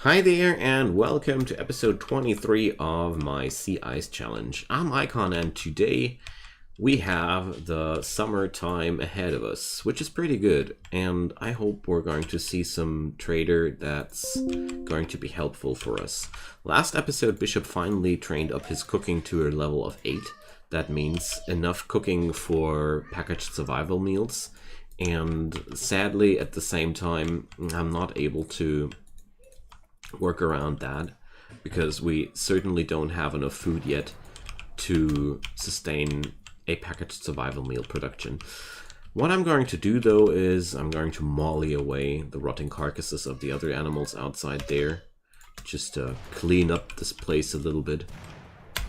Hi there, and welcome to episode 23 of my Sea Ice Challenge. I'm Icon, and today we have the summertime ahead of us, which is pretty good, and I hope we're going to see some trader that's going to be helpful for us. Last episode, Bishop finally trained up his cooking to a level of 8. That means enough cooking for packaged survival meals, and sadly at the same time I'm not able to work around that because we certainly don't have enough food yet to sustain a packaged survival meal production. What I'm going to do though is I'm going to molly away the rotting carcasses of the other animals outside there, just to clean up this place a little bit.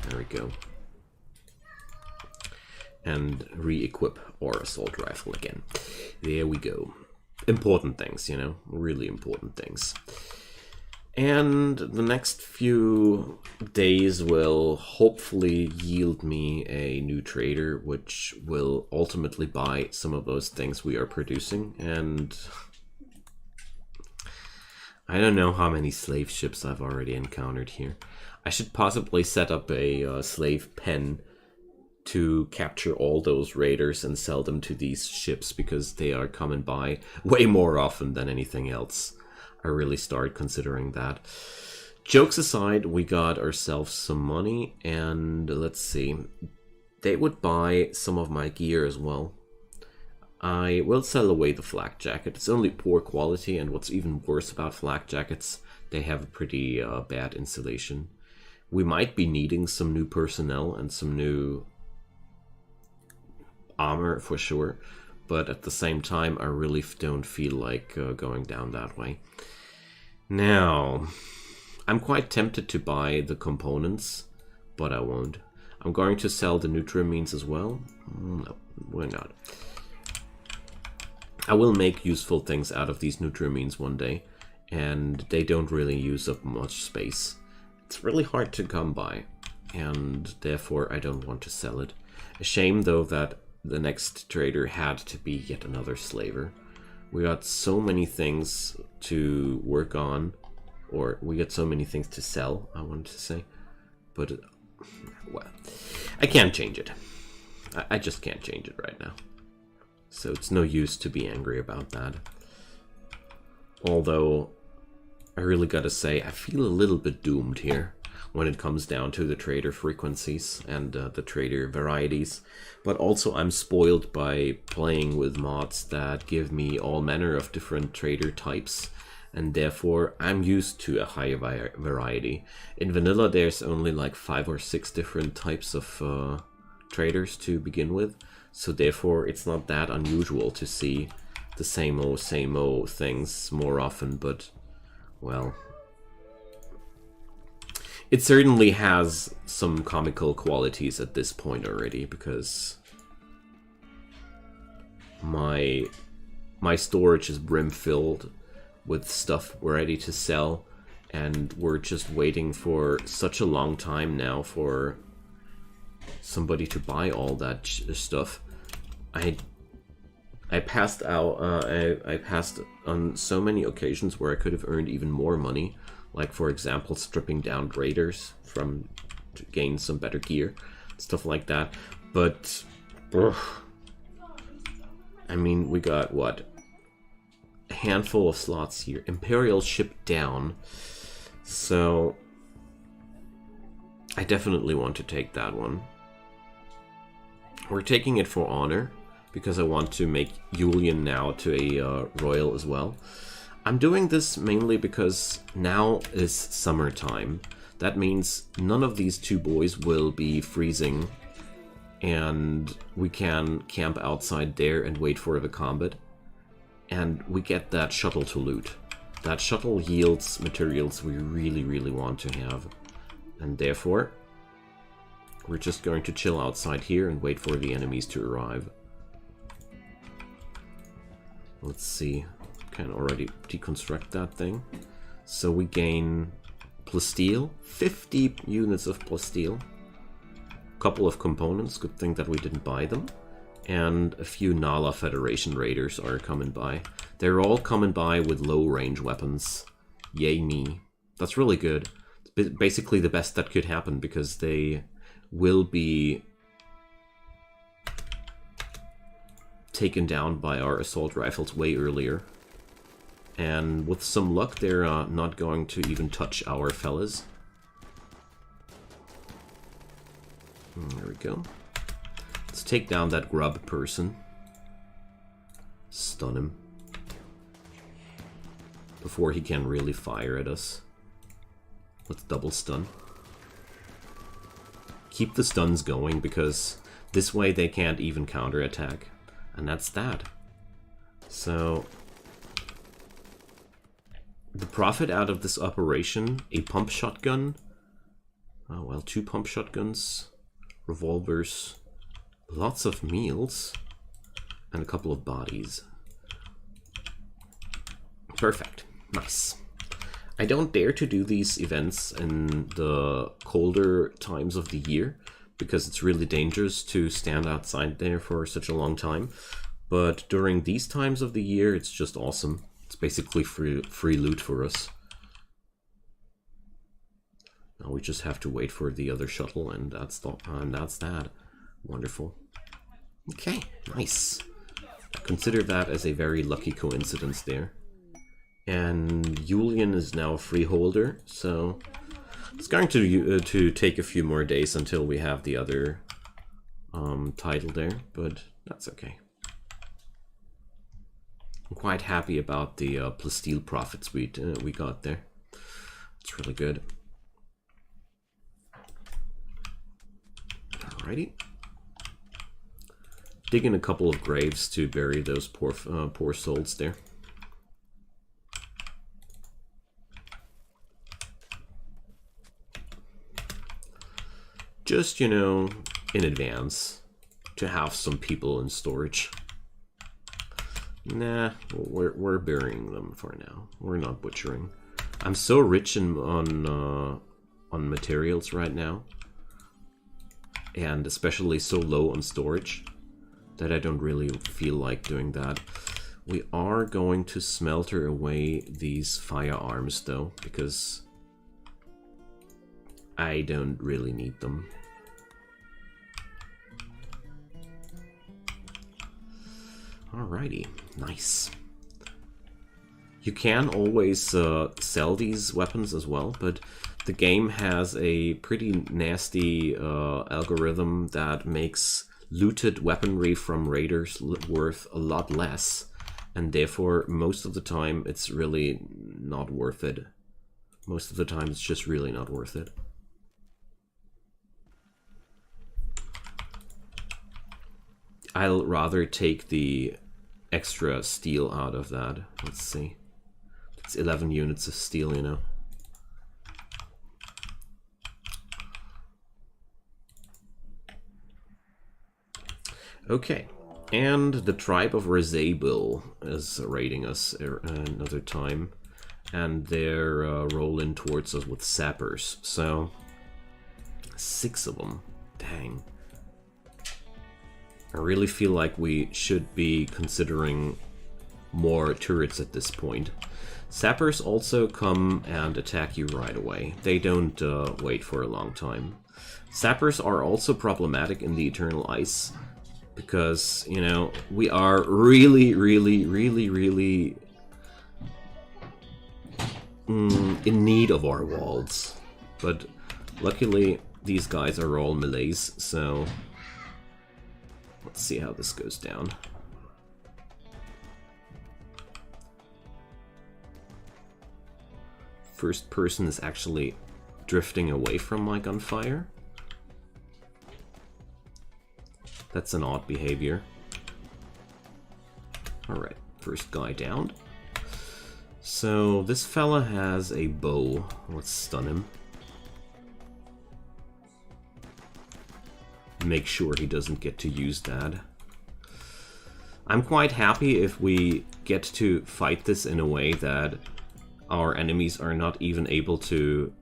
There we go. And re-equip our assault rifle again. There we go. Important things, you know, really important things. And the next few days will hopefully yield me a new trader, which will ultimately buy some of those things we are producing. And I don't know how many slave ships I've already encountered here. I should possibly set up a slave pen to capture all those raiders and sell them to these ships, because they are coming by way more often than anything else. I really start considering that. Jokes aside, we got ourselves some money, and let's see. They would buy some of my gear as well. I will sell away the flak jacket. It's only poor quality, and what's even worse about flak jackets, they have a pretty bad insulation. We might be needing some new personnel and some new armor for sure, but at the same time I really don't feel like going down that way. Now, I'm quite tempted to buy the components, but I won't. I'm going to sell the nutrimines as well. No, we're not. I will make useful things out of these nutrimines one day, and they don't really use up much space. It's really hard to come by, and therefore I don't want to sell it. A shame though that the next trader had to be yet another slaver. We got so many things to work on, or we got so many things to sell, I wanted to say. But, well, I can't change it. I just can't change it right now. So it's no use to be angry about that. Although, I really gotta say, I feel a little bit doomed here when it comes down to the trader frequencies and the trader varieties. But also I'm spoiled by playing with mods that give me all manner of different trader types, and therefore I'm used to a high variety. In vanilla there's only like 5 or 6 different types of traders to begin with, so therefore it's not that unusual to see the same old things more often, but well, it certainly has some comical qualities at this point already, because my storage is brim-filled with stuff ready to sell, and we're just waiting for such a long time now for somebody to buy all that stuff. I passed out. I passed on so many occasions where I could have earned even more money. Like, for example, stripping down raiders to gain some better gear, stuff like that. But, I mean, we got, what? A handful of slots here. Imperial ship down. So, I definitely want to take that one. We're taking it for honor, because I want to make Julian now to a royal as well. I'm doing this mainly because now is summertime. That means none of these two boys will be freezing, and we can camp outside there and wait for the combat. And we get that shuttle to loot. That shuttle yields materials we really, really want to have. And therefore, we're just going to chill outside here and wait for the enemies to arrive. Let's see. Can already deconstruct that thing. So we gain plasteel, 50 units of plasteel, a couple of components, good thing that we didn't buy them, and a few Nala Federation raiders are coming by. They're all coming by with low range weapons. Yay me. That's really good. It's basically the best that could happen, because they will be taken down by our assault rifles way earlier. And with some luck, they're not going to even touch our fellas. There we go. Let's take down that grub person. Stun him before he can really fire at us. Let's double stun. Keep the stuns going, because this way they can't even counterattack. And that's that. So the profit out of this operation, a pump shotgun, oh well, 2 pump shotguns, revolvers, lots of meals, and a couple of bodies. Perfect. Nice. I don't dare to do these events in the colder times of the year, because it's really dangerous to stand outside there for such a long time. But during these times of the year, it's just awesome. It's basically free loot for us. Now we just have to wait for the other shuttle, and that's that. Wonderful. Okay, nice. Consider that as a very lucky coincidence there. And Julian is now a freeholder, so it's going to take a few more days until we have the other title there, but that's okay. I'm quite happy about the plasteel profits we got there. It's really good. Alrighty. Dig in a couple of graves to bury those poor souls there. Just, you know, in advance, to have some people in storage. Nah, we're burying them for now. We're not butchering. I'm so rich on materials right now, and especially so low on storage, that I don't really feel like doing that. We are going to smelter away these firearms though, because I don't really need them. Alrighty, nice. You can always sell these weapons as well, but the game has a pretty nasty algorithm that makes looted weaponry from raiders worth a lot less, and therefore most of the time it's really not worth it. Most of the time it's just really not worth it. I'll rather take the extra steel out of that. Let's see. It's 11 units of steel, you know. Okay. And the tribe of Rezabil is raiding us another time. And they're rolling towards us with sappers. So, 6 of them. Dang. I really feel like we should be considering more turrets at this point. Sappers also come and attack you right away. They don't wait for a long time. Sappers are also problematic in the Eternal Ice, because, you know, we are really in need of our walls. But luckily, these guys are all melees, so let's see how this goes down. First person is actually drifting away from my gunfire. That's an odd behavior. Alright, first guy down. So this fella has a bow. Let's stun him. Make sure he doesn't get to use that. I'm quite happy if we get to fight this in a way that our enemies are not even able to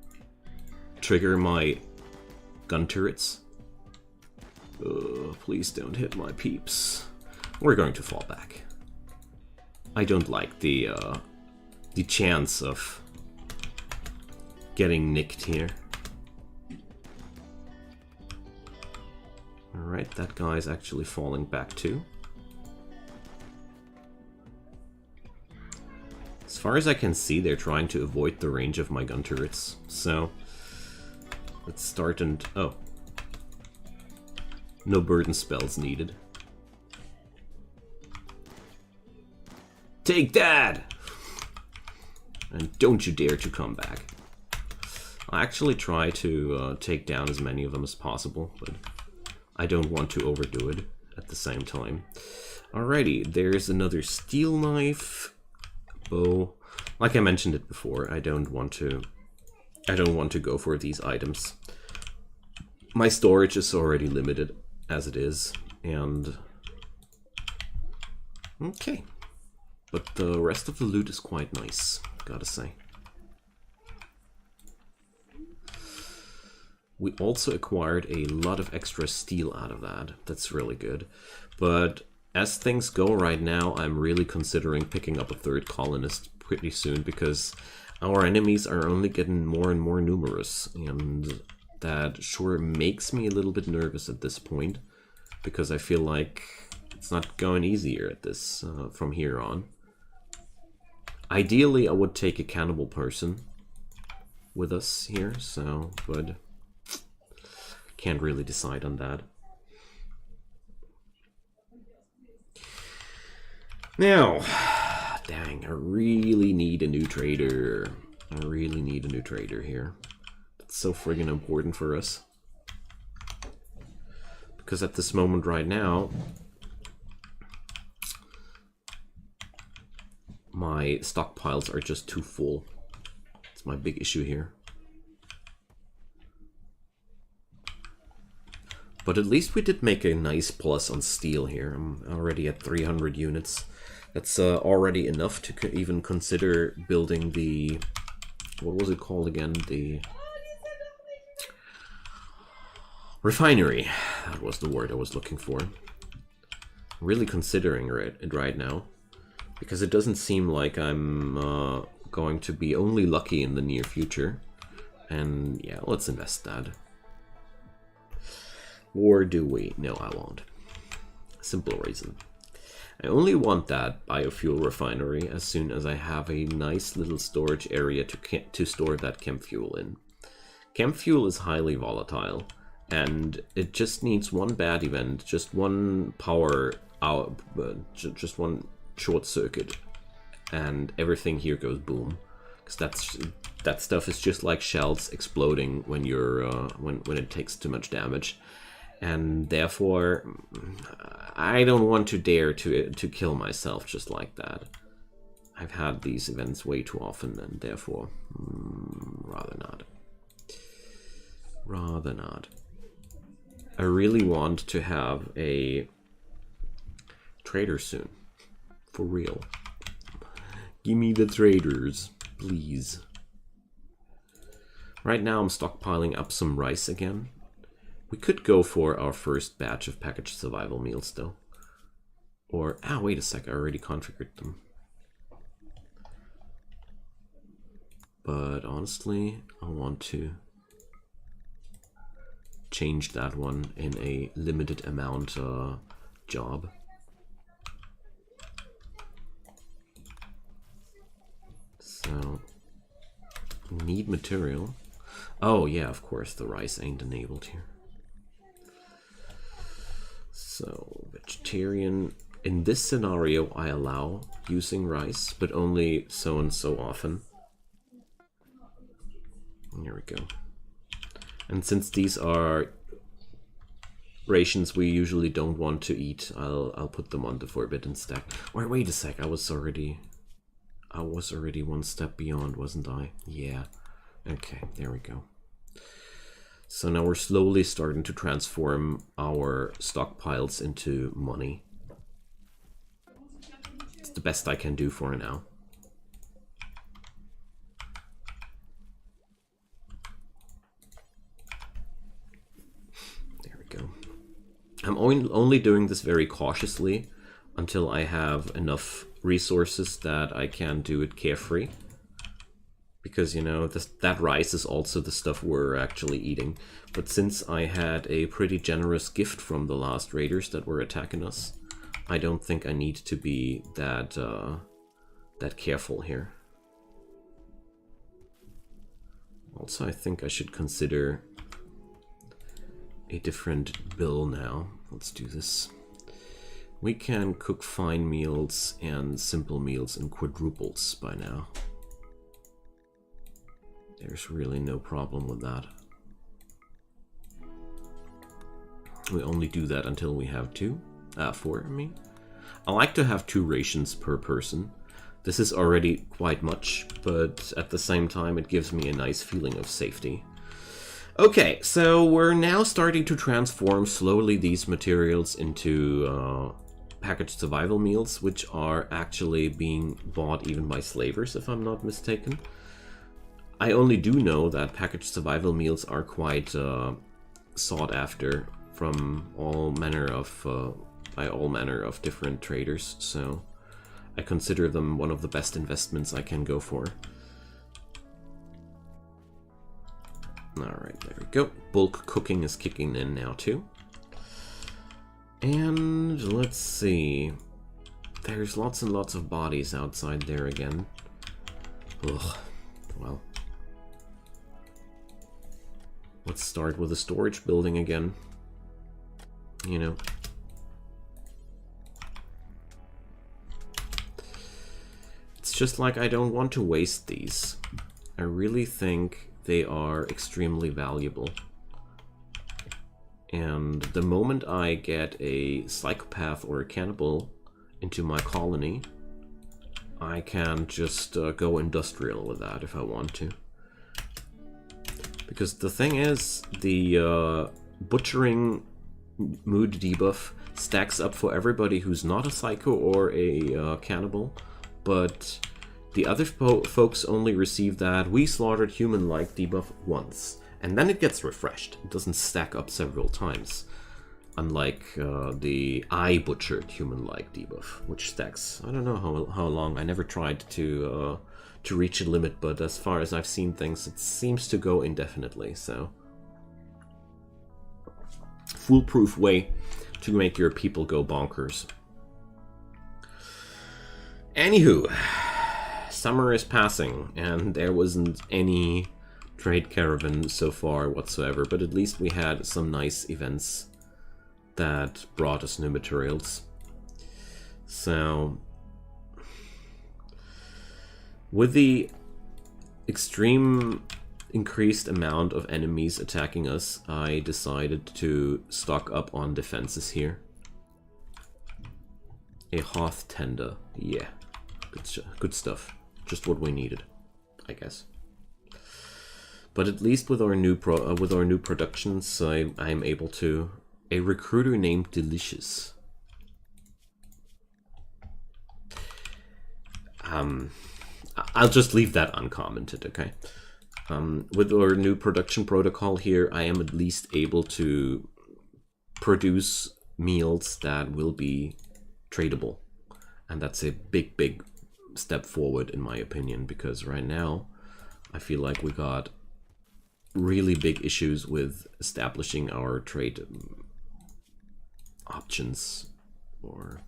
trigger my gun turrets. Please don't hit my peeps. We're going to fall back. I don't like the chance of getting nicked here. Alright, that guy's actually falling back too. As far as I can see, they're trying to avoid the range of my gun turrets. So, let's start and... oh. No burden spells needed. Take that! And don't you dare to come back. I actually try to take down as many of them as possible, but I don't want to overdo it at the same time. Alrighty, there's another steel knife, bow. Like I mentioned it before, I don't want to go for these items. My storage is already limited as it is, and okay. But the rest of the loot is quite nice, gotta say. We also acquired a lot of extra steel out of that. That's really good. But as things go right now, I'm really considering picking up a third colonist pretty soon, because our enemies are only getting more and more numerous, and that sure makes me a little bit nervous at this point, because I feel like it's not going easier at this from here on. Ideally, I would take a cannibal person with us here, so, but can't really decide on that. Now, dang, I really need a new trader. I really need a new trader here. It's so friggin' important for us. Because at this moment right now, my stockpiles are just too full. It's my big issue here. But at least we did make a nice plus on steel here. I'm already at 300 units. That's already enough to even consider building the... what was it called again? The... refinery. That was the word I was looking for. Really considering it right now. Because it doesn't seem like I'm going to be only lucky in the near future. And yeah, let's invest that. Or do we? No, I won't. Simple reason. I only want that biofuel refinery as soon as I have a nice little storage area to store that chem fuel in. Chem fuel is highly volatile, and it just needs one bad event, just one power out, just one short circuit, and everything here goes boom. Because that stuff is just like shells exploding when you're when it takes too much damage. And therefore, I don't want to dare to kill myself just like that. I've had these events way too often, and therefore, rather not. Rather not. I really want to have a trader soon. For real. Give me the traders, please. Right now I'm stockpiling up some rice again. We could go for our first batch of packaged survival meals though. Or, wait a sec, I already configured them. But honestly, I want to change that one in a limited amount job. So, need material. Oh yeah, of course, the rice ain't enabled here. So, vegetarian. In this scenario, I allow using rice, but only so and so often. Here we go. And since these are rations we usually don't want to eat, I'll put them on the forbidden stack. Or wait a sec, I was already one step beyond, wasn't I? Yeah. Okay, there we go. So now we're slowly starting to transform our stockpiles into money. It's the best I can do for now. There we go. I'm only doing this very cautiously until I have enough resources that I can do it carefree. because, you know, that rice is also the stuff we're actually eating. But since I had a pretty generous gift from the last raiders that were attacking us, I don't think I need to be that careful here. Also, I think I should consider a different bill now. Let's do this. We can cook fine meals and simple meals in quadruples by now. There's really no problem with that. We only do that until we have 4, I mean. I like to have 2 rations per person. This is already quite much, but at the same time it gives me a nice feeling of safety. Okay, so we're now starting to transform slowly these materials into packaged survival meals, which are actually being bought even by slavers, if I'm not mistaken. I only do know that packaged survival meals are quite sought after from all manner of by all manner of different traders, so I consider them one of the best investments I can go for. Alright, there we go. Bulk cooking is kicking in now too. And let's see. There's lots and lots of bodies outside there again. Ugh. Well. Let's start with a storage building again. You know. It's just like I don't want to waste these. I really think they are extremely valuable. And the moment I get a psychopath or a cannibal into my colony, I can just go industrial with that if I want to. Because the thing is, the butchering mood debuff stacks up for everybody who's not a psycho or a cannibal, but the other folks only receive that "we slaughtered human-like" debuff once, and then it gets refreshed. It doesn't stack up several times, unlike the "I butchered human-like" debuff, which stacks. I don't know how long. I never tried to reach a limit, but as far as I've seen things, it seems to go indefinitely. So, foolproof way to make your people go bonkers. Anywho. Summer is passing, and there wasn't any trade caravan so far whatsoever, but at least we had some nice events that brought us new materials. So, with the extreme increased amount of enemies attacking us, I decided to stock up on defenses here. A Hoth Tender, yeah, good stuff. Just what we needed, I guess. But at least with our new productions, I'm able to. A recruiter named Delicious. I'll just leave that uncommented, okay? With our new production protocol here, I am at least able to produce meals that will be tradable, and that's a big step forward in my opinion, because right now I feel like we got really big issues with establishing our trade options, or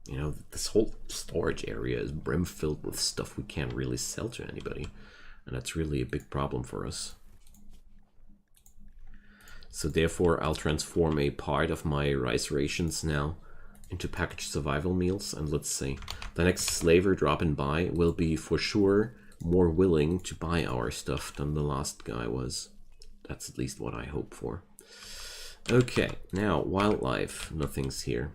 you know, this whole storage area is brim-filled with stuff we can't really sell to anybody, and that's really a big problem for us. So therefore I'll transform a part of my rice rations now into packaged survival meals, and let's see, the next slaver dropping by will be for sure more willing to buy our stuff than the last guy was. That's at least what I hope for. Okay, now wildlife, nothing's here.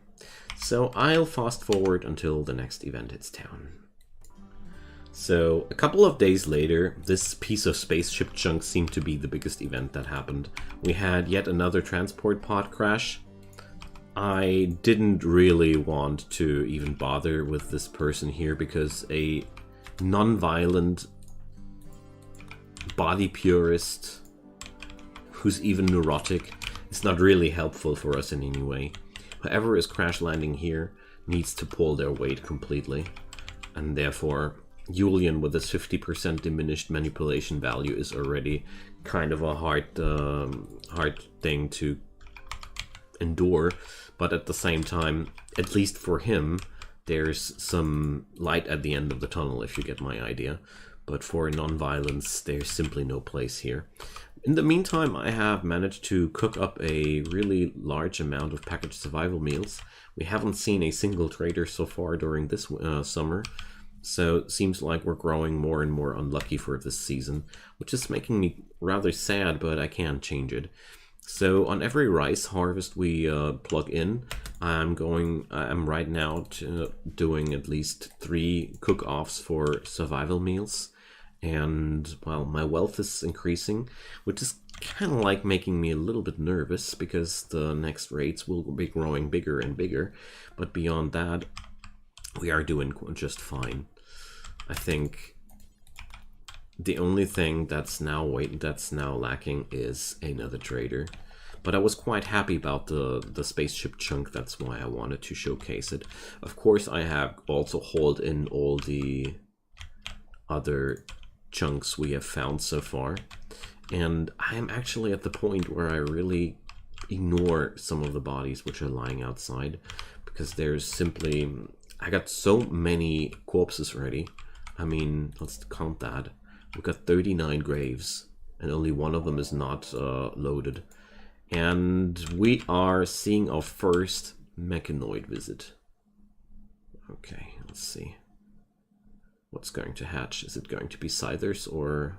So I'll fast forward until the next event hits town. So a couple of days later, this piece of spaceship chunk seemed to be the biggest event that happened. We had yet another transport pod crash. I didn't really want to even bother with this person here because a non-violent body purist who's even neurotic is not really helpful for us in any way. Whoever is crash landing here needs to pull their weight completely, and therefore Julian with his 50% diminished manipulation value is already kind of a hard thing to endure, but at the same time, at least for him, there's some light at the end of the tunnel, if you get my idea. But for non-violence, there's simply no place here. In the meantime, I have managed to cook up a really large amount of packaged survival meals. We haven't seen a single trader so far during this summer, so it seems like we're growing more and more unlucky for this season, which is making me rather sad, but I can't change it. So on every rice harvest we plug in, I'm right now doing at least 3 cook-offs for survival meals. And, well, my wealth is increasing, which is kind of like making me a little bit nervous, because the next raids will be growing bigger and bigger. But beyond that, we are doing just fine. I think the only thing that's now lacking is another trader. But I was quite happy about the spaceship chunk, that's why I wanted to showcase it. Of course, I have also hauled in all the other chunks we have found so far, and I am actually at the point where I really ignore some of the bodies which are lying outside, because there's simply, I got so many corpses ready. I mean, let's count that. We've got 39 graves and only one of them is not loaded, and we are seeing our first Mechanoid visit. Okay, let's see what's going to hatch. Is it going to be Scythers, or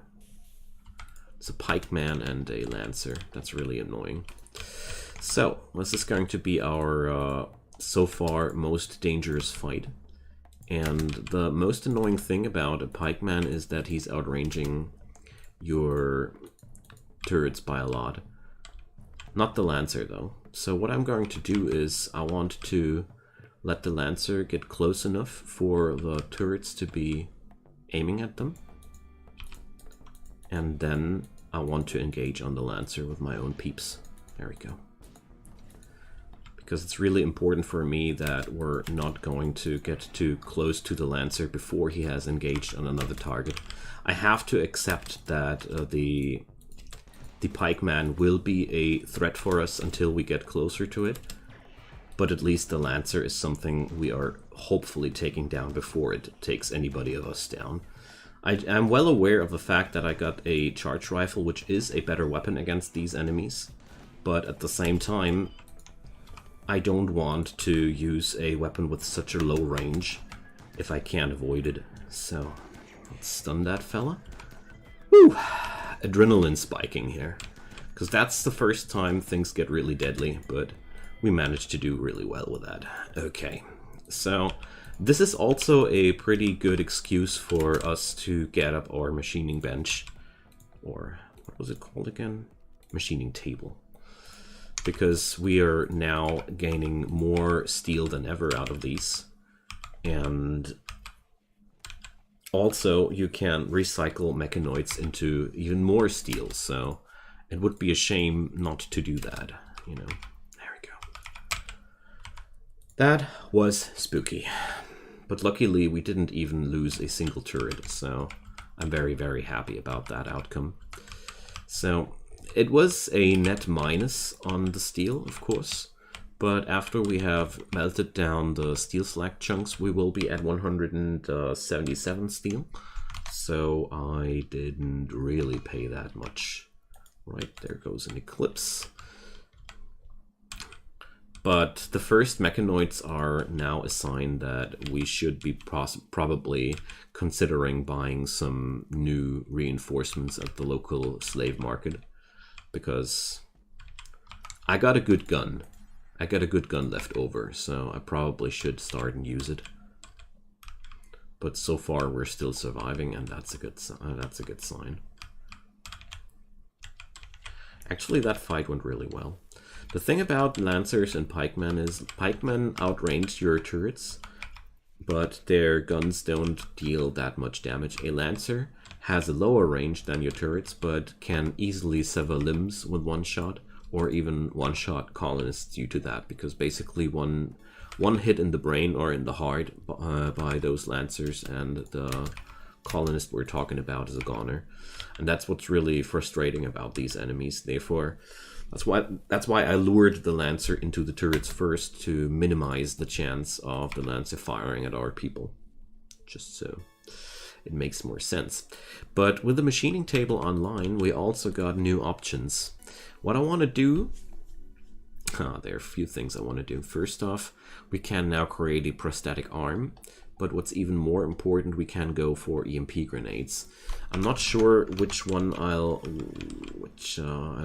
it's a pikeman and a lancer? That's really annoying. So this is going to be our so far most dangerous fight, and the most annoying thing about a pikeman is that he's outranging your turrets by a lot. Not the lancer though. So what I'm going to do is I want to let the lancer get close enough for the turrets to be aiming at them, and then I want to engage on the lancer with my own peeps. There we go. Because it's really important for me that we're not going to get too close to the lancer before he has engaged on another target. I have to accept that the pikeman will be a threat for us until we get closer to it. But at least the lancer is something we are hopefully taking down before it takes anybody of us down. I'm well aware of the fact that I got a charge rifle, which is a better weapon against these enemies. But at the same time, I don't want to use a weapon with such a low range if I can't avoid it. So, let's stun that fella. Woo! Adrenaline spiking here. Because that's the first time things get really deadly, but we managed to do really well with that. Okay, so this is also a pretty good excuse for us to get up our machining bench, or what was it called again? Machining table. Because we are now gaining more steel than ever out of these, and also you can recycle mechanoids into even more steel, so it would be a shame not to do that, you know. That was spooky, but luckily we didn't even lose a single turret, so I'm very, very happy about that outcome. So it was a net minus on the steel, of course, but after we have melted down the steel slag chunks, we will be at 177 steel, so I didn't really pay that much. Right, there goes an eclipse. But the first mechanoids are now a sign that we should be probably considering buying some new reinforcements at the local slave market. Because I got a good gun. I got a good gun left over, so I probably should start and use it. But so far we're still surviving, and that's a good sign. Actually, that fight went really well. The thing about Lancers and Pikemen is Pikemen outrange your turrets, but their guns don't deal that much damage. A Lancer has a lower range than your turrets, but can easily sever limbs with one shot, or even one-shot colonists due to that, because basically one hit in the brain or in the heart by those Lancers, and the colonist we're talking about is a goner. And that's what's really frustrating about these enemies. Therefore, that's why I lured the Lancer into the turrets first, to minimize the chance of the Lancer firing at our people. Just so it makes more sense. But with the machining table online, we also got new options. What I want to do... there are a few things I want to do. First off, we can now create a prosthetic arm. But what's even more important, we can go for EMP grenades. I'm not sure which one I'll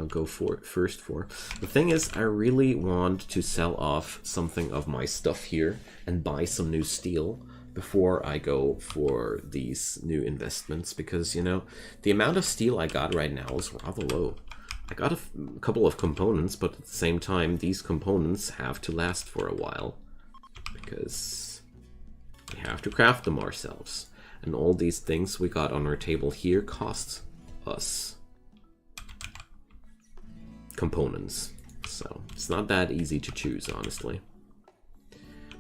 go for first for. The thing is, I really want to sell off something of my stuff here and buy some new steel before I go for these new investments, because, you know, the amount of steel I got right now is rather low. I got a couple of components, but at the same time, these components have to last for a while, because we have to craft them ourselves. And all these things we got on our table here cost us components. So it's not that easy to choose, honestly.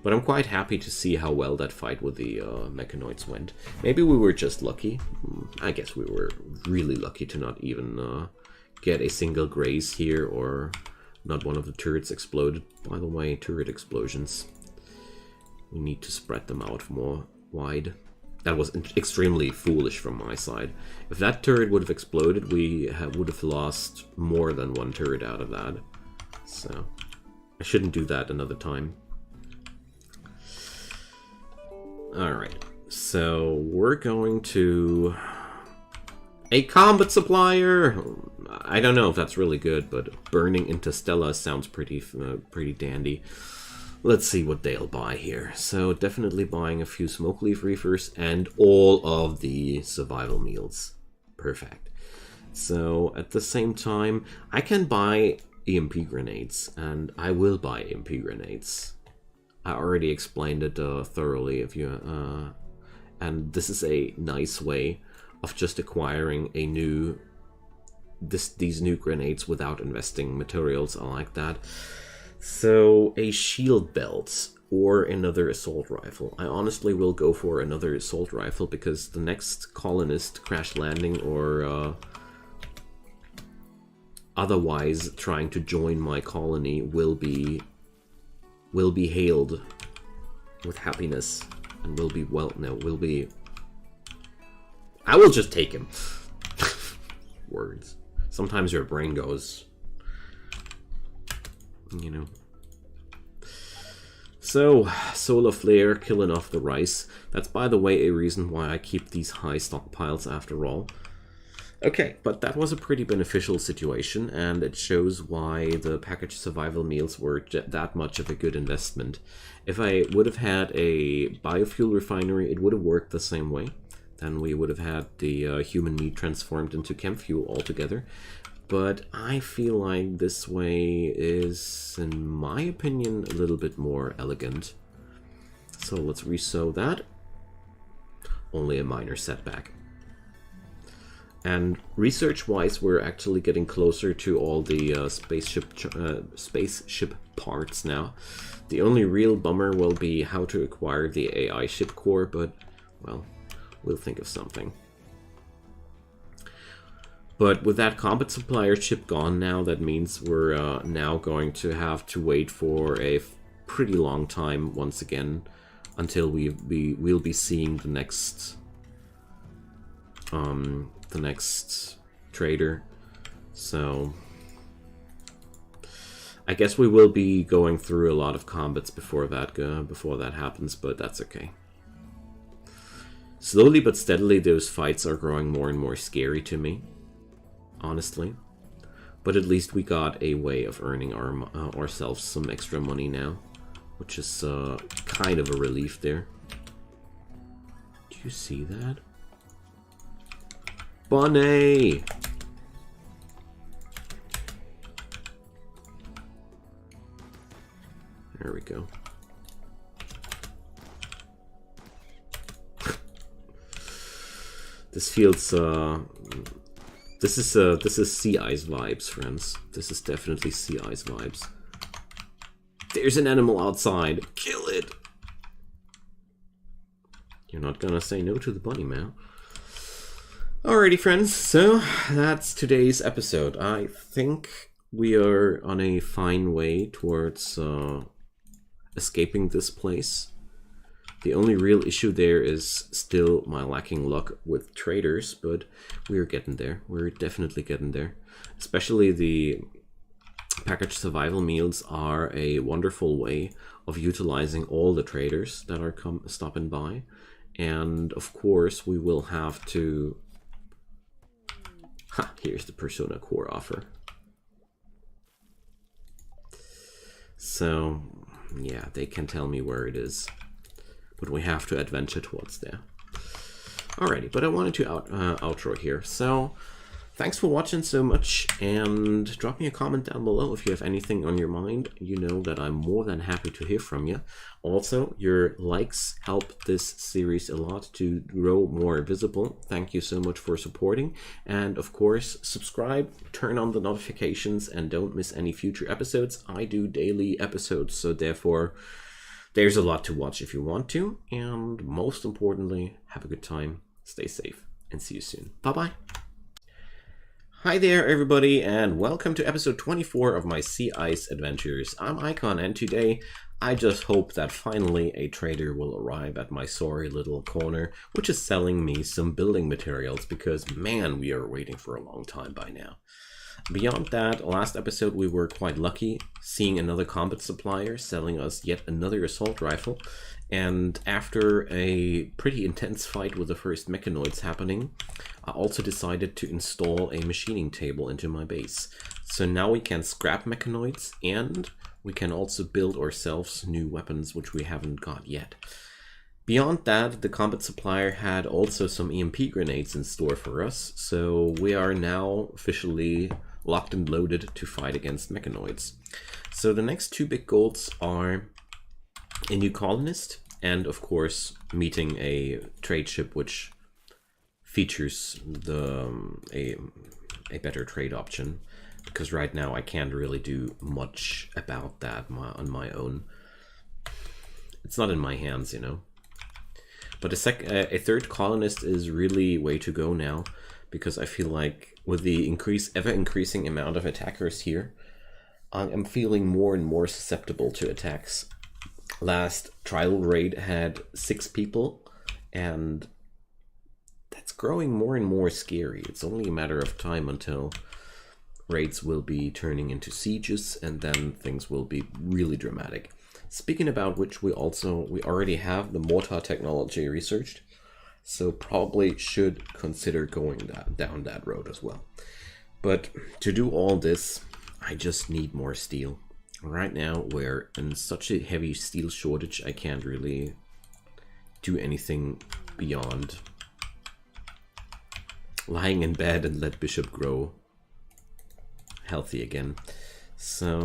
But I'm quite happy to see how well that fight with the Mechanoids went. Maybe we were just lucky. I guess we were really lucky to not even get a single graze here, or not one of the turrets exploded. By the way, turret explosions. We need to spread them out more wide. That was extremely foolish from my side. If that turret would have exploded, we would have lost more than one turret out of that. So I shouldn't do that another time. Alright, so we're going to... a combat supplier! I don't know if that's really good, but burning Interstellar sounds pretty dandy. Let's see what they'll buy here. So definitely buying a few smoke leaf reefers and all of the survival meals. Perfect. So at the same time, I can buy EMP grenades, and I will buy EMP grenades. I already explained it thoroughly. If you and this is a nice way of just acquiring a new these new grenades without investing materials. I like that. So a shield belt or another assault rifle. I honestly will go for another assault rifle, because the next colonist crash landing or otherwise trying to join my colony will be hailed with happiness, and will be, well, no, will be... I will just take him. Words. Sometimes your brain goes... you know. So, Solar Flare killing off the rice. That's, by the way, a reason why I keep these high stockpiles after all. Okay, but that was a pretty beneficial situation, and it shows why the packaged survival meals were that much of a good investment. If I would have had a biofuel refinery, it would have worked the same way. Then we would have had the human meat transformed into chem fuel altogether. But I feel like this way is, in my opinion, a little bit more elegant. So let's resew that. Only a minor setback. And research-wise, we're actually getting closer to all the spaceship parts now. The only real bummer will be how to acquire the AI ship core, but, well, we'll think of something. But with that combat supplier chip gone now, that means we're now going to have to wait for a pretty long time once again until we'll be seeing the next trader. So I guess we will be going through a lot of combats before that happens, but that's okay. Slowly but steadily, those fights are growing more and more scary to me, honestly. But at least we got a way of earning ourselves some extra money now, which is kind of a relief there. Do you see that? Bunny! There we go. This feels this is sea ice vibes, friends. This is definitely sea ice vibes. There's an animal outside. Kill it. You're not gonna say no to the bunny, man. Alrighty, friends, so that's today's episode. I think we are on a fine way towards escaping this place. The only real issue there is still my lacking luck with traders, but we're getting there. We're definitely getting there. Especially the packaged survival meals are a wonderful way of utilizing all the traders that are stopping by. And of course, we will have to... here's the Persona Core offer. So, yeah, they can tell me where it is. But we have to adventure towards there. Alrighty, but I wanted to outro here. So, thanks for watching so much, and drop me a comment down below if you have anything on your mind. You know that I'm more than happy to hear from you. Also, your likes help this series a lot to grow more visible. Thank you so much for supporting. And of course, subscribe, turn on the notifications, and don't miss any future episodes. I do daily episodes, so therefore, there's a lot to watch if you want to. And most importantly, have a good time, stay safe, and see you soon. Bye-bye. Hi there, everybody, and welcome to episode 24 of my Sea Ice Adventures. I'm Icon, and today I just hope that finally a trader will arrive at my sorry little corner, which is selling me some building materials, because man, we are waiting for a long time by now. Beyond that, last episode we were quite lucky, seeing another combat supplier selling us yet another assault rifle, and after a pretty intense fight with the first Mechanoids happening, I also decided to install a machining table into my base. So now we can scrap Mechanoids, and we can also build ourselves new weapons, which we haven't got yet. Beyond that, the combat supplier had also some EMP grenades in store for us, so we are now officially locked and loaded to fight against Mechanoids. So the next two big goals are a new Colonist, and of course meeting a trade ship which features a better trade option, because right now I can't really do much about that on my own. It's not in my hands, you know. But a third Colonist is really way to go now, because I feel like with the ever increasing amount of attackers here, I'm feeling more and more susceptible to attacks. Last trial raid had 6 people, and that's growing more and more scary. It's only a matter of time until raids will be turning into sieges, and then things will be really dramatic. Speaking about which, we already have the mortar technology researched, so probably should consider going down that road as well. But to do all this, I just need more steel. Right now we're in such a heavy steel shortage, I can't really do anything beyond lying in bed and let Bishop grow healthy again. So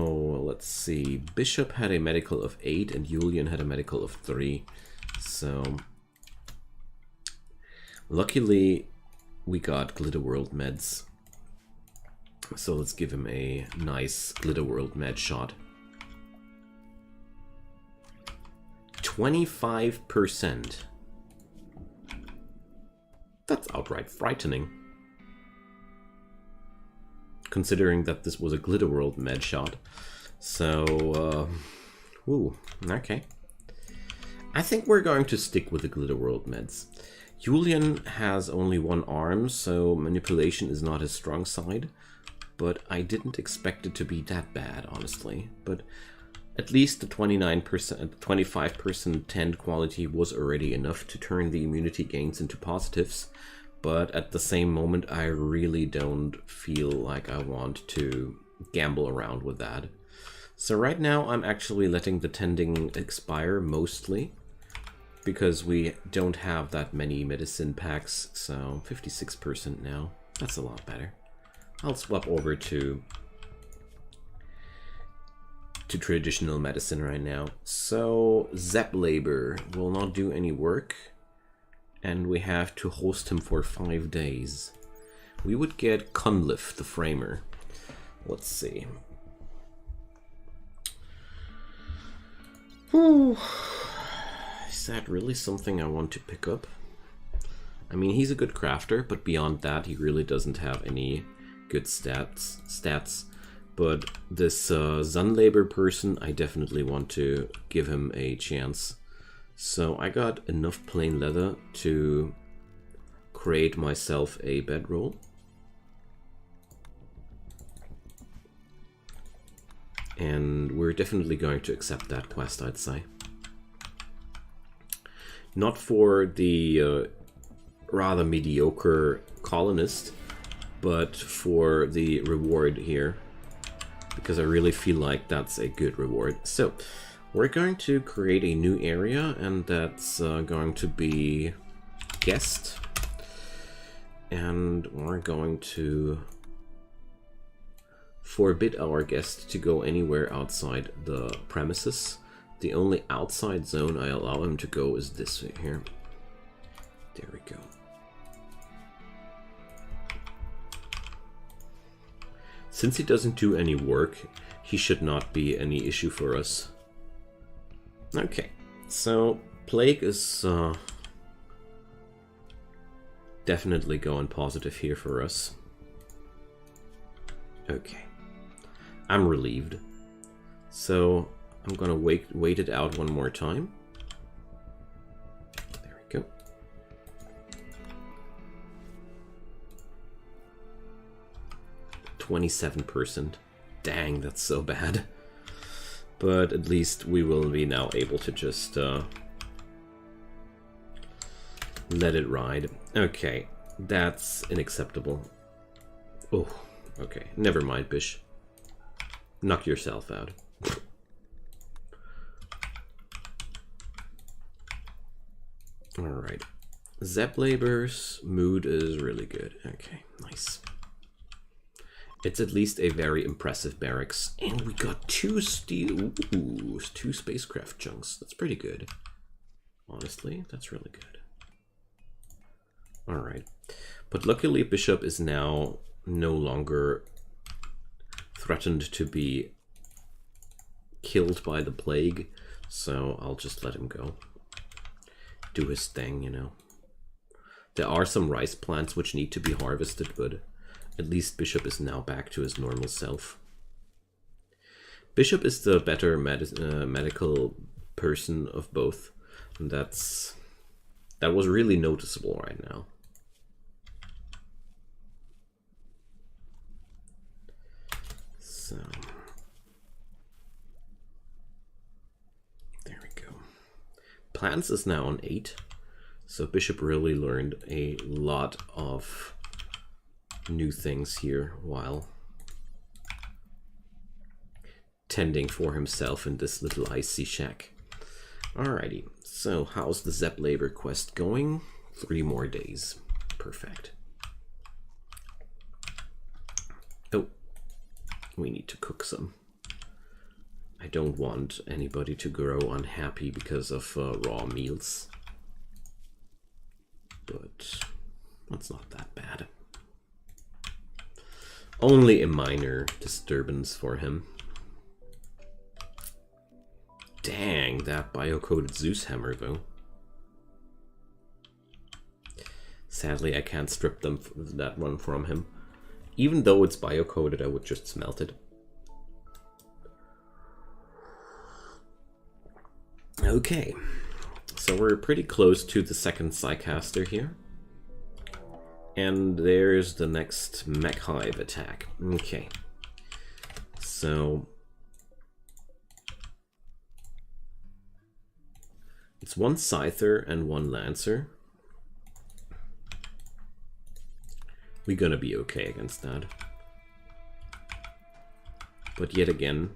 let's see, Bishop had a medical of 8 and Julian had a medical of 3. So luckily we got Glitter World meds. So let's give him a nice Glitter World med shot. 25%. That's outright frightening, considering that this was a Glitter World med shot. So, ooh, okay. I think we're going to stick with the Glitter World meds. Julian has only 1 arm, so manipulation is not his strong side, but I didn't expect it to be that bad, honestly. But at least the 29%, 25% tend quality was already enough to turn the immunity gains into positives. But at the same moment, I really don't feel like I want to gamble around with that. So right now, I'm actually letting the tending expire mostly, because we don't have that many medicine packs. So 56% now. That's a lot better. I'll swap over to traditional medicine right now. So Zepp Labor will not do any work, and we have to host him for 5 days. We would get Cunliffe the Framer. Let's see. Whew. Is that really something I want to pick up? I mean, he's a good crafter, but beyond that, he really doesn't have any good stats. But this Zunlabor person, I definitely want to give him a chance. So I got enough plain leather to create myself a bedroll. And we're definitely going to accept that quest, I'd say. Not for the rather mediocre colonist, but for the reward here, because I really feel like that's a good reward. So we're going to create a new area, and that's going to be guest, and we're going to forbid our guest to go anywhere outside the premises. The only outside zone I allow him to go is this way here. There we go. Since he doesn't do any work, he should not be any issue for us. Okay, so Plague is definitely going positive here for us. Okay, I'm relieved. So I'm gonna wait it out one more time. There we go. %. Dang, that's so bad. But at least we will be now able to just let it ride. Okay, that's unacceptable. Oh, okay, never mind, Bish. Knock yourself out. Alright. Zeplabor's mood is really good. Okay, nice. It's at least a very impressive barracks. And we got 2 steel... Ooh, 2 spacecraft chunks. That's pretty good. Honestly, that's really good. Alright. But luckily Bishop is now no longer threatened to be killed by the plague. So I'll just let him go. Do his thing, you know. There are some rice plants which need to be harvested, but at least Bishop is now back to his normal self. Bishop is the better medical person of both, and that was really noticeable right now. So there we go. Plants is now on 8, so Bishop really learned a lot of new things here while tending for himself in this little icy shack. Alrighty, so how's the Zeplabor quest going? 3 more days. Perfect. Oh, we need to cook some. I don't want anybody to grow unhappy because of raw meals. But that's not that bad. Only a minor disturbance for him. Dang, that bio-coded Zeus hammer though. Sadly, I can't strip that one from him. Even though it's bio-coded, I would just smelt it. Okay, so we're pretty close to the second Psycaster here. And there's the next Mech Hive attack. Okay, so it's 1 Scyther and 1 Lancer. We're gonna be okay against that. But yet again,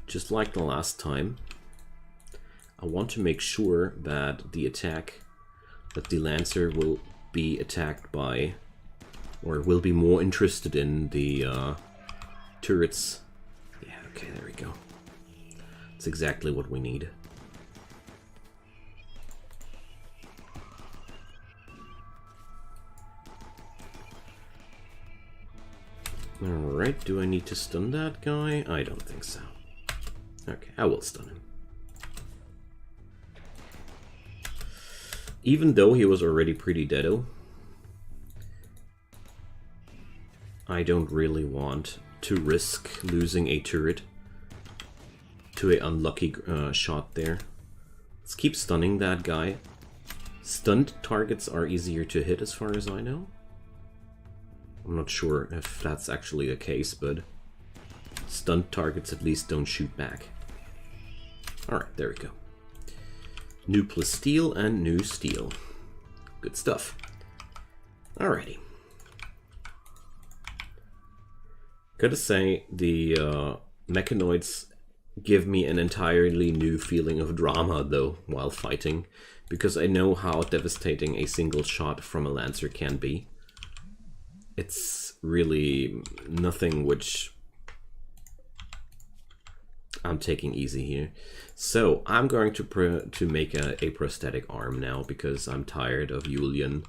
just like the last time, I want to make sure that the Lancer will be attacked by, or will be more interested in the turrets. Yeah, okay, there we go. That's exactly what we need. Alright, do I need to stun that guy? I don't think so. Okay, I will stun him. Even though he was already pretty deado, I don't really want to risk losing a turret to an unlucky shot there. Let's keep stunning that guy. Stunned targets are easier to hit as far as I know. I'm not sure if that's actually the case, but stunned targets at least don't shoot back. Alright, there we go. New plus steel and new steel. Good stuff. Alrighty. Gotta say, the Mechanoids give me an entirely new feeling of drama, though, while fighting, because I know how devastating a single shot from a Lancer can be. It's really nothing which I'm taking easy here. So I'm going to make a prosthetic arm now, because I'm tired of Julian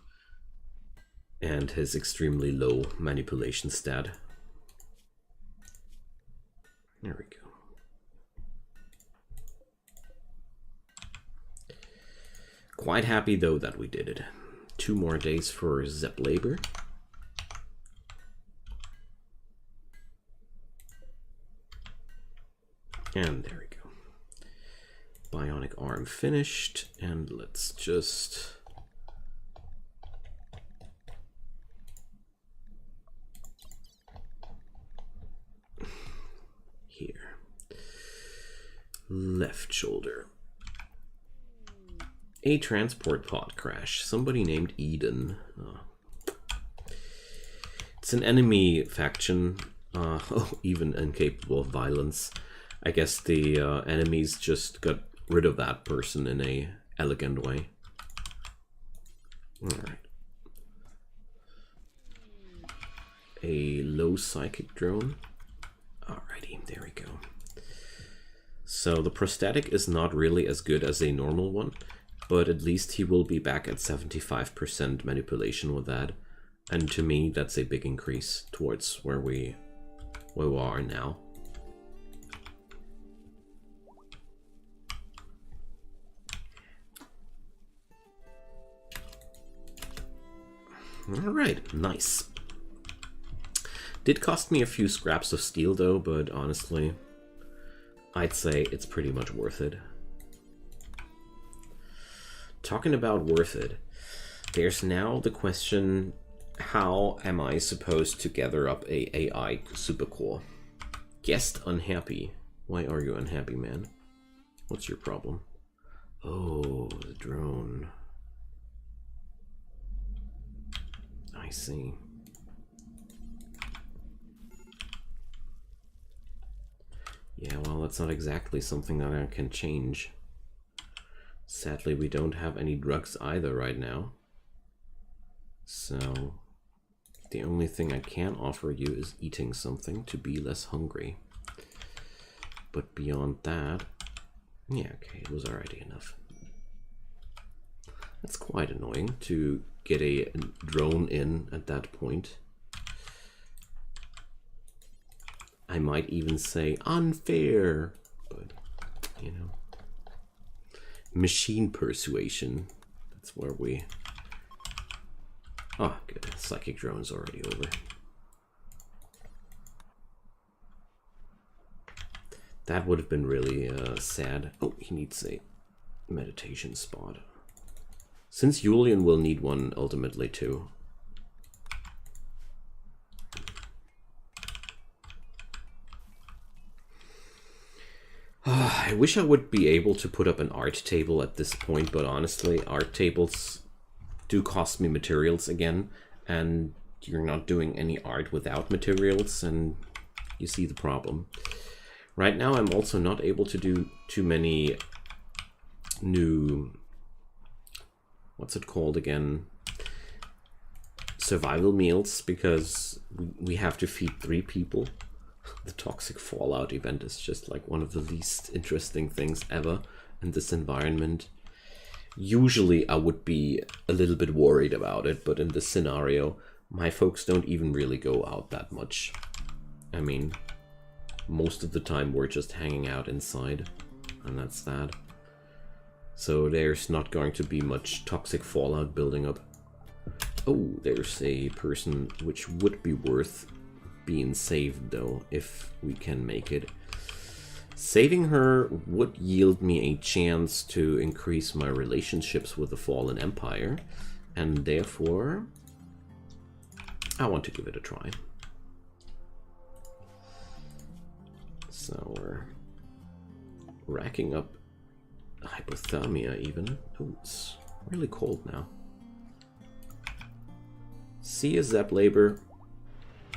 and his extremely low manipulation stat. There we go. Quite happy though that we did it. 2 more days for Zepp labor. And there we go. Bionic arm finished, and let's just here. Left shoulder. A transport pod crash. Somebody named Eden. Oh. It's an enemy faction. Even incapable of violence. I guess the enemies just got rid of that person in a elegant way. Alright. A low psychic drone. Alrighty, there we go. So the prosthetic is not really as good as a normal one, but at least he will be back at 75% manipulation with that. And to me, that's a big increase towards where we are now. Alright, nice. Did cost me a few scraps of steel though, but honestly, I'd say it's pretty much worth it. Talking about worth it, there's now the question, how am I supposed to gather up a AI supercore? Guest unhappy. Why are you unhappy, man? What's your problem? Oh, the drone. I see. Yeah, well, that's not exactly something that I can change. Sadly, we don't have any drugs either right now. So, the only thing I can offer you is eating something to be less hungry. But beyond that, yeah, okay, it was already enough. That's quite annoying to get a drone in at that point. I might even say unfair, but you know, machine persuasion. That's where we. Oh, good. Psychic drone's already over. That would have been really sad. Oh, he needs a meditation spot. Since Julian will need one ultimately too. I wish I would be able to put up an art table at this point, but honestly, art tables do cost me materials again, and you're not doing any art without materials, and you see the problem. Right now, I'm also not able to do too many new, what's it called again? Survival meals, because we have to feed 3 people. The toxic fallout event is just like one of the least interesting things ever in this environment. Usually I would be a little bit worried about it, but in this scenario, my folks don't even really go out that much. I mean, most of the time we're just hanging out inside, and that's that. So there's not going to be much toxic fallout building up. Oh, there's a person which would be worth being saved though, if we can make it. Saving her would yield me a chance to increase my relationships with the Fallen Empire, and therefore I want to give it a try. So we're racking up hypothermia even. Oh, it's really cold now. See you, Zap Labor.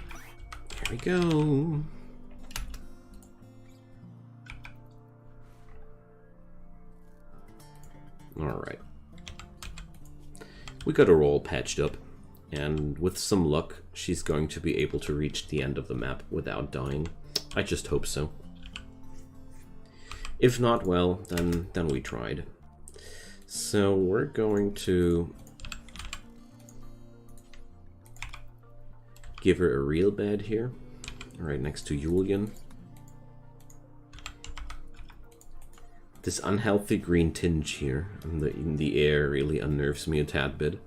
Here we go. Alright. We got her all patched up, and with some luck, she's going to be able to reach the end of the map without dying. I just hope so. If not, well, then we tried. So we're going to give her a real bed here, right next to Julian. This unhealthy green tinge here in the air really unnerves me a tad bit.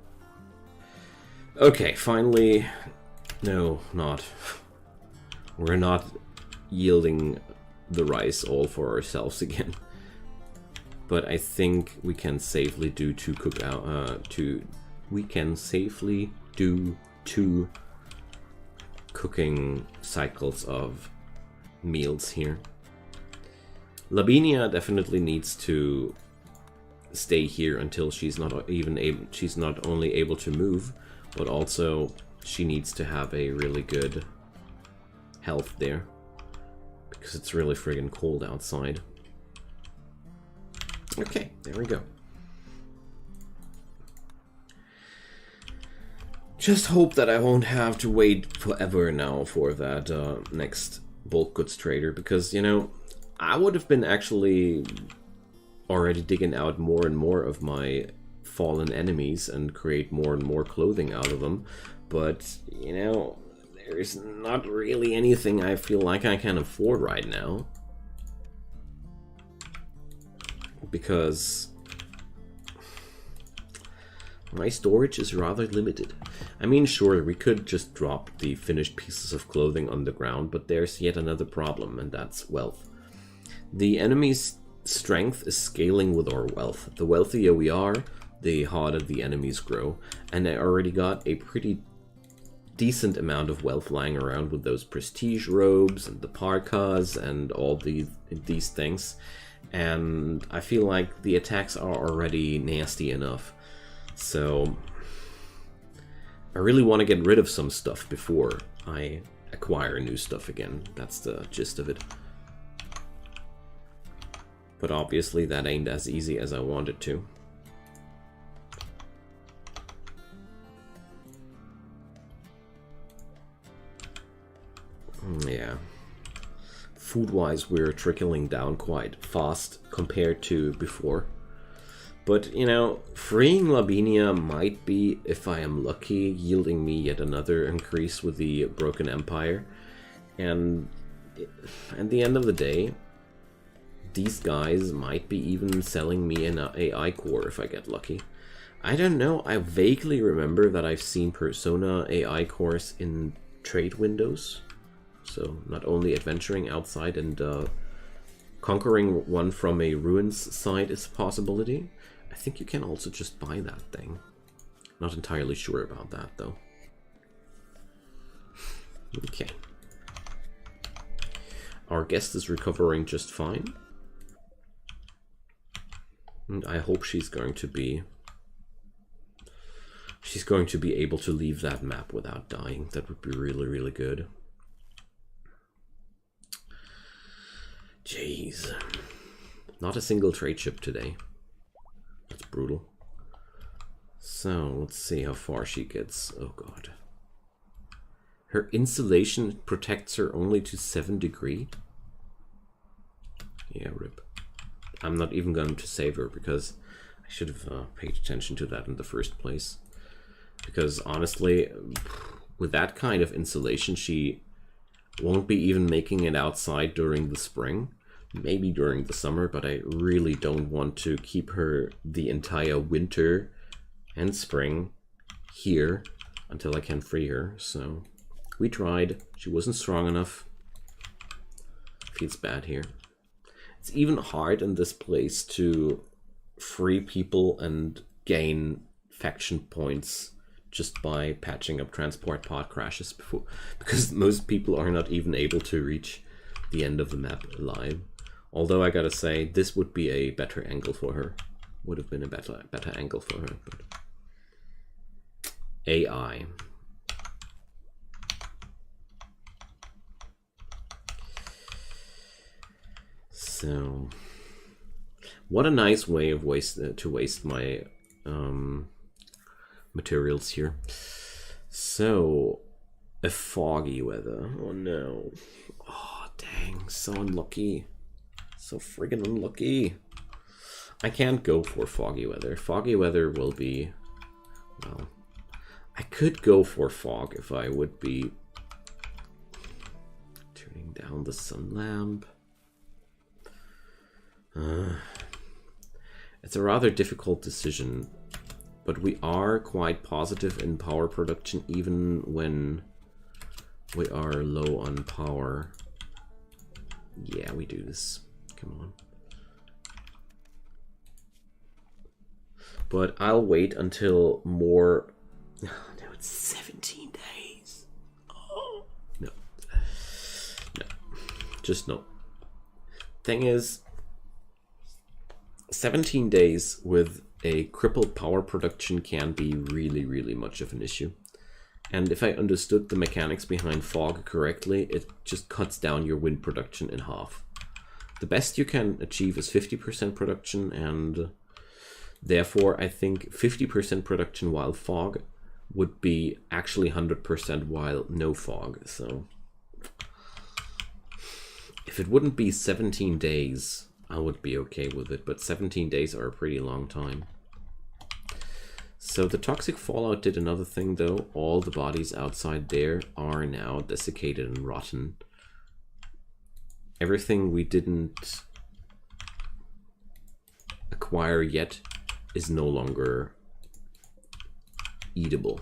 Okay, finally, no, not. We're not yielding the rice all for ourselves again. But I think we can safely do we can safely do 2 cooking cycles of meals here. Lavinia definitely needs to stay here until she's not only able to move, but also she needs to have a really good health there, because it's really friggin' cold outside. Okay, there we go. Just hope that I won't have to wait forever now for that next bulk goods trader, because, you know, I would have been actually already digging out more and more of my fallen enemies and create more and more clothing out of them, but, you know, there's not really anything I feel like I can afford right now, because my storage is rather limited. I mean, sure, we could just drop the finished pieces of clothing on the ground, but there's yet another problem, and that's wealth. The enemy's strength is scaling with our wealth. The wealthier we are, the harder the enemies grow, and I already got a pretty decent amount of wealth lying around with those prestige robes and the parkas and all these things, and I feel like the attacks are already nasty enough. So I really want to get rid of some stuff before I acquire new stuff again. That's the gist of it. But obviously that ain't as easy as I want it to. Yeah. Food-wise, we're trickling down quite fast compared to before. But, you know, freeing Lavinia might be, if I am lucky, yielding me yet another increase with the Broken Empire. And at the end of the day, these guys might be even selling me an AI core if I get lucky. I don't know, I vaguely remember that I've seen Persona AI cores in trade windows. So not only adventuring outside and conquering one from a ruins side is a possibility. I think you can also just buy that thing. Not entirely sure about that though. Okay. Our guest is recovering just fine. And I hope she's going to be able to leave that map without dying. That would be really, really good. Jeez. Not a single trade ship today. That's brutal. So, let's see how far she gets. Oh god. Her insulation protects her only to 7 degrees. Yeah, rip. I'm not even going to save her because I should have paid attention to that in the first place. Because honestly, with that kind of insulation, she won't be even making it outside during the spring. maybe during the summer, but I really don't want to keep her the entire winter and spring here until I can free her. So we tried. She wasn't strong enough. Feels bad here. It's even hard in this place to free people and gain faction points just by patching up transport pod crashes before, because most people are not even able to reach the end of the map alive. Although I gotta say, this would be a better angle for her. Would have been a better angle for her. But AI. So, what a nice way of to waste my materials here. So, a foggy weather. Oh no. Oh dang, so unlucky. So friggin' unlucky. I can't go for foggy weather. Foggy weather will be, well, I could go for fog if I would be turning down the sun lamp. It's a rather difficult decision, but we are quite positive in power production even when we are low on power. Yeah, we do this. Come on. But I'll wait until more... Oh, no, it's 17 days. Oh, no. No. Just no. Thing is, 17 days with a crippled power production can be really, really much of an issue. And if I understood the mechanics behind fog correctly, it just cuts down your wind production in half. The best you can achieve is 50% production, and therefore I think 50% production while fog would be actually 100% while no fog. So if it wouldn't be 17 days, I would be okay with it, but 17 days are a pretty long time. So the toxic fallout did another thing though. All the bodies outside there are now desiccated and rotten. Everything we didn't acquire yet is no longer eatable,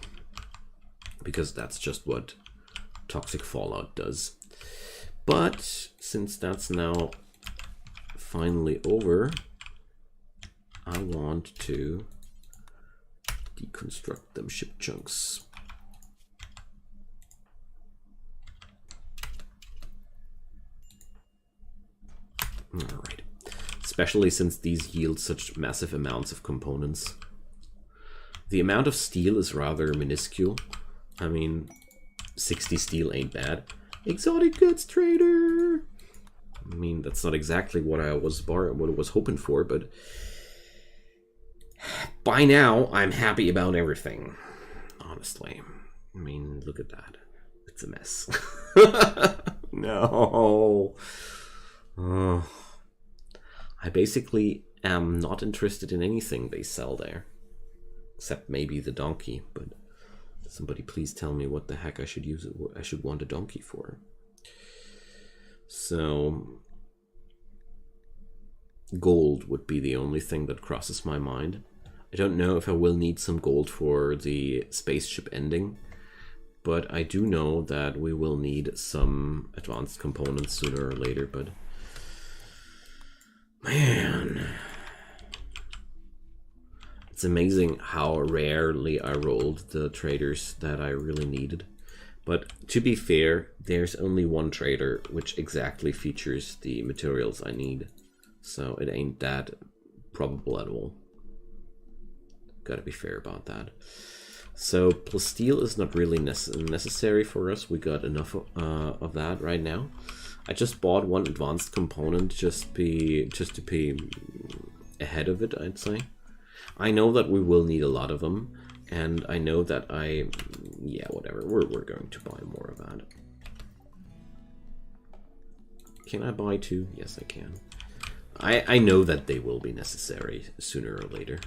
because that's just what toxic fallout does. But since that's now finally over, I want to deconstruct them ship chunks. Alright. Especially since these yield such massive amounts of components. The amount of steel is rather minuscule. I mean, 60 steel ain't bad. Exotic goods trader! I mean, that's not exactly what I was hoping for, but by now I'm happy about everything. Honestly. I mean, look at that. It's a mess. No. Oh. I basically am not interested in anything they sell there. Except maybe the donkey, but somebody please tell me what the heck I should use it. I should want a donkey for. So gold would be the only thing that crosses my mind. I don't know if I will need some gold for the spaceship ending, but I do know that we will need some advanced components sooner or later. But man, it's amazing how rarely I rolled the traders that I really needed. But to be fair, there's only one trader which exactly features the materials I need. So it ain't that probable at all. Gotta be fair about that. So plasteel is not really necessary for us. We got enough of that right now. I just bought one advanced component just to be ahead of it, I'd say. I know that we will need a lot of them, and I know that yeah, whatever, we're going to buy more of that. Can I buy two? Yes, I can. I know that they will be necessary sooner or later.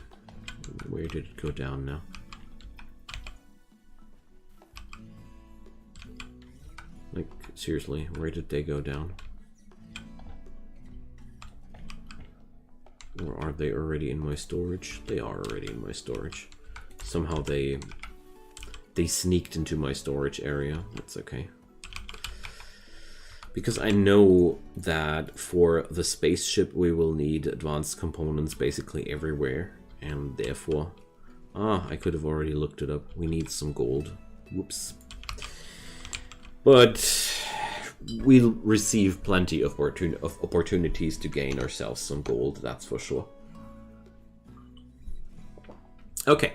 Where did it go down now? Like, seriously, where did they go down? they already in my storage? They are already in my storage. Somehow they sneaked into my storage area. That's okay. Because I know that for the spaceship we will need advanced components basically everywhere. And therefore... Ah, I could have already looked it up. We need some gold. Whoops. But we'll receive plenty of opportunities to gain ourselves some gold, that's for sure. Okay.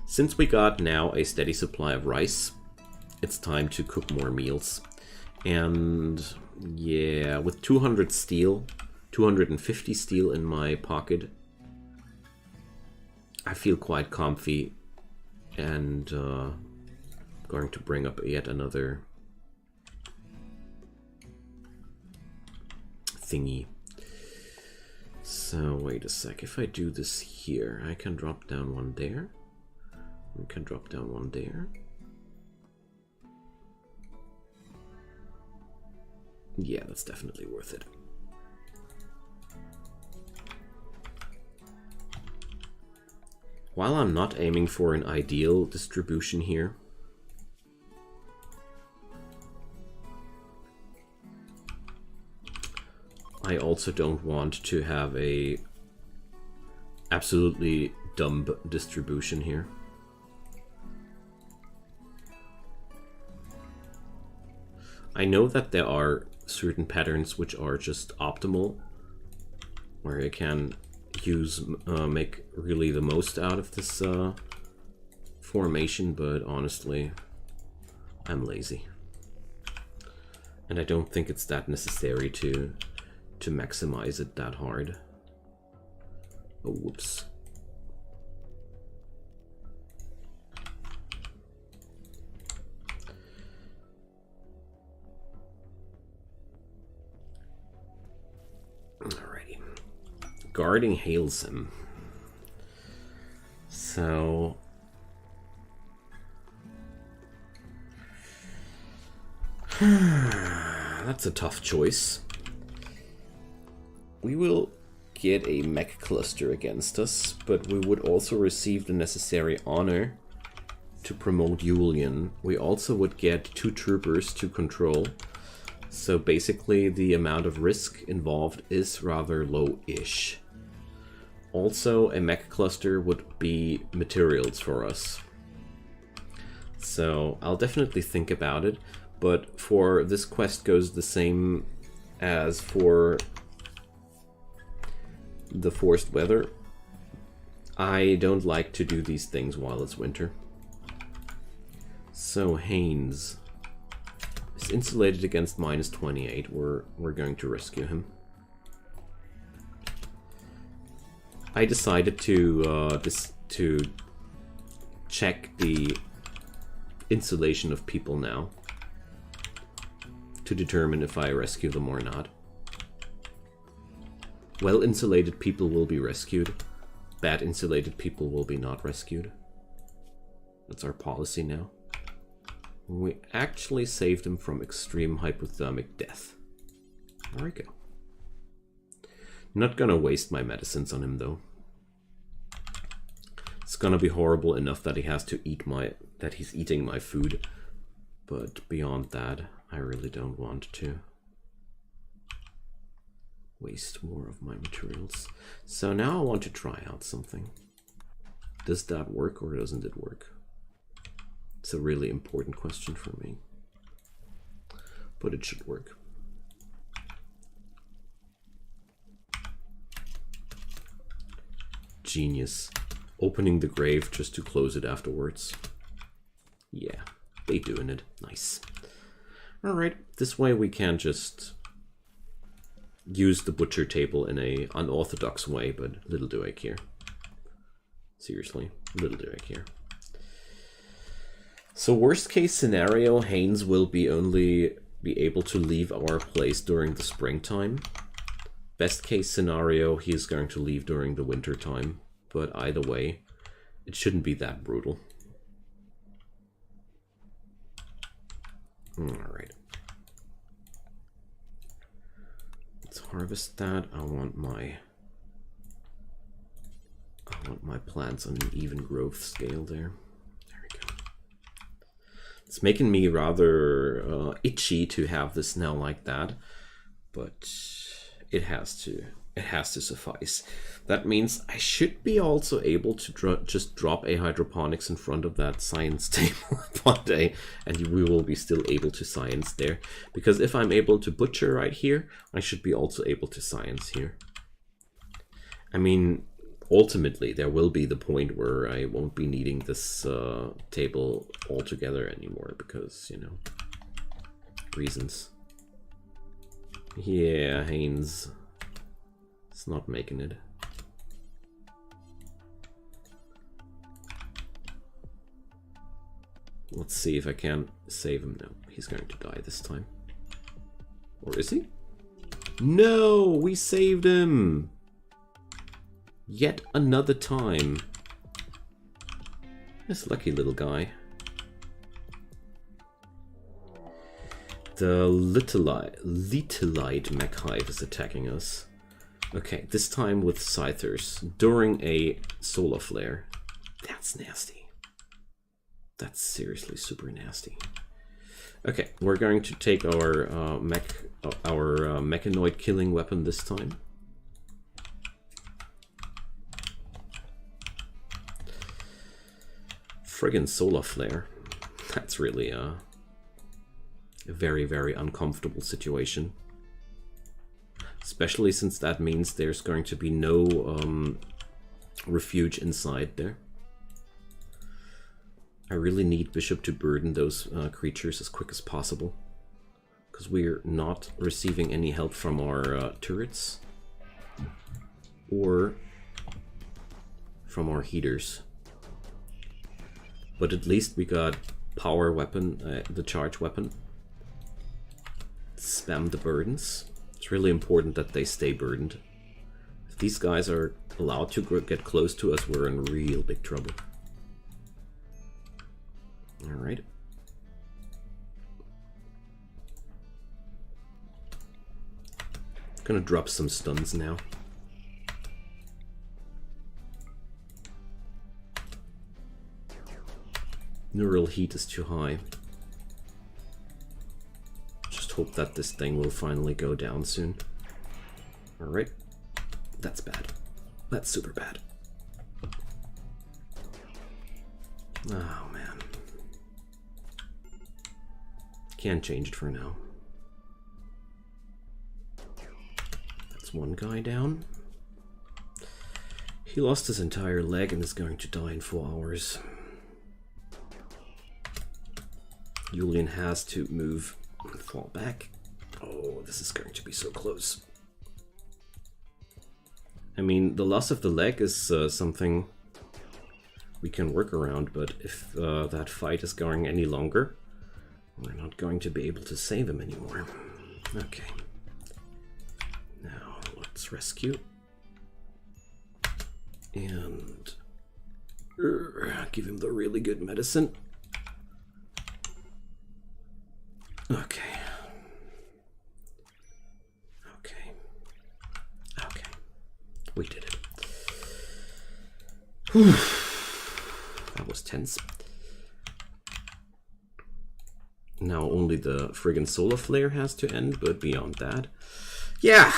Since we got now a steady supply of rice, it's time to cook more meals. And yeah, with 200 steel, 250 steel in my pocket, I feel quite comfy and going to bring up yet another thingy. So wait a sec, if I do this here, I can drop down one there. We can drop down one there. Yeah, that's definitely worth it. While I'm not aiming for an ideal distribution here, I also don't want to have a absolutely dumb distribution here. I know that there are certain patterns which are just optimal, where I can use make really the most out of this formation, but honestly, I'm lazy, and I don't think it's that necessary to maximize it that hard. Oh, whoops. Alrighty. Guarding hails him. So that's a tough choice. We will get a mech cluster against us, but we would also receive the necessary honor to promote Julian. We also would get 2 troopers to control. So basically the amount of risk involved is rather low-ish. Also, a mech cluster would be materials for us. So I'll definitely think about it, but for this quest goes the same as for the forced weather. I don't like to do these things while it's winter. So Haynes is insulated against -28. We're going to rescue him. I decided to check the insulation of people now to determine if I rescue them or not. Well-insulated people will be rescued. Bad insulated people will be not rescued. That's our policy now. We actually saved him from extreme hypothermic death. There we go. Not gonna waste my medicines on him though. It's gonna be horrible enough that he has to eat he's eating my food. But beyond that, I really don't want to waste more of my materials. So now I want to try out something. Does that work or doesn't it work? It's a really important question for me. But it should work. Genius. Opening the grave just to close it afterwards. Yeah, they doing it. Nice. Alright, this way we can just use the butcher table in a unorthodox way, but little do I care. Seriously, little do I care. So worst case scenario, Haynes will only be able to leave our place during the springtime. Best case scenario, he is going to leave during the winter time. But either way, it shouldn't be that brutal. Alright. Let's harvest that. I want my my plants on an even growth scale there. There we go. It's making me rather itchy to have this now like that, but it has to suffice. That means I should be also able to just drop a hydroponics in front of that science table one day, and we will be still able to science there. Because if I'm able to butcher right here, I should be also able to science here. I mean, ultimately, there will be the point where I won't be needing this table altogether anymore because, you know, reasons. Yeah, Haynes. It's not making it. Let's see if I can save him. No, he's going to die this time. Or is he? No, we saved him! Yet another time. This lucky little guy. The Littlite Mechhive is attacking us. Okay, this time with Scythers during a solar flare. That's nasty. That's seriously super nasty. Okay, we're going to take our Mechanoid killing weapon this time. Friggin' solar flare. That's really a very, very uncomfortable situation. Especially since that means there's going to be no refuge inside there. I really need Bishop to burden those creatures as quick as possible, because we're not receiving any help from our turrets or from our heaters. But at least we got power weapon, the charge weapon. Spam the burdens. It's really important that they stay burdened. If these guys are allowed to get close to us, we're in real big trouble. Alright. Gonna drop some stuns now. Neural heat is too high. Just hope that this thing will finally go down soon. Alright. That's bad. That's super bad. Oh man. Can't change it for now. That's one guy down. He lost his entire leg and is going to die in 4 hours. Julian has to move and fall back. Oh, this is going to be so close. I mean, the loss of the leg is something we can work around, but if that fight is going any longer, we're not going to be able to save him anymore. Okay. Now, let's rescue. And give him the really good medicine. Okay. Okay. Okay. We did it. Whew. That was tense. Now only the friggin' solar flare has to end, but beyond that... Yeah,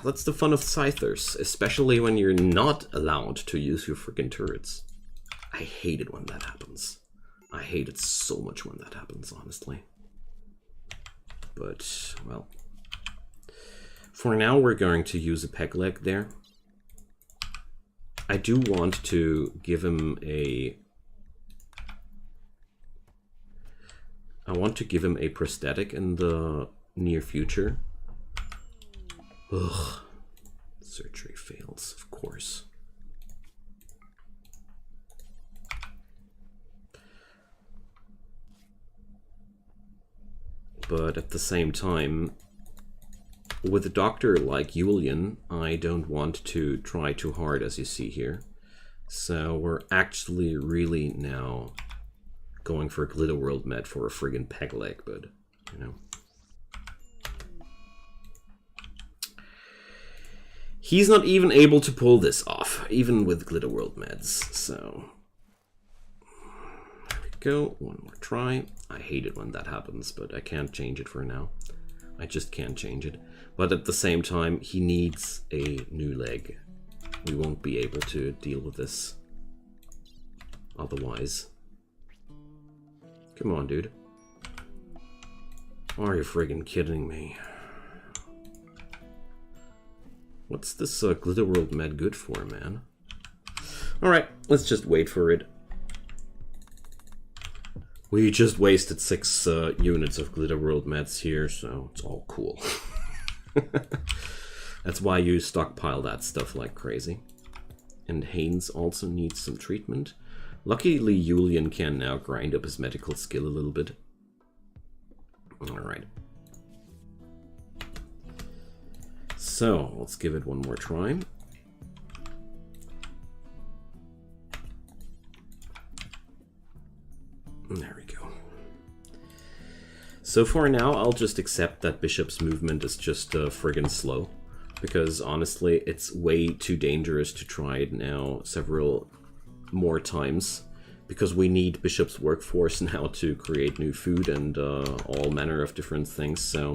that's the fun of Scythers, especially when you're not allowed to use your friggin' turrets. I hate it when that happens. I hate it so much when that happens, honestly. But, well... For now, we're going to use a peg leg there. I do want to give him a... I want to give him a prosthetic in the near future. Ugh. Surgery fails, of course. But at the same time, with a doctor like Julian, I don't want to try too hard, as you see here. So we're actually really now going for a Glitter World med for a friggin' peg leg, but, you know. He's not even able to pull this off, even with Glitter World meds. So there we go. One more try. I hate it when that happens, but I can't change it for now. I just can't change it. But at the same time, he needs a new leg. We won't be able to deal with this otherwise. Come on, dude. Are you friggin' kidding me? What's this Glitter World med good for, man? Alright, let's just wait for it. We just wasted 6 units of Glitter World meds here, so it's all cool. That's why you stockpile that stuff like crazy. And Haynes also needs some treatment. Luckily, Julian can now grind up his medical skill a little bit. Alright. So, let's give it one more try. There we go. So for now, I'll just accept that Bishop's movement is just friggin' slow. Because honestly, it's way too dangerous to try it now several more times. Because we need Bishop's workforce now to create new food and all manner of different things. So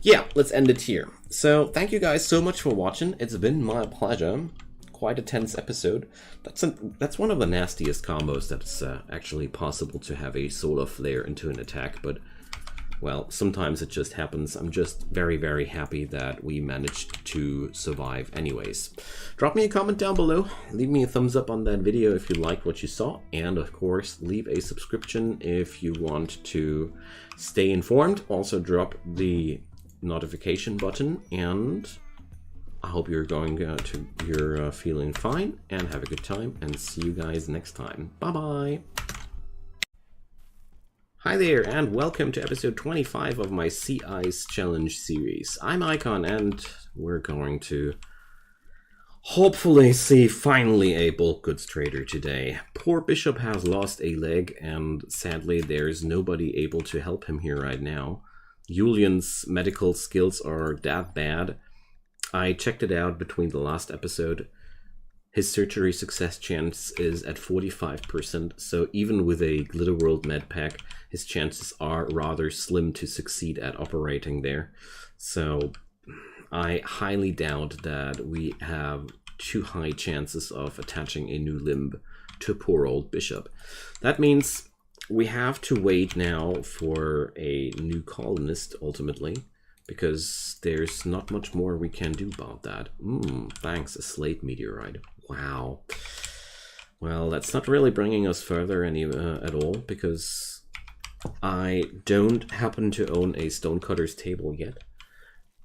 yeah, let's end it here. So thank you guys so much for watching. It's been my pleasure. Quite a tense episode. That's one of the nastiest combos that's actually possible to have a solar flare into an attack, but well, sometimes it just happens. I'm just very, very happy that we managed to survive anyways. Drop me a comment down below, leave me a thumbs up on that video if you liked what you saw, and of course, leave a subscription if you want to stay informed. Also drop the notification button, and I hope you're you're feeling fine, and have a good time, and see you guys next time. Bye-bye! Hi there, and welcome to episode 25 of my Sea Ice Challenge series. I'm Icon, and we're going to hopefully see finally a bulk goods trader today. Poor Bishop has lost a leg, and sadly there's nobody able to help him here right now. Julian's medical skills are that bad. I checked it out between the last episode. His surgery success chance is at 45%, so even with a Glitter World med pack, his chances are rather slim to succeed at operating there. So I highly doubt that we have too high chances of attaching a new limb to poor old Bishop. That means we have to wait now for a new Colonist, ultimately, because there's not much more we can do about that. Thanks, a slate meteorite. Wow. Well, that's not really bringing us further at all, because I don't happen to own a Stonecutter's table yet.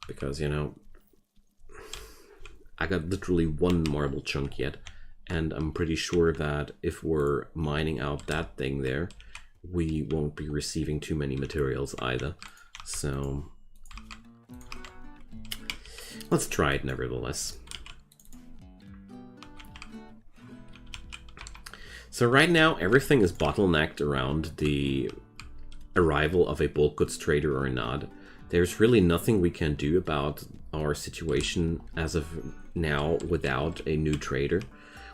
Because, you know, I got literally one marble chunk yet, and I'm pretty sure that if we're mining out that thing there, we won't be receiving too many materials either. So let's try it nevertheless. So right now, everything is bottlenecked around the arrival of a bulk goods trader or not. There's really nothing we can do about our situation as of now without a new trader,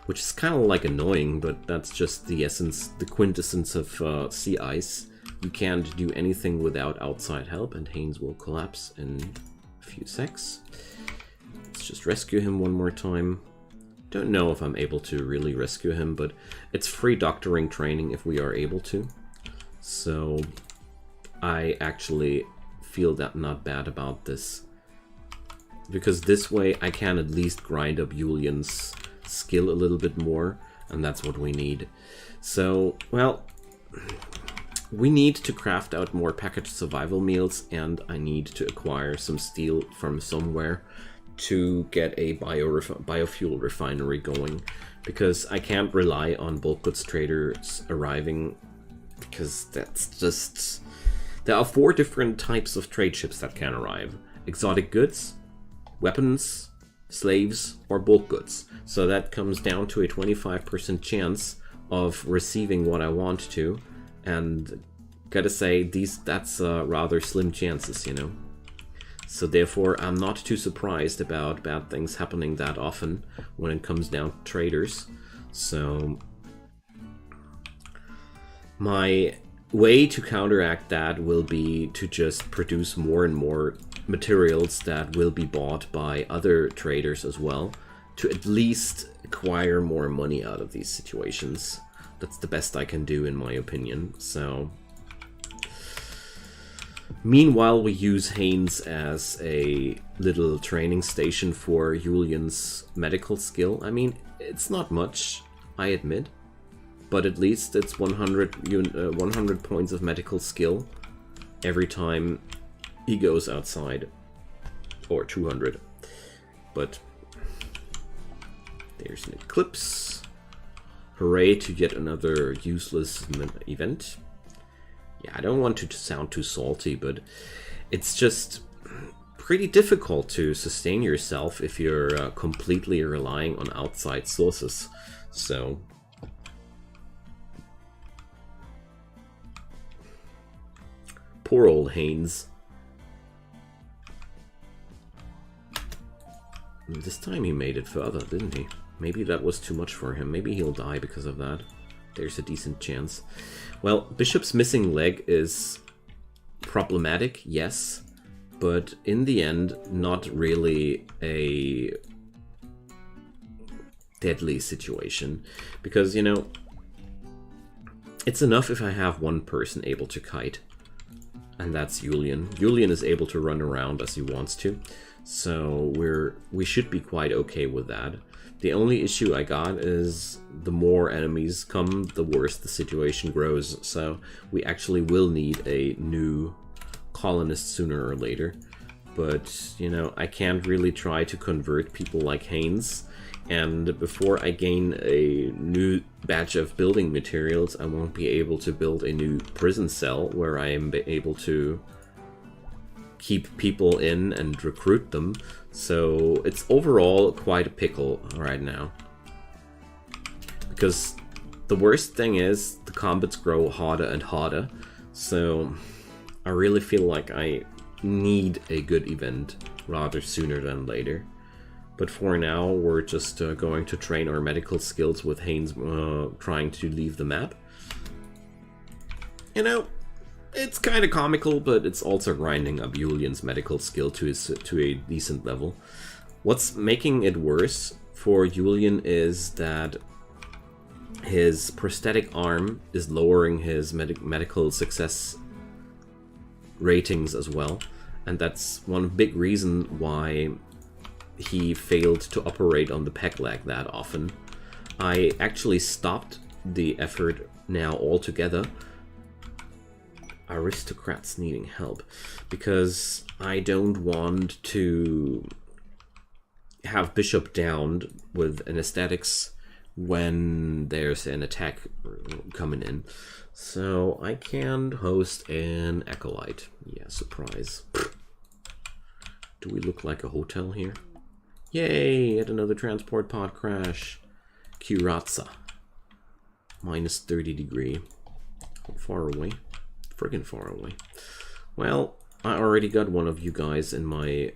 which is kind of like annoying, but that's just the essence, the quintessence of Sea Ice. You can't do anything without outside help, and Haynes will collapse in a few secs. Let's just rescue him one more time. Don't know if I'm able to really rescue him, but it's free doctoring training if we are able to. So I actually feel that not bad about this, because this way I can at least grind up Julian's skill a little bit more, and that's what we need. So, well, we need to craft out more packaged survival meals, and I need to acquire some steel from somewhere to get a biofuel refinery going, because I can't rely on bulk goods traders arriving, because that's just... There are 4 different types of trade ships that can arrive: exotic goods, weapons, slaves, or bulk goods. So that comes down to a 25% chance of receiving what I want to, and gotta say, that's rather slim chances, you know. So therefore, I'm not too surprised about bad things happening that often when it comes down to traders. So my way to counteract that will be to just produce more and more materials that will be bought by other traders as well, to at least acquire more money out of these situations. That's the best I can do in my opinion. So meanwhile, we use Haynes as a little training station for Julian's medical skill. I mean, it's not much, I admit, but at least it's 100 points of medical skill every time he goes outside, or 200. But there's an eclipse. Hooray to yet another useless event. Yeah, I don't want to sound too salty, but it's just pretty difficult to sustain yourself if you're completely relying on outside sources. So poor old Haynes. This time he made it further, didn't he? Maybe that was too much for him. Maybe he'll die because of that. There's a decent chance. Well, Bishop's missing leg is problematic, yes, but in the end, not really a deadly situation. Because, you know, it's enough if I have one person able to kite. And that's Julian. Julian is able to run around as he wants to. So we should be quite okay with that. The only issue I got is the more enemies come, the worse the situation grows. So we actually will need a new colonist sooner or later. But, you know, I can't really try to convert people like Haynes. And before I gain a new batch of building materials, I won't be able to build a new prison cell where I am able to keep people in and recruit them. So it's overall quite a pickle right now. Because the worst thing is the combats grow harder and harder. So I really feel like I need a good event rather sooner than later. But for now, we're just going to train our medical skills with Haynes trying to leave the map. You know, it's kind of comical, but it's also grinding up Julian's medical skill to a decent level. What's making it worse for Julian is that his prosthetic arm is lowering his medical success ratings as well. And that's one big reason why he failed to operate on the peg leg that often. I actually stopped the effort now altogether. Aristocrats needing help, because I don't want to have Bishop downed with anesthetics when there's an attack coming in. So I can host an acolyte. Yeah, surprise. Do we look like a hotel here? Yay, yet another transport pod crash. Curazza. Minus 30 degree. How far away? Friggin' far away. Well, I already got one of you guys in my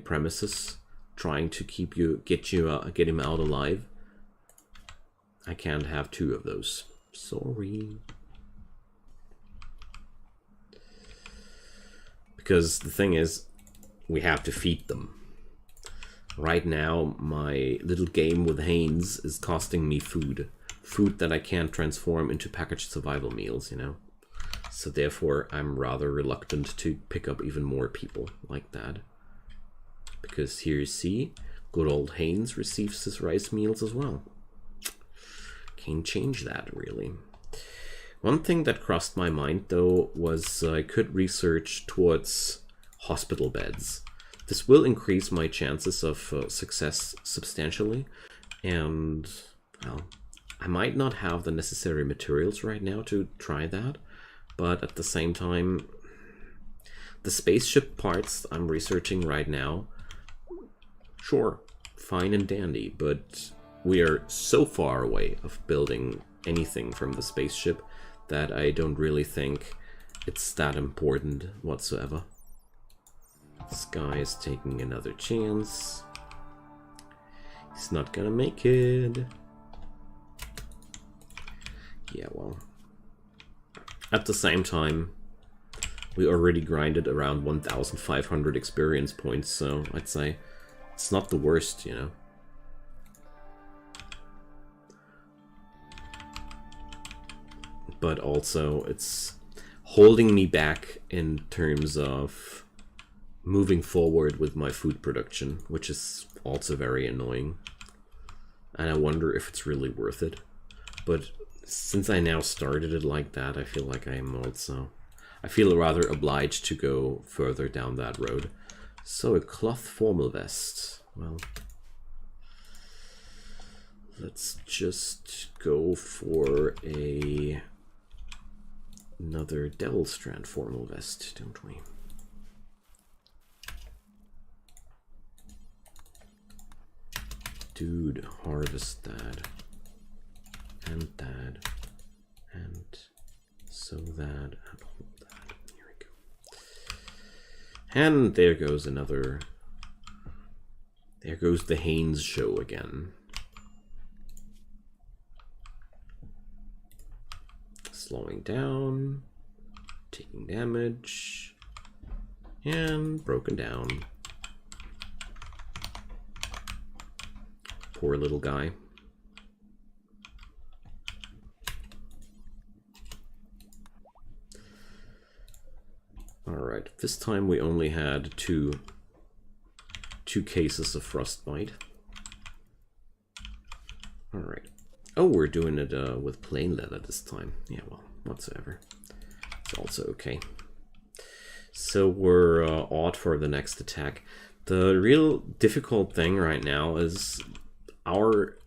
premises, trying to get him out alive. I can't have two of those. Sorry. Because the thing is, we have to feed them. Right now, my little game with Haynes is costing me food. Food that I can't transform into packaged survival meals, you know? So therefore, I'm rather reluctant to pick up even more people like that. Because here you see, good old Haynes receives his rice meals as well. Can't change that, really. One thing that crossed my mind, though, was I could research towards hospital beds. This will increase my chances of success substantially, and, well, I might not have the necessary materials right now to try that, but at the same time, the spaceship parts I'm researching right now, sure, fine and dandy, but we are so far away of building anything from the spaceship that I don't really think it's that important whatsoever. This guy is taking another chance. He's not gonna make it. Yeah, well. At the same time, we already grinded around 1,500 experience points, so I'd say it's not the worst, you know. But also, it's holding me back in terms of moving forward with my food production, which is also very annoying. And I wonder if it's really worth it. But since I now started it like that, I feel like I feel rather obliged to go further down that road. So a cloth formal vest. Well, let's just go for another Devil Strand formal vest, don't we? Dude, harvest that. And that. And so that. And hold that. Here we go. And there goes another. There goes the Haynes show again. Slowing down. Taking damage. And broken down. Poor little guy. Alright, this time we only had two cases of frostbite. Alright. Oh, we're doing it with plain leather this time. Yeah, well, whatsoever. It's also okay. So we're odd for the next attack. The real difficult thing right now is our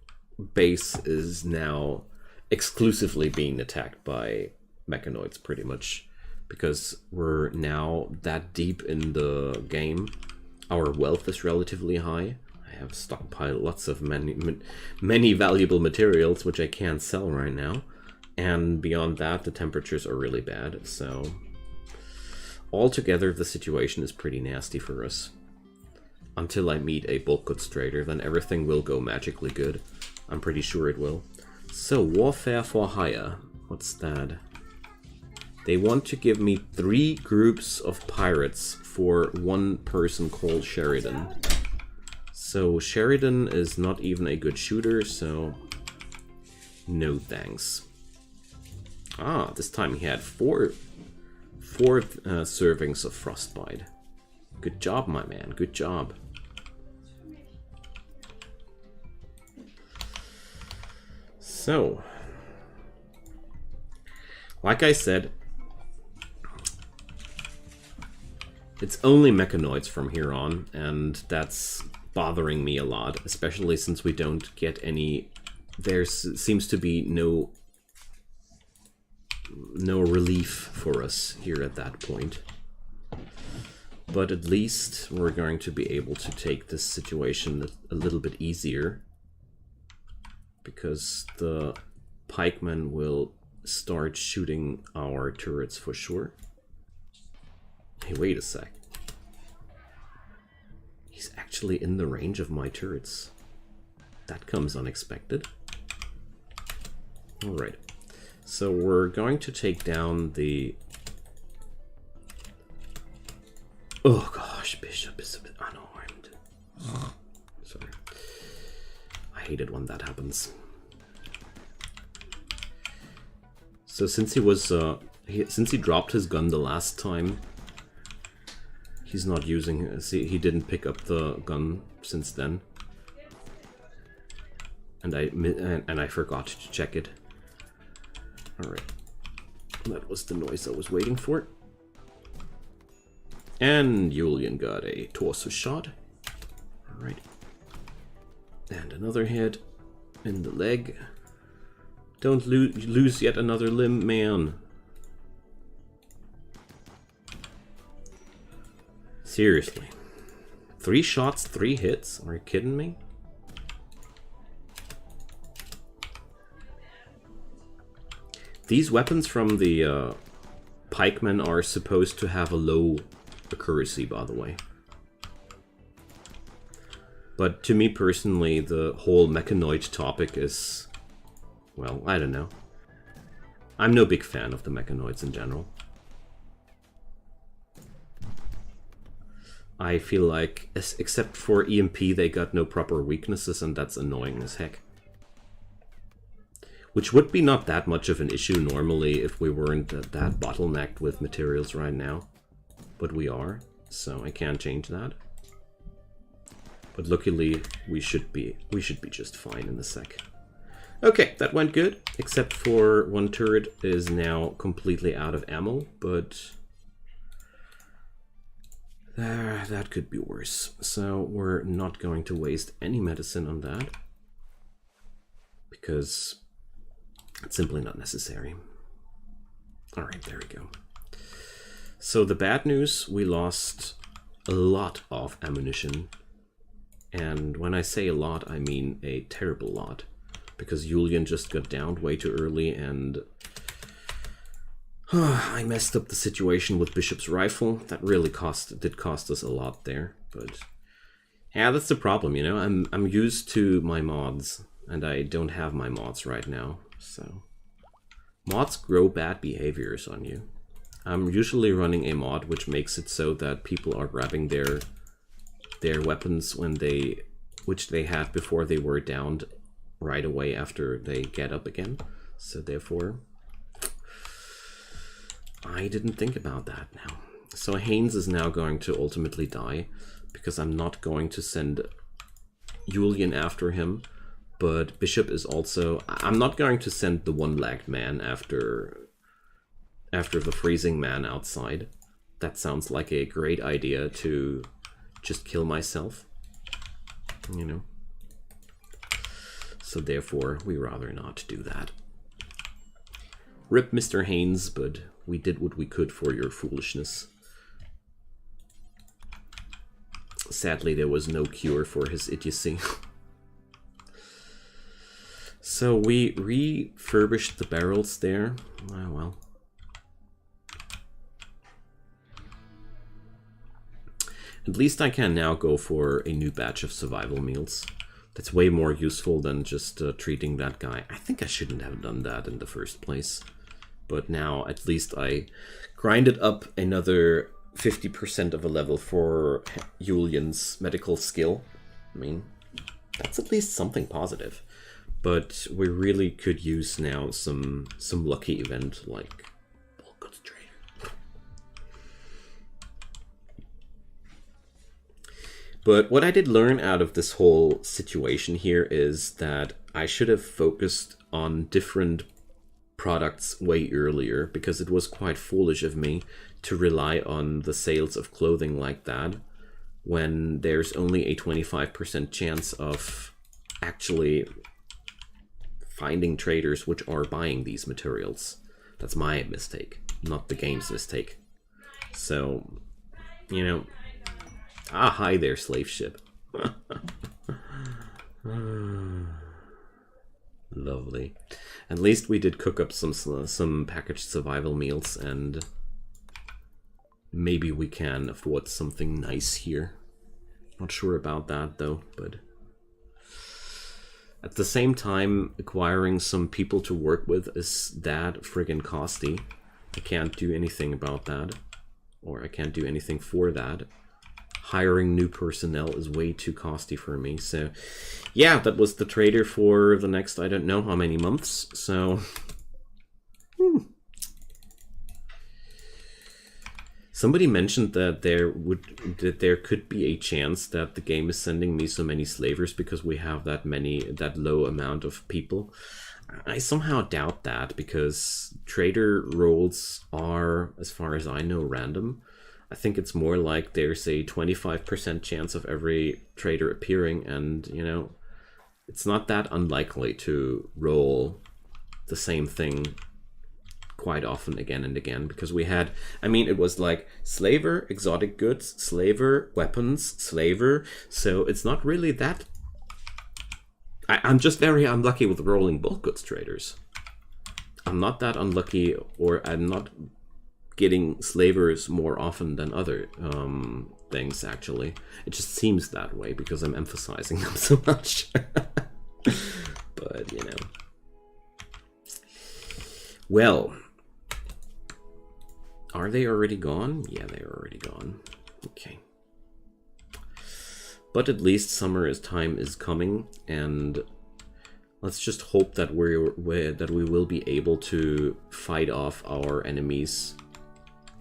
base is now exclusively being attacked by mechanoids, pretty much. Because we're now that deep in the game. Our wealth is relatively high. I have stockpiled lots of many valuable materials, which I can't sell right now. And beyond that, the temperatures are really bad, so altogether the situation is pretty nasty for us. Until I meet a bulk goods trader, then everything will go magically good. I'm pretty sure it will. So, warfare for hire. What's that? They want to give me 3 groups of pirates for 1 person called Sheridan. So Sheridan is not even a good shooter, so no thanks. Ah, this time he had 4 servings of frostbite. Good job, my man, good job. So, like I said, it's only mechanoids from here on, and that's bothering me a lot, especially since we don't get any... There seems to be no relief for us here at that point. But at least we're going to be able to take this situation a little bit easier, because the pikemen will start shooting our turrets for sure. Hey, wait a sec. He's actually in the range of my turrets. That comes unexpected. Alright. So we're going to take down the... Oh gosh, Bishop is a bit unarmed. Sorry. I hate it when that happens. So since he was... since he dropped his gun the last time, he's not using... See, he didn't pick up the gun since then. And I forgot to check it. Alright. That was the noise I was waiting for. And Julian got a torso shot. Alright. And another hit in the leg. Don't lose yet another limb, man. Seriously. 3 shots, 3 hits? Are you kidding me? These weapons from the pikemen are supposed to have a low accuracy, by the way. But to me personally, the whole Mechanoid topic is, well, I don't know. I'm no big fan of the Mechanoids in general. I feel like, except for EMP, they got no proper weaknesses, and that's annoying as heck. Which would be not that much of an issue normally if we weren't that bottlenecked with materials right now. But we are, so I can't change that. But luckily, we should be just fine in a sec. Okay, that went good, except for one turret is now completely out of ammo, but that could be worse. So we're not going to waste any medicine on that, because it's simply not necessary. Alright, there we go. So the bad news, we lost a lot of ammunition. And when I say a lot, I mean a terrible lot. Because Julian just got downed way too early, and I messed up the situation with Bishop's rifle. That really did cost us a lot there. But yeah, that's the problem, you know. I'm used to my mods, and I don't have my mods right now. So mods grow bad behaviors on you. I'm usually running a mod which makes it so that people are grabbing their weapons which they had before they were downed right away after they get up again. So therefore, I didn't think about that now. So Haynes is now going to ultimately die, because I'm not going to send Julian after him, but Bishop is also... I'm not going to send the one-legged man after the freezing man outside. That sounds like a great idea to just kill myself, you know. So therefore, we rather not do that. Rip Mr. Haynes, but we did what we could for your foolishness. Sadly, there was no cure for his idiocy. So we refurbished the barrels there. Oh well. At least I can now go for a new batch of survival meals. That's way more useful than just treating that guy. I think I shouldn't have done that in the first place. But now at least I grinded up another 50% of a level for Julian's medical skill. I mean, that's at least something positive. But we really could use now some lucky event like Bulkut's Trader. But what I did learn out of this whole situation here is that I should have focused on different products way earlier, because it was quite foolish of me to rely on the sales of clothing like that when there's only a 25% chance of actually finding traders which are buying these materials. That's my mistake, not the game's mistake. So, you know... Ah, hi there, slave ship. Lovely. At least we did cook up some packaged survival meals, and maybe we can afford something nice here. Not sure about that though, but at the same time, acquiring some people to work with is that friggin' costly. I can't do anything about that, or I can't do anything for that. Hiring new personnel is way too costly for me. So yeah, that was the trader for the next I don't know how many months. So somebody mentioned that there could be a chance that the game is sending me so many slavers because we have that low amount of people. I somehow doubt that, because trader roles are, as far as I know, random. I think it's more like there's a 25% chance of every trader appearing, and, you know, it's not that unlikely to roll the same thing quite often again and again, because we had, I mean, it was like slaver, exotic goods, slaver, weapons, slaver, so it's not really that... I'm just very unlucky with rolling bulk goods traders. I'm not that unlucky, or I'm not getting slavers more often than other things, actually. It just seems that way because I'm emphasizing them so much. But, you know. Well. Are they already gone? Yeah, they're already gone. Okay. But at least summer time is coming, and let's just hope that we will be able to fight off our enemies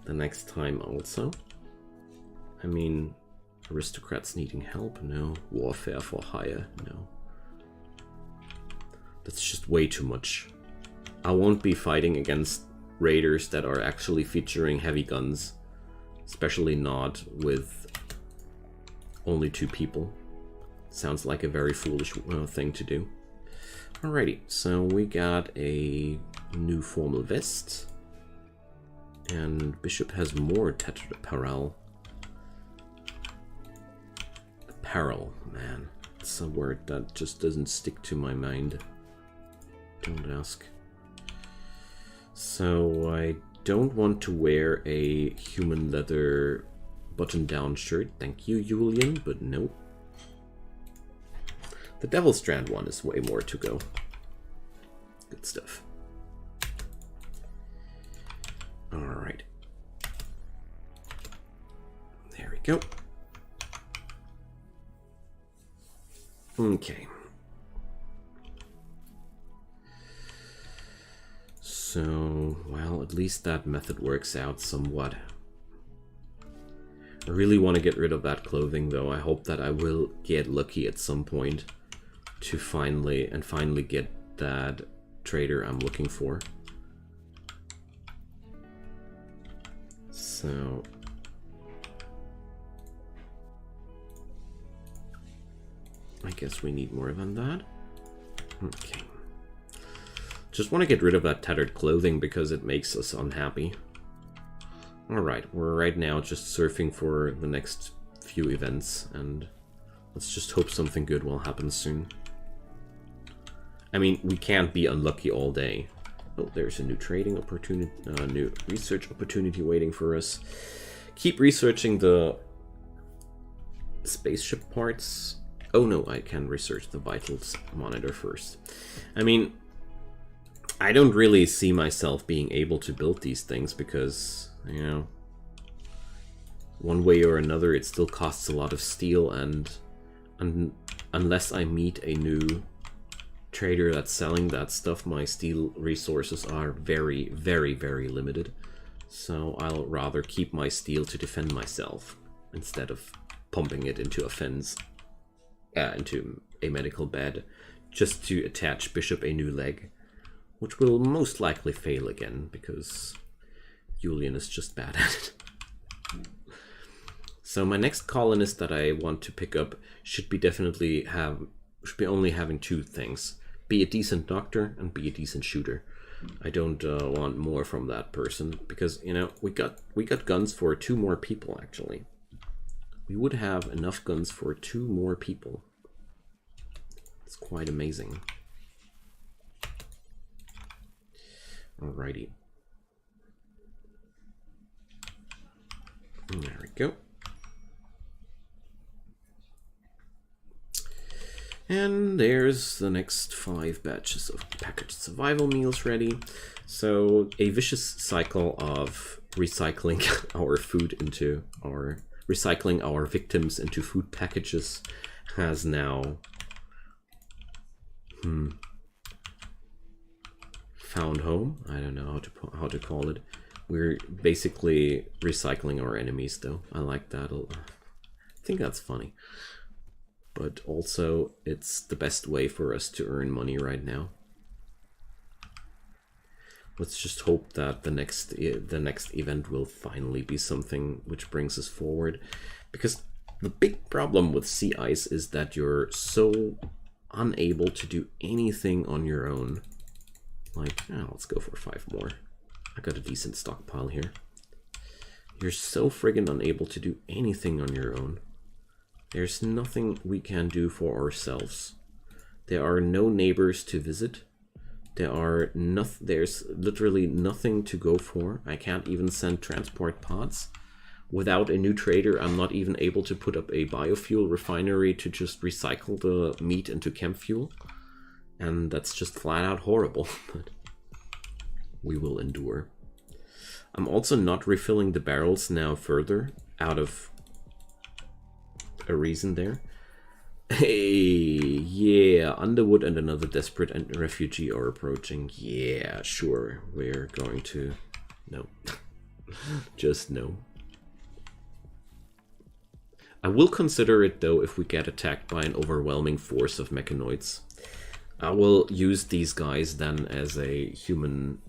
the next time also. I mean, aristocrats needing help? No. Warfare for hire? No. That's just way too much. I won't be fighting against raiders that are actually featuring heavy guns, especially not with only 2 people. Sounds like a very foolish thing to do. Alrighty, so we got a new formal vest, and Bishop has more tattered apparel. Apparel, man, it's a word that just doesn't stick to my mind. Don't ask. So I don't want to wear a human leather button-down shirt. Thank you, Julian, but no. The Devil Strand one is way more to go. Good stuff. Alright. There we go. Okay. So, well, at least that method works out somewhat. I really want to get rid of that clothing, though. I hope that I will get lucky at some point to finally get that trader I'm looking for. So, I guess we need more than that. Okay. Just want to get rid of that tattered clothing because it makes us unhappy. Alright, we're right now just surfing for the next few events, and let's just hope something good will happen soon. I mean, we can't be unlucky all day. Oh, there's a new trading opportunity, new research opportunity waiting for us. Keep researching the spaceship parts. Oh no, I can research the vitals monitor first. I mean, I don't really see myself being able to build these things because, you know, one way or another it still costs a lot of steel, and unless I meet a new trader that's selling that stuff, my steel resources are very, very, very limited. So I'll rather keep my steel to defend myself instead of pumping it into a fence, into a medical bed, just to attach Bishop a new leg, which will most likely fail again because Julian is just bad at it. So my next colonist that I want to pick up should be only having 2 things: be a decent doctor and be a decent shooter. I don't want more from that person because, you know, we got guns for 2 more people. Actually, we would have enough guns for 2 more people. It's quite amazing. Alrighty. There we go. And there's the next 5 batches of packaged survival meals ready. So a vicious cycle of recycling our food into recycling our victims into food packages has now found home. I don't know how to call it. We're basically recycling our enemies, though. I like that. I think that's funny. But also, it's the best way for us to earn money right now. Let's just hope that the next event will finally be something which brings us forward. Because the big problem with sea ice is that you're so unable to do anything on your own. Like, let's go for 5 more. I got a decent stockpile here. You're so friggin' unable to do anything on your own. There's nothing we can do for ourselves. There are no neighbors to visit. There's literally nothing to go for. I can't even send transport pods. Without a new trader, I'm not even able to put up a biofuel refinery to just recycle the meat into chem fuel. And that's just flat out horrible, but we will endure. I'm also not refilling the barrels now further, out of a reason there. Hey, yeah, Underwood and another desperate refugee are approaching. Yeah, sure, we're going to... No. Just no. I will consider it, though, if we get attacked by an overwhelming force of mechanoids. I will use these guys then as a human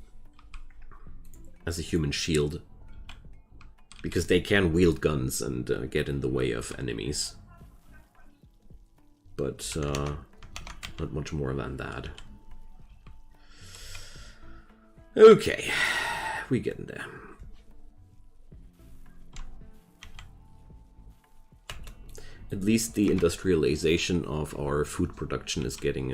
shield, because they can wield guns and get in the way of enemies. But not much more than that. Okay, we getting there. At least the industrialization of our food production is getting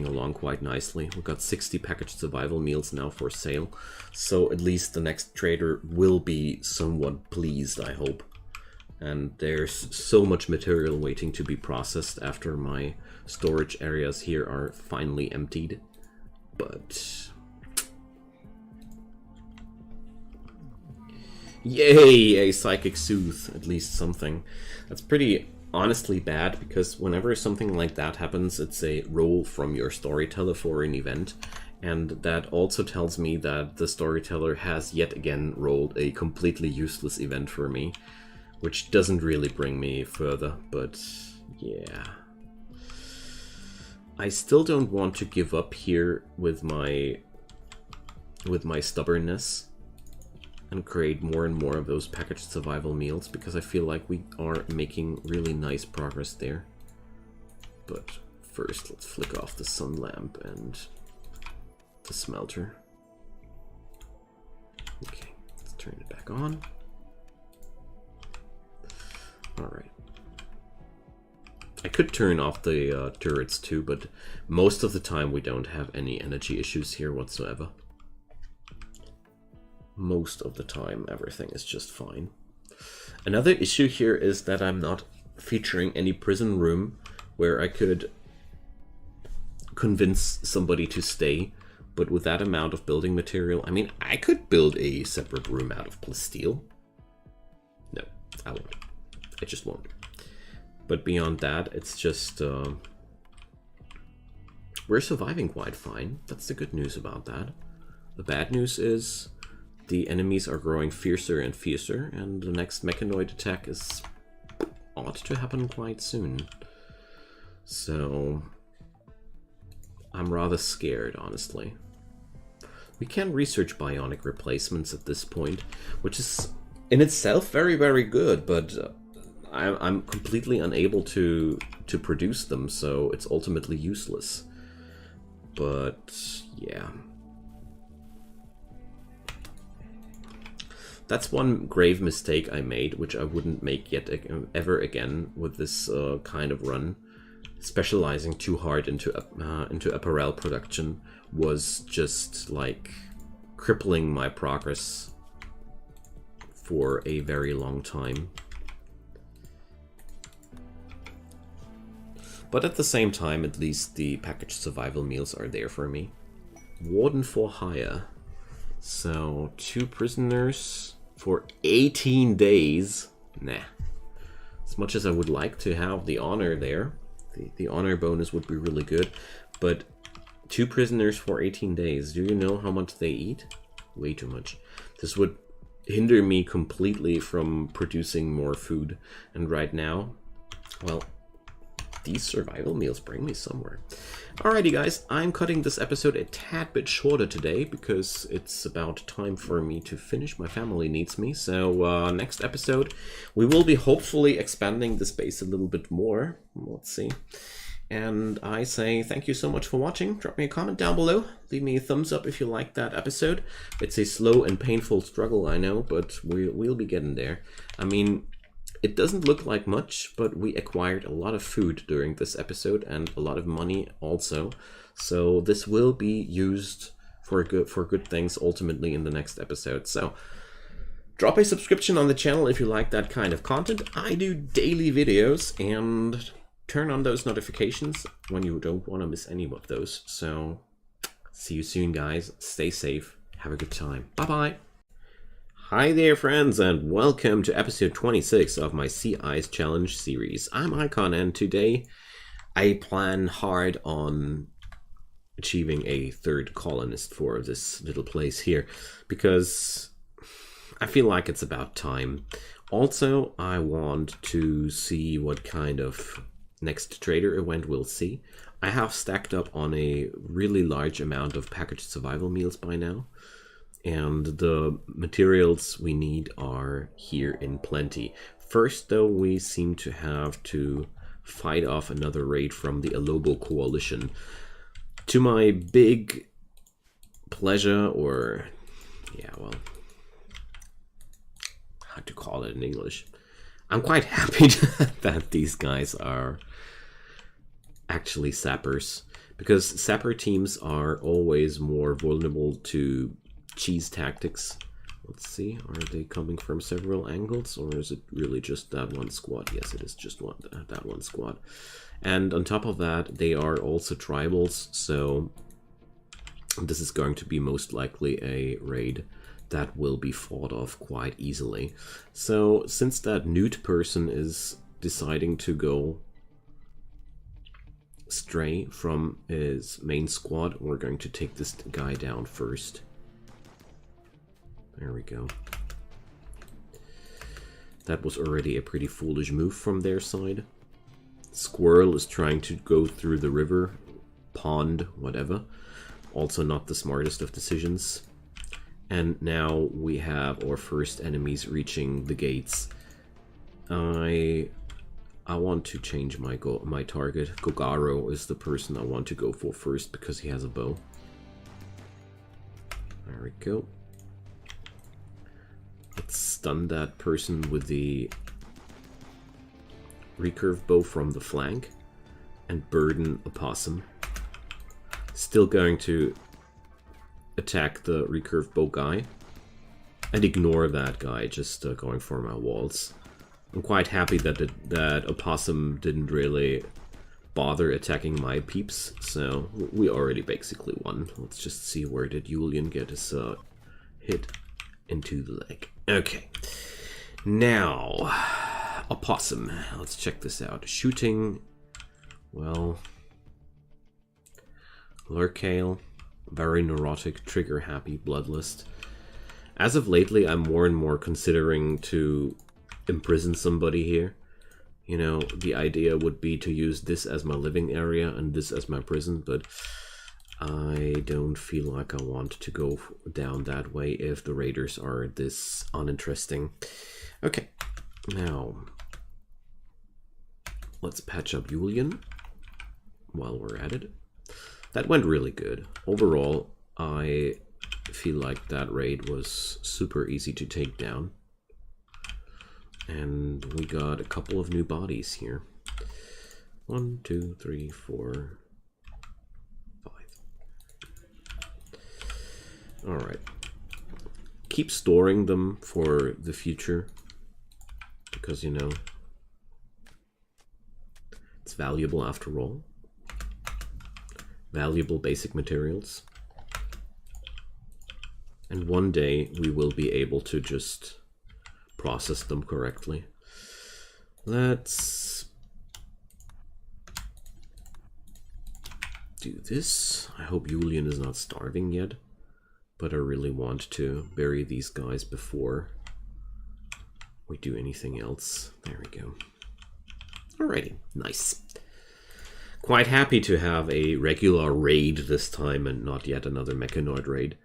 along quite nicely. We've got 60 packaged survival meals now for sale, so at least the next trader will be somewhat pleased, I hope. And there's so much material waiting to be processed after my storage areas here are finally emptied. But... yay! A Psychic Soothe, at least something. That's pretty honestly bad, because whenever something like that happens, it's a roll from your storyteller for an event. And that also tells me that the storyteller has yet again rolled a completely useless event for me. Which doesn't really bring me further, but yeah. I still don't want to give up here with my stubbornness and create more and more of those packaged survival meals, because I feel like we are making really nice progress there. But first, let's flick off the sun lamp and the smelter. Okay, let's turn it back on. Alright. I could turn off the turrets too, but most of the time we don't have any energy issues here whatsoever. Most of the time everything is just fine. Another issue here is that I'm not featuring any prison room where I could convince somebody to stay, but with that amount of building material, I mean, I could build a separate room out of plasteel. No, I won't. I just won't. But beyond that, it's just... we're surviving quite fine. That's the good news about that. The bad news is the enemies are growing fiercer and fiercer, and the next Mechanoid attack is ought to happen quite soon. So... I'm rather scared, honestly. We can research bionic replacements at this point, which is in itself very, very good, but... I'm completely unable to produce them, so it's ultimately useless. But yeah, that's one grave mistake I made, which I wouldn't make yet ever again with this kind of run. Specializing too hard into apparel production was just like crippling my progress for a very long time. But at the same time, at least the packaged survival meals are there for me. Warden for hire. So, 2 prisoners for 18 days. Nah. As much as I would like to have the honor there, the honor bonus would be really good. But 2 prisoners for 18 days. Do you know how much they eat? Way too much. This would hinder me completely from producing more food. And right now, well... these survival meals bring me somewhere. Alrighty guys, I'm cutting this episode a tad bit shorter today because it's about time for me to finish. My family needs me. So next episode, we will be hopefully expanding the space a little bit more. Let's see. And I say thank you so much for watching. Drop me a comment down below. Leave me a thumbs up if you liked that episode. It's a slow and painful struggle, I know, but we'll be getting there. I mean... it doesn't look like much, but we acquired a lot of food during this episode and a lot of money also. So this will be used for good things ultimately in the next episode. So Drop a subscription on the channel if you like that kind of content. I do daily videos, and turn on those notifications when you don't want to miss any of those. So, see you soon, guys. Stay safe. Have a good time. Bye-bye. Hi there, friends, and welcome to episode 26 of my Sea Ice Challenge series. I'm Icon, and today I plan hard on achieving a third colonist for this little place here, because I feel like it's about time. Also, I want to see what kind of next trader event we'll see. I have stacked up on a really large amount of packaged survival meals by now, and the materials we need are here in plenty. First, though, we seem to have to fight off another raid from the Alobo coalition. To my big pleasure, or yeah, well, how to call it in English, I'm quite happy that these guys are actually sappers, because sapper teams are always more vulnerable to cheese tactics. Let's see, are they coming from several angles, or is it really just that one squad? Yes, it is just that one squad. And on top of that, they are also tribals, so this is going to be most likely a raid that will be fought off quite easily. So since that newt person is deciding to go stray from his main squad, we're going to take this guy down first. There we go. That was already a pretty foolish move from their side. Squirrel is trying to go through the river, pond, whatever. Also not the smartest of decisions. And now we have our first enemies reaching the gates. I want to change my target. Gogaro is the person I want to go for first because he has a bow. There we go. Let's stun that person with the recurve bow from the flank and burden a possum. Still going to attack the recurve bow guy and ignore that guy, just going for my walls. I'm quite happy that that opossum didn't really bother attacking my peeps, so we already basically won. Let's just see, where did Julian get his hit into the leg. Okay, now opossum. Let's check this out. Shooting, well, Lurkale, very neurotic, trigger happy, bloodlust. As of lately, I'm more and more considering to imprison somebody here. You know, the idea would be to use this as my living area and this as my prison, but I don't feel like I want to go down that way if the raiders are this uninteresting. Okay, now let's patch up Julian while we're at it. That went really good. Overall, I feel like that raid was super easy to take down. And we got a couple of new bodies here. 1, 2, 3, 4, 5. Alright. Keep storing them for the future, because, you know, it's valuable after all. Valuable basic materials. And one day we will be able to just process them correctly. Let's do this. I hope Julian is not starving yet, but I really want to bury these guys before we do anything else. There we go. Alrighty, nice. Quite happy to have a regular raid this time and not yet another Mechanoid raid.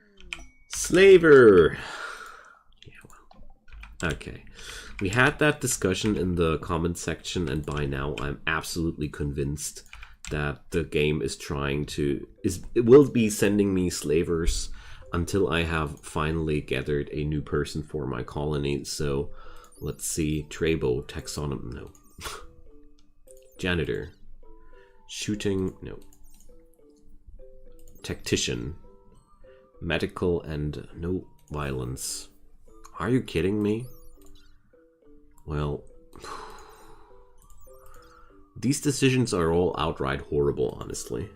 Slaver! Yeah, well. Okay. We had that discussion in the comment section, and by now I'm absolutely convinced that the game is trying to... it will be sending me slavers until I have finally gathered a new person for my colony. So, let's see. Trebo, taxonomy, no. Janitor. Shooting, no. Tactician. Medical and no violence. Are you kidding me? Well, these decisions are all outright horrible, honestly.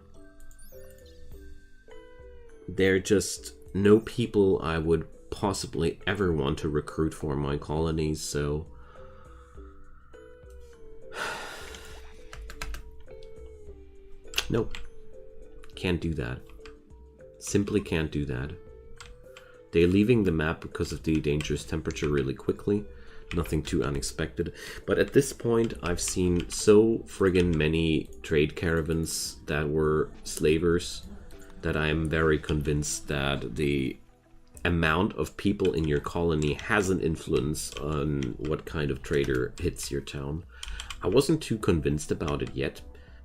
They're just no people I would possibly ever want to recruit for my colonies, so... Nope. Can't do that. Simply can't do that. They're leaving the map because of the dangerous temperature really quickly. Nothing too unexpected. But at this point, I've seen so friggin' many trade caravans that were slavers that I'm very convinced that the amount of people in your colony has an influence on what kind of trader hits your town. I wasn't too convinced about it yet,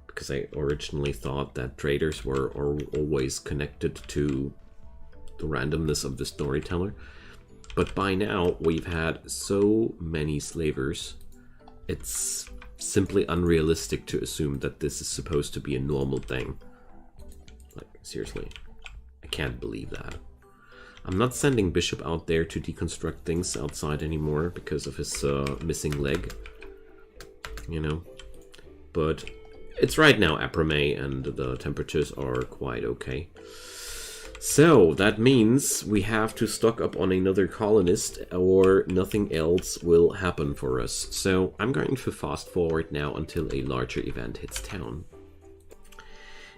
because I originally thought that traders were always connected to the randomness of the storyteller. But by now, we've had so many slavers, it's simply unrealistic to assume that this is supposed to be a normal thing. Like, seriously, I can't believe that. I'm not sending Bishop out there to deconstruct things outside anymore because of his missing leg, you know. But it's right now après-May and the temperatures are quite okay. So that means we have to stock up on another colonist or nothing else will happen for us. So I'm going to fast forward now until a larger event hits town.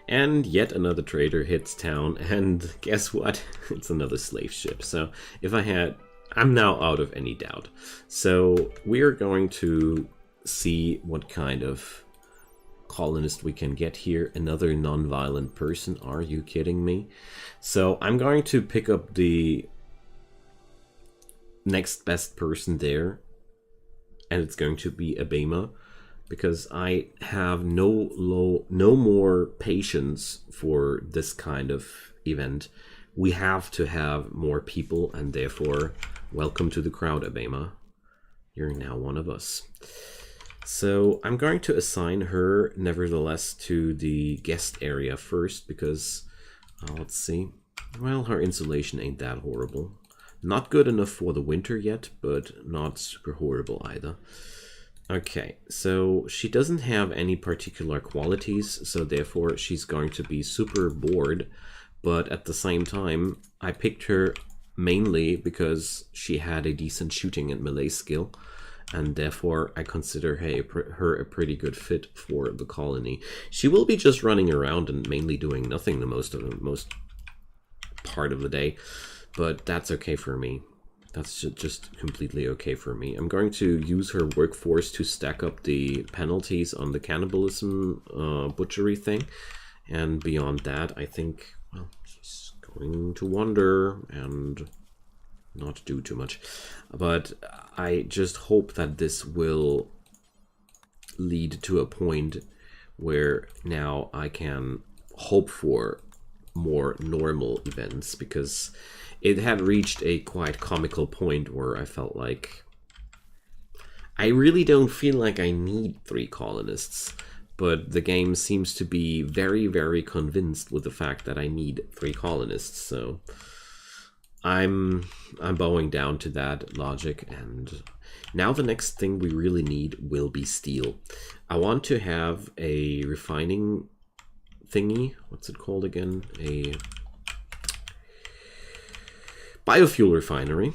And yet another trader hits town, and guess what? It's another slave ship. So if I'm now out of any doubt. So we're going to see what kind of colonist we can get here. Another non-violent person. Are you kidding me? So I'm going to pick up the next best person there, and it's going to be Abema, because I have no more patience for this kind of event. We have to have more people, and therefore, welcome to the crowd, Abema. You're now one of us. So I'm going to assign her, nevertheless, to the guest area first, because, let's see, well, her insulation ain't that horrible. Not good enough for the winter yet, but not super horrible either. Okay, so she doesn't have any particular qualities, so therefore she's going to be super bored, but at the same time, I picked her mainly because she had a decent shooting and melee skill, and therefore I consider her a pretty good fit for the colony. She will be just running around and mainly doing nothing the most part of the day, but that's okay for me. That's just completely okay for me. I'm going to use her workforce to stack up the penalties on the cannibalism butchery thing. And beyond that, I think, well, she's going to wander and not do too much. But I just hope that this will lead to a point where now I can hope for more normal events, because it had reached a quite comical point where I felt like I really don't feel like I need 3 colonists, but the game seems to be very, very convinced with the fact that I need 3 colonists, so I'm bowing down to that logic. And now the next thing we really need will be steel. I want to have a refining thingy. What's it called again? A biofuel refinery,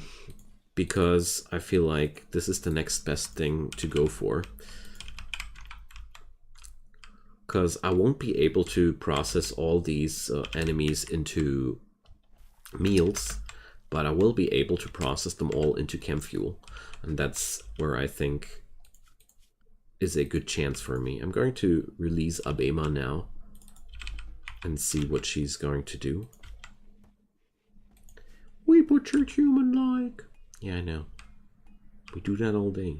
because I feel like this is the next best thing to go for. Because I won't be able to process all these enemies into meals, but I will be able to process them all into chem fuel. And that's where I think is a good chance for me. I'm going to release Abema now and see what she's going to do. We butchered human-like. Yeah, I know. We do that all day.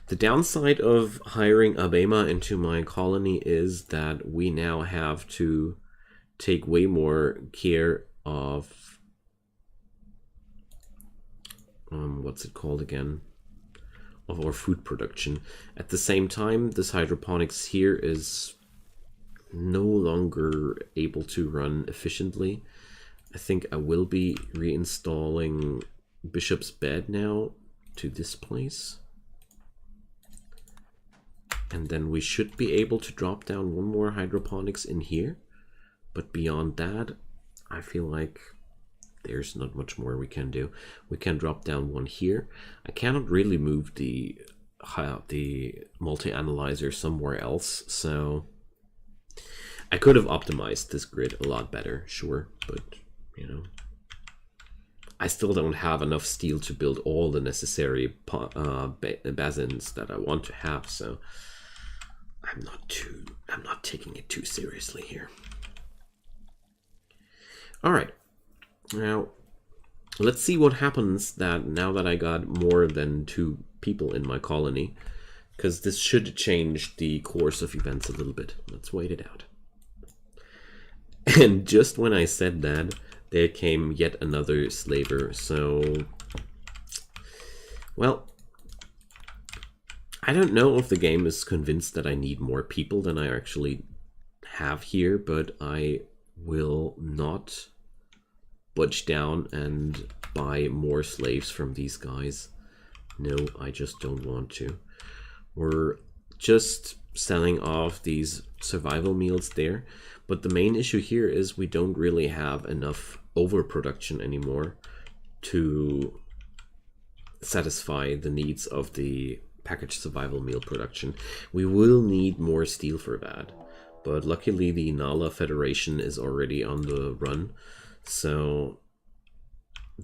The downside of hiring Abema into my colony is that we now have to take way more care of what's it called again? Of our food production. At the same time, this hydroponics here is no longer able to run efficiently. I think I will be reinstalling bishop's bed now to this place. And then we should be able to drop down one more hydroponics in here. But beyond that, I feel like there's not much more we can do. We can drop down one here. I cannot really move the multi-analyzer somewhere else, so I could have optimized this grid a lot better, sure, but you know, I still don't have enough steel to build all the necessary basins that I want to have, so I'm not taking it too seriously here. All right, now let's see what happens now that I got more than 2 people in my colony, because this should change the course of events a little bit. Let's wait it out. And just when I said that, there came yet another slaver. So, well, I don't know if the game is convinced that I need more people than I actually have here, but I will not budge down and buy more slaves from these guys. No, I just don't want to. We're just selling off these survival meals there, but the main issue here is we don't really have enough overproduction anymore to satisfy the needs of the packaged survival meal production. We will need more steel for that, but luckily the Nala Federation is already on the run, so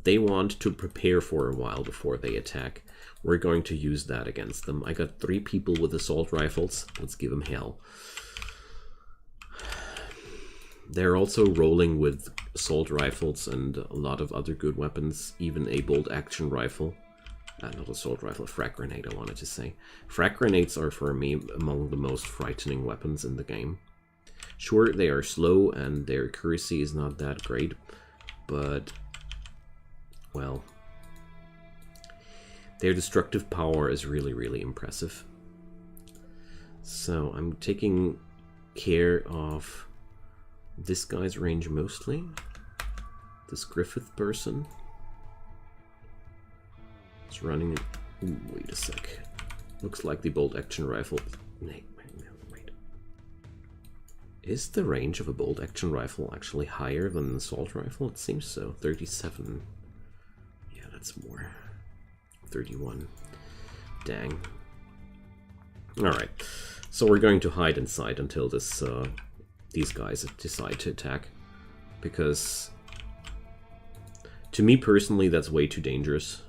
they want to prepare for a while before they attack. We're going to use that against them. I got 3 people with assault rifles. Let's give them hell. They're also rolling with assault rifles and a lot of other good weapons, even a bolt action rifle. Not assault rifle, a frag grenade, I wanted to say. Frag grenades are, for me, among the most frightening weapons in the game. Sure, they are slow and their accuracy is not that great, but, well, their destructive power is really, really impressive. So I'm taking care of this guy's range mostly. This Griffith person is running. Ooh, wait a sec. Looks like the bolt action rifle. Wait. Is the range of a bolt action rifle actually higher than an assault rifle? It seems so. 37. Yeah, that's more. 31. Dang. Alright. So we're going to hide inside until this these guys decide to attack. Because to me personally, that's way too dangerous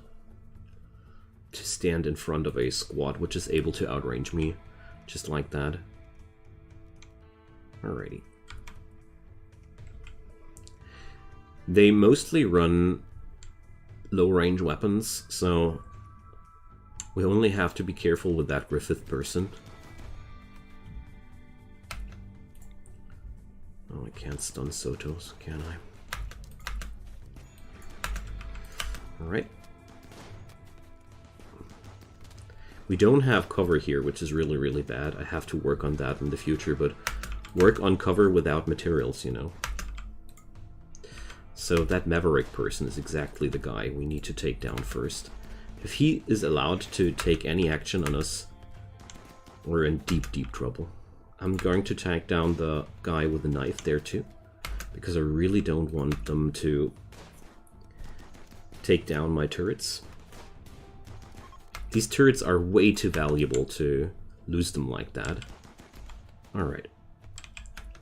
to stand in front of a squad which is able to outrange me just like that. Alrighty. They mostly run low-range weapons, so we only have to be careful with that Griffith person. Oh, I can't stun Sotos, can I? Alright. We don't have cover here, which is really, really bad. I have to work on that in the future, but work on cover without materials, you know. So that Maverick person is exactly the guy we need to take down first. If he is allowed to take any action on us, we're in deep, deep trouble. I'm going to take down the guy with the knife there too, because I really don't want them to take down my turrets. These turrets are way too valuable to lose them like that. Alright.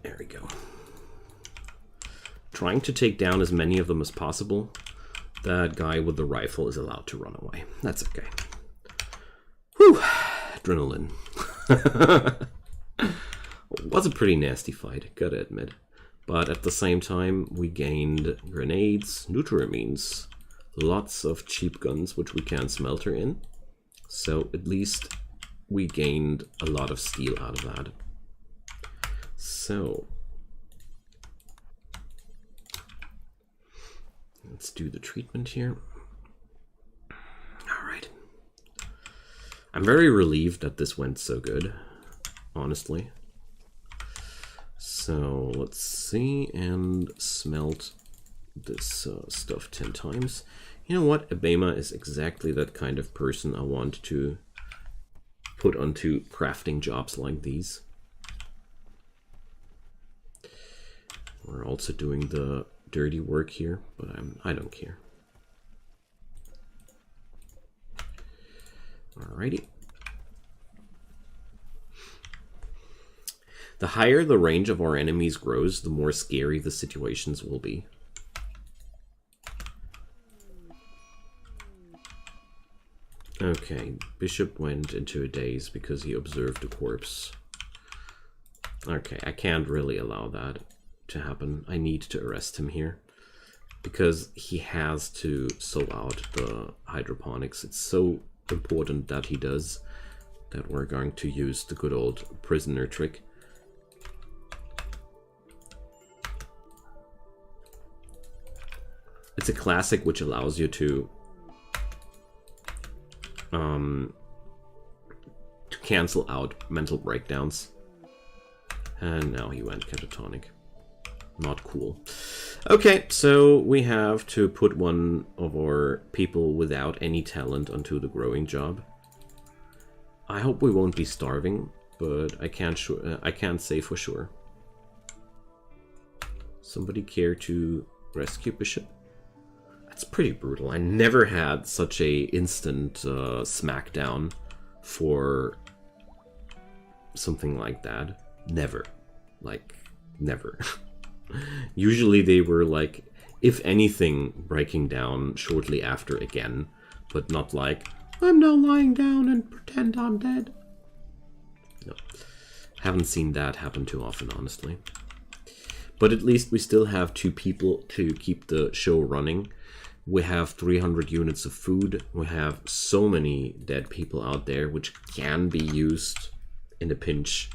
There we go. Trying to take down as many of them as possible. That guy with the rifle is allowed to run away. That's okay. Whew! Adrenaline. Was a pretty nasty fight, gotta admit. But at the same time, we gained grenades, neutramines, lots of cheap guns which we can smelter in. So at least we gained a lot of steel out of that. So let's do the treatment here. Alright. I'm very relieved that this went so good, honestly. So let's see, and smelt this stuff 10 times. You know what? Abema is exactly that kind of person I want to put onto crafting jobs like these. We're also doing the dirty work here, but I don't care. Alrighty. The higher the range of our enemies grows, the more scary the situations will be. Okay, Bishop went into a daze because he observed a corpse. Okay, I can't really allow that to happen. I need to arrest him here because he has to sell out the hydroponics. It's so important that he does that we're going to use the good old prisoner trick. It's a classic which allows you to cancel out mental breakdowns. And now he went catatonic. Not cool. Okay, so we have to put one of our people without any talent onto the growing job. I hope we won't be starving, but I can't say for sure. Somebody care to rescue Bishop? That's pretty brutal. I never had such a instant smackdown for something like that. Never. Like, never. Usually they were like, if anything, breaking down shortly after again, but not like, I'm now lying down and pretend I'm dead. No. Haven't seen that happen too often, honestly. But at least we still have 2 people to keep the show running. We have 300 units of food. We have so many dead people out there, which can be used in a pinch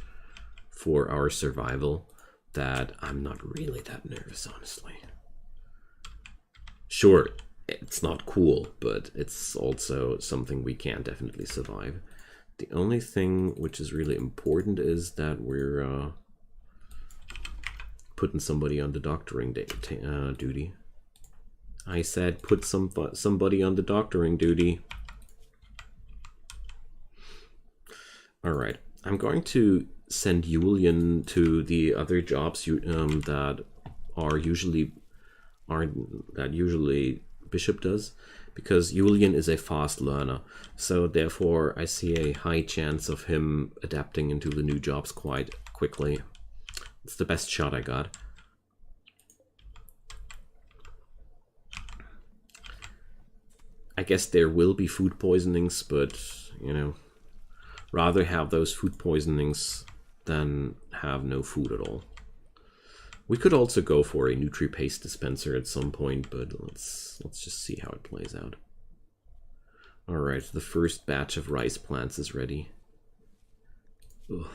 for our survival, that I'm not really that nervous, honestly. Sure, it's not cool, but it's also something we can definitely survive. The only thing which is really important is that we're putting somebody on the doctoring duty. I said put somebody on the doctoring duty. Alright, I'm going to send Julian to the other jobs that usually Bishop does, because Julian is a fast learner, so therefore I see a high chance of him adapting into the new jobs quite quickly. It's the best shot I got. I guess there will be food poisonings, but you know, rather have those food poisonings than have no food at all. We could also go for a Nutri-Paste dispenser at some point, but let's just see how it plays out. Alright, the first batch of rice plants is ready. Ugh.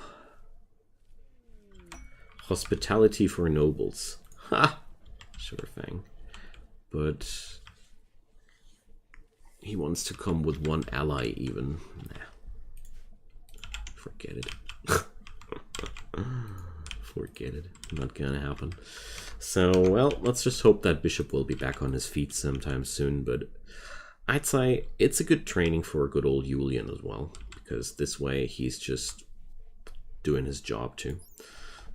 Hospitality for nobles. Ha! Sure thing. But he wants to come with 1 ally even. Nah. Forget it. Forget it. Not gonna happen. So, well, let's just hope that Bishop will be back on his feet sometime soon, but I'd say it's a good training for a good old Julian as well, because this way he's just doing his job too.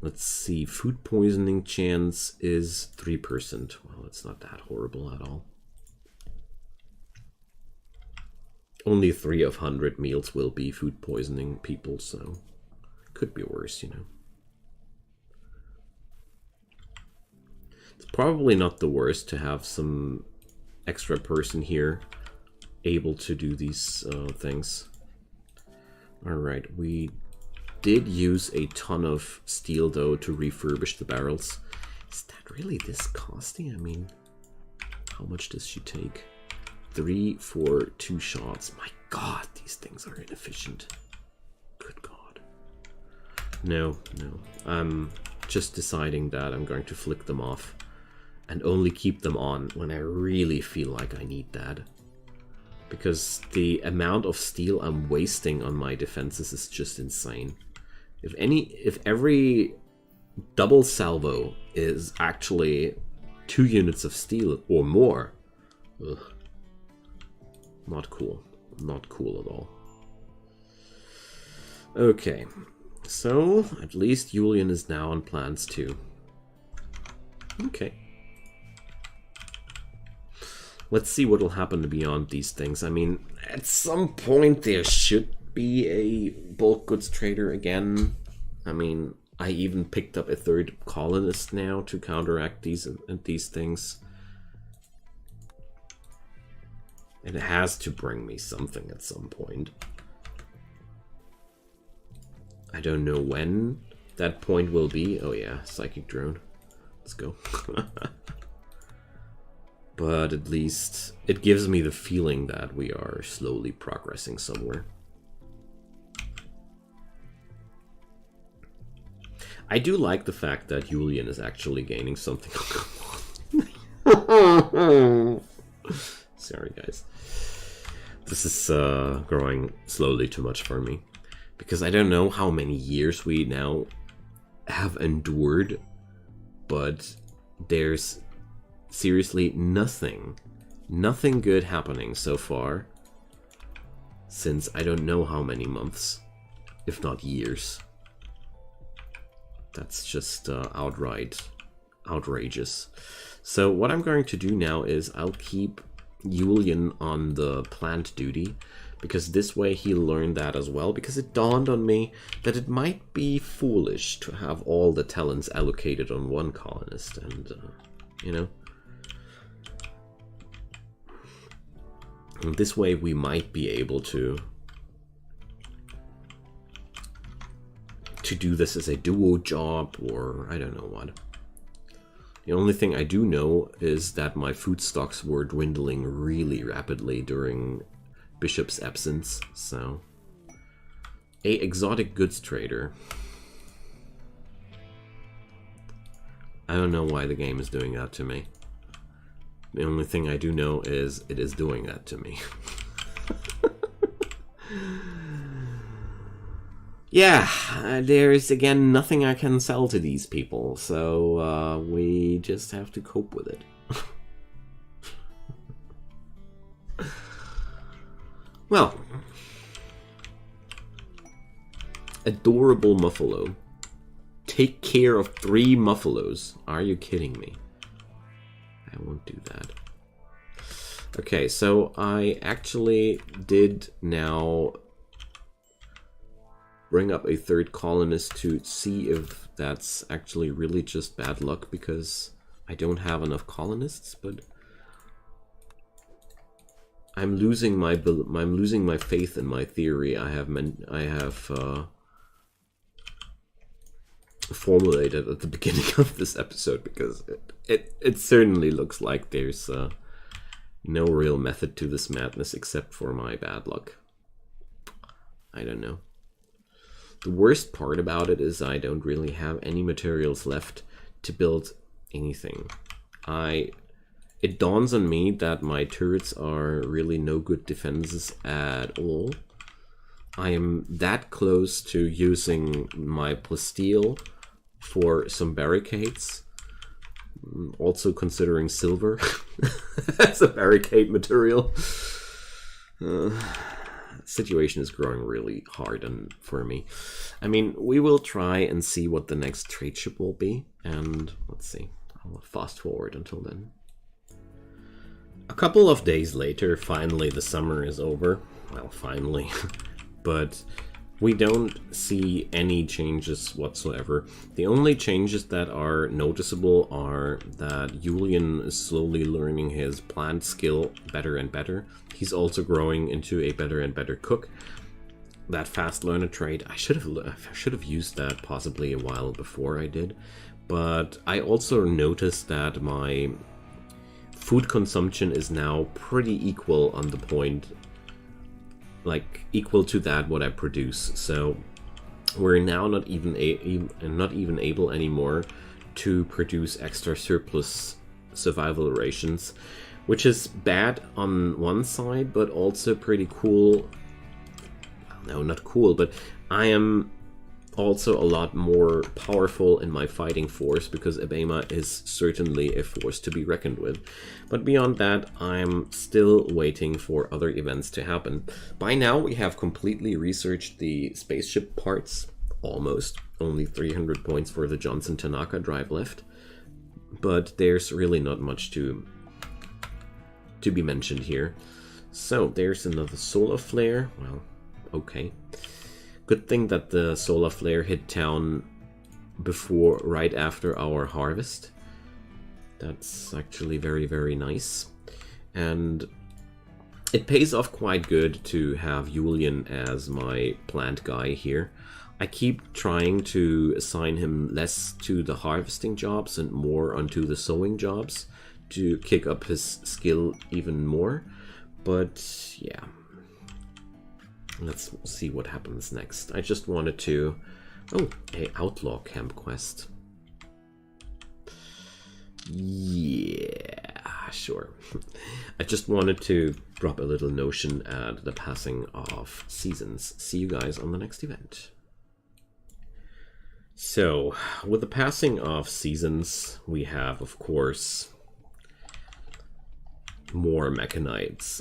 Let's see, food poisoning chance is 3%. Well, it's not that horrible at all. Only 3 of 100 meals will be food poisoning people, so could be worse, you know. It's probably not the worst to have some extra person here able to do these things. Alright, we did use a ton of steel though to refurbish the barrels. Is that really this costly? I mean, how much does she take? 3 for 2 shots. My god, these things are inefficient. Good god. No, no. I'm just deciding that I'm going to flick them off and only keep them on when I really feel like I need that. Because the amount of steel I'm wasting on my defenses is just insane. If every double salvo is actually 2 units of steel or more, ugh, Not cool. Not cool at all. Okay. So, at least Julian is now on plans too. Okay. Let's see what will happen beyond these things. I mean, at some point there should be a bulk goods trader again. I mean, I even picked up a third colonist now to counteract these things. It has to bring me something at some point. I don't know when that point will be. Oh yeah, psychic drone. Let's go. But at least it gives me the feeling that we are slowly progressing somewhere. I do like the fact that Julian is actually gaining something. Sorry guys. This is growing slowly too much for me. Because I don't know how many years we now have endured, but there's seriously nothing good happening so far since I don't know how many months, if not years. That's just outright outrageous. So what I'm going to do now is I'll keep Julian on the plant duty, because this way he'll learn that as well, because it dawned on me that it might be foolish to have all the talents allocated on one colonist, and you know, and this way we might be able to do this as a duo job, or I don't know what. The only thing I do know is that my food stocks were dwindling really rapidly during Bishop's absence, so a exotic goods trader. I don't know why the game is doing that to me. The only thing I do know is it is doing that to me. Yeah, there's again nothing I can sell to these people, so we just have to cope with it. Well, adorable Muffalo. Take care of 3 Muffalos. Are you kidding me? I won't do that. Okay, so I actually did now bring up a third colonist to see if that's actually really just bad luck, because I don't have enough colonists, but I'm losing my faith in my theory I have formulated at the beginning of this episode, because it certainly looks like there's no real method to this madness except for my bad luck. I don't know. The worst part about it is I don't really have any materials left to build anything. It dawns on me that my turrets are really no good defenses at all. I am that close to using my plasteel for some barricades. Also considering silver as a barricade material. Situation is growing really hard for me. I mean, we will try and see what the next trade ship will be, and let's see. I'll fast forward until then. A couple of days later, finally the summer is over. Well, finally. But we don't see any changes whatsoever. The only changes that are noticeable are that Julian is slowly learning his plant skill better and better. He's also growing into a better and better cook. That fast learner trait, I should have used that possibly a while before I did. But I also noticed that my food consumption is now pretty equal on the point, like equal to that what I produce. So we're now not even able anymore to produce extra surplus survival rations, which is bad on one side, but also pretty cool. No, not cool, but I am also a lot more powerful in my fighting force, because Abema is certainly a force to be reckoned with. But beyond that, I'm still waiting for other events to happen. By now, we have completely researched the spaceship parts, almost. Only 300 points for the Johnson Tanaka drive left. But there's really not much to be mentioned here. So, there's another solar flare. Well, okay. Good thing that the solar flare hit town right after our harvest. That's actually very, very nice. And it pays off quite good to have Julian as my plant guy here. I keep trying to assign him less to the harvesting jobs and more onto the sowing jobs to kick up his skill even more. But yeah. Let's see what happens next. I just wanted to... Oh, a outlaw camp quest. Yeah, sure. I just wanted to drop a little notion at the passing of seasons. See you guys on the next event. So, with the passing of seasons, we have, of course, more mechanoids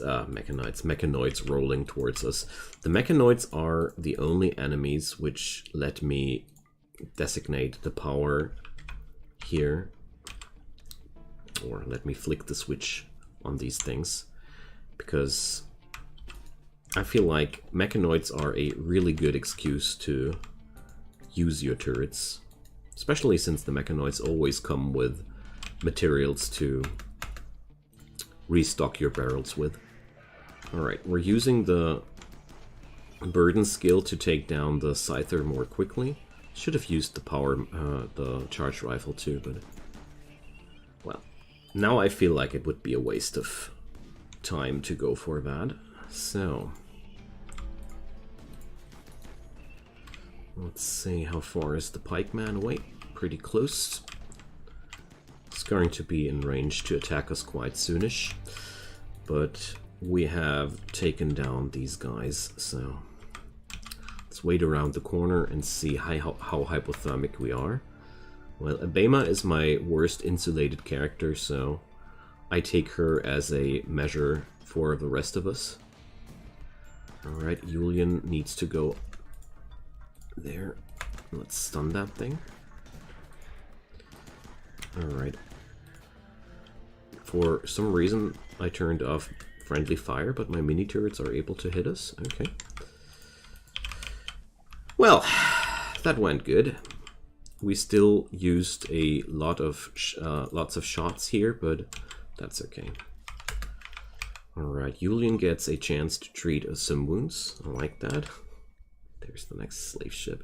rolling towards us. The mechanoids are the only enemies which let me designate the power here, or let me flick the switch on these things, because I feel like mechanoids are a really good excuse to use your turrets, especially since the mechanoids always come with materials to restock your barrels with. Alright, we're using the burden skill to take down the scyther more quickly. Should have used the charge rifle too, but... Well, now I feel like it would be a waste of time to go for that. So... let's see, how far is the pikeman away? Pretty close. It's going to be in range to attack us quite soonish, but we have taken down these guys, so let's wait around the corner and see how hypothermic we are. Well, Abema is my worst insulated character, so I take her as a measure for the rest of us. Alright, Julian needs to go there. Let's stun that thing. Alright. For some reason, I turned off friendly fire, but my mini turrets are able to hit us. Okay. Well, that went good. We still used a lot of lots of shots here, but that's okay. Alright, Julian gets a chance to treat some wounds. I like that. There's the next slave ship.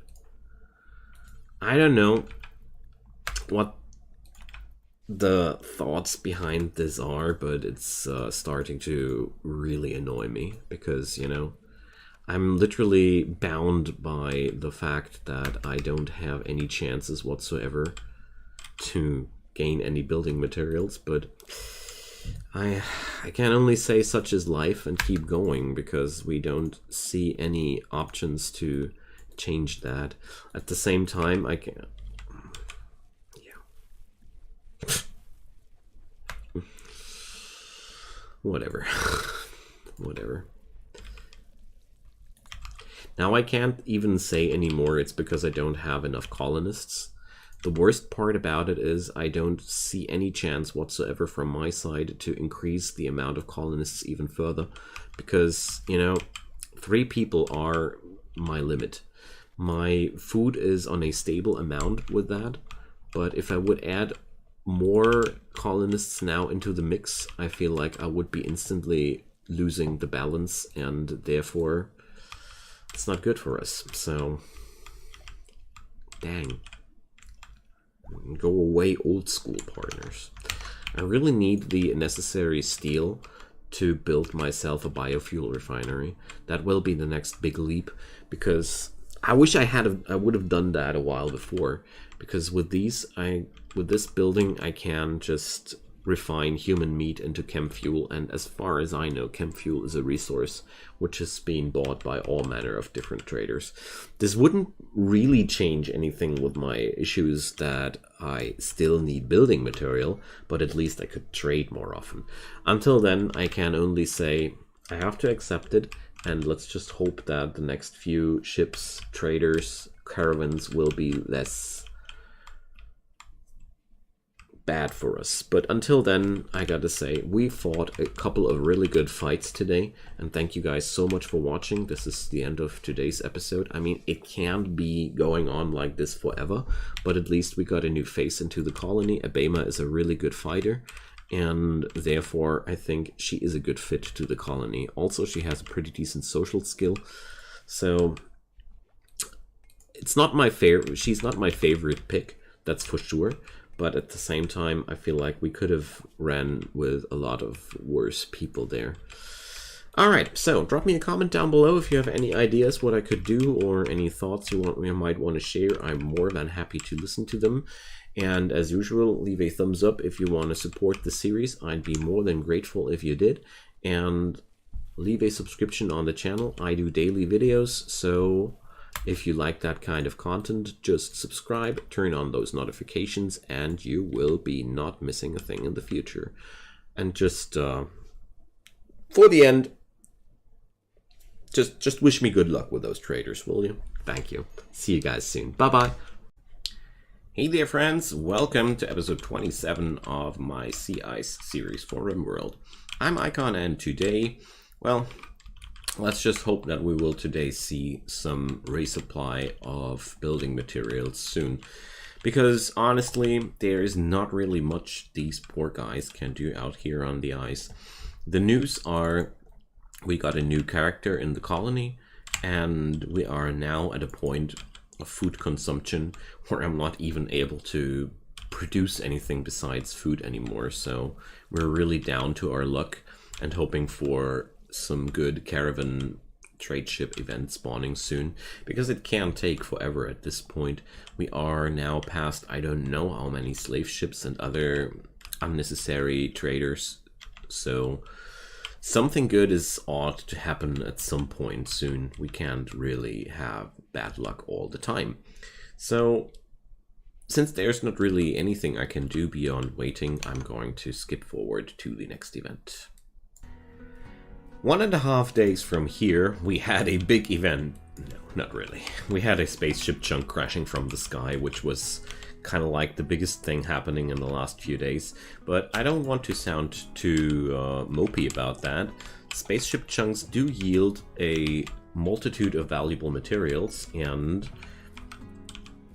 I don't know what the thoughts behind this are, but it's starting to really annoy me, because, you know, I'm literally bound by the fact that I don't have any chances whatsoever to gain any building materials, but I can only say such is life and keep going, because we don't see any options to change that. At the same time, I can't... Whatever. Whatever. Now I can't even say anymore it's because I don't have enough colonists. The worst part about it is I don't see any chance whatsoever from my side to increase the amount of colonists even further, because, you know, 3 people are my limit. My food is on a stable amount with that, but if I would add more colonists now into the mix, I feel like I would be instantly losing the balance, and therefore it's not good for us. So, dang. Go away, old school partners. I really need the necessary steel to build myself a biofuel refinery. That will be the next big leap, because I wish I would have done that a while before, because with this building I can just refine human meat into chem fuel, and as far as I know, chem fuel is a resource which is being bought by all manner of different traders. This wouldn't really change anything with my issues that I still need building material, but at least I could trade more often. Until then, I can only say I have to accept it, and let's just hope that the next few ships, traders, caravans will be less bad for us. But until then, I gotta say, we fought a couple of really good fights today, and thank you guys so much for watching. This is the end of today's episode. I mean, it can't be going on like this forever, but at least we got a new face into the colony. Abema is a really good fighter, and therefore I think she is a good fit to the colony. Also, she has a pretty decent social skill, so it's not my favorite. She's not my favorite pick, that's for sure. But at the same time, I feel like we could have ran with a lot of worse people there. Alright, so drop me a comment down below if you have any ideas what I could do or any thoughts you might want to share. I'm more than happy to listen to them. And as usual, leave a thumbs up if you want to support the series. I'd be more than grateful if you did. And leave a subscription on the channel. I do daily videos, so if you like that kind of content, just subscribe, turn on those notifications, and you will be not missing a thing in the future. And just for the end, just wish me good luck with those traders, will you? Thank you. See you guys soon. Bye-bye. Hey there, friends. Welcome to episode 27 of my Sea Ice series for Rimworld. I'm Icon, and today, well, let's just hope that we will today see some resupply of building materials soon. Because honestly, there is not really much these poor guys can do out here on the ice. The news are we got a new character in the colony, and we are now at a point of food consumption where I'm not even able to produce anything besides food anymore. So we're really down to our luck and hoping for some good caravan trade ship event spawning soon, because it can take forever at this point. We are now past I don't know how many slave ships and other unnecessary traders, so something good ought to happen at some point soon. We can't really have bad luck all the time. So since there's not really anything I can do beyond waiting, I'm going to skip forward to the next event. 1.5 days from here, we had a big event. No, not really. We had a spaceship chunk crashing from the sky, which was kind of like the biggest thing happening in the last few days. But I don't want to sound too mopey about that. Spaceship chunks do yield a multitude of valuable materials, and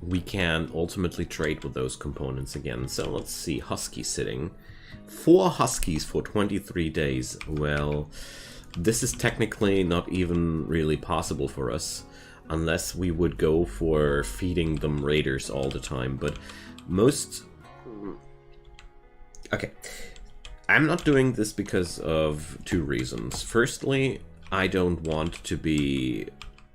we can ultimately trade with those components again. So let's see, Husky sitting. 4 Huskies for 23 days. Well, this is technically not even really possible for us, unless we would go for feeding them raiders all the time. But most... Okay, I'm not doing this because of 2 reasons. Firstly, I don't want to be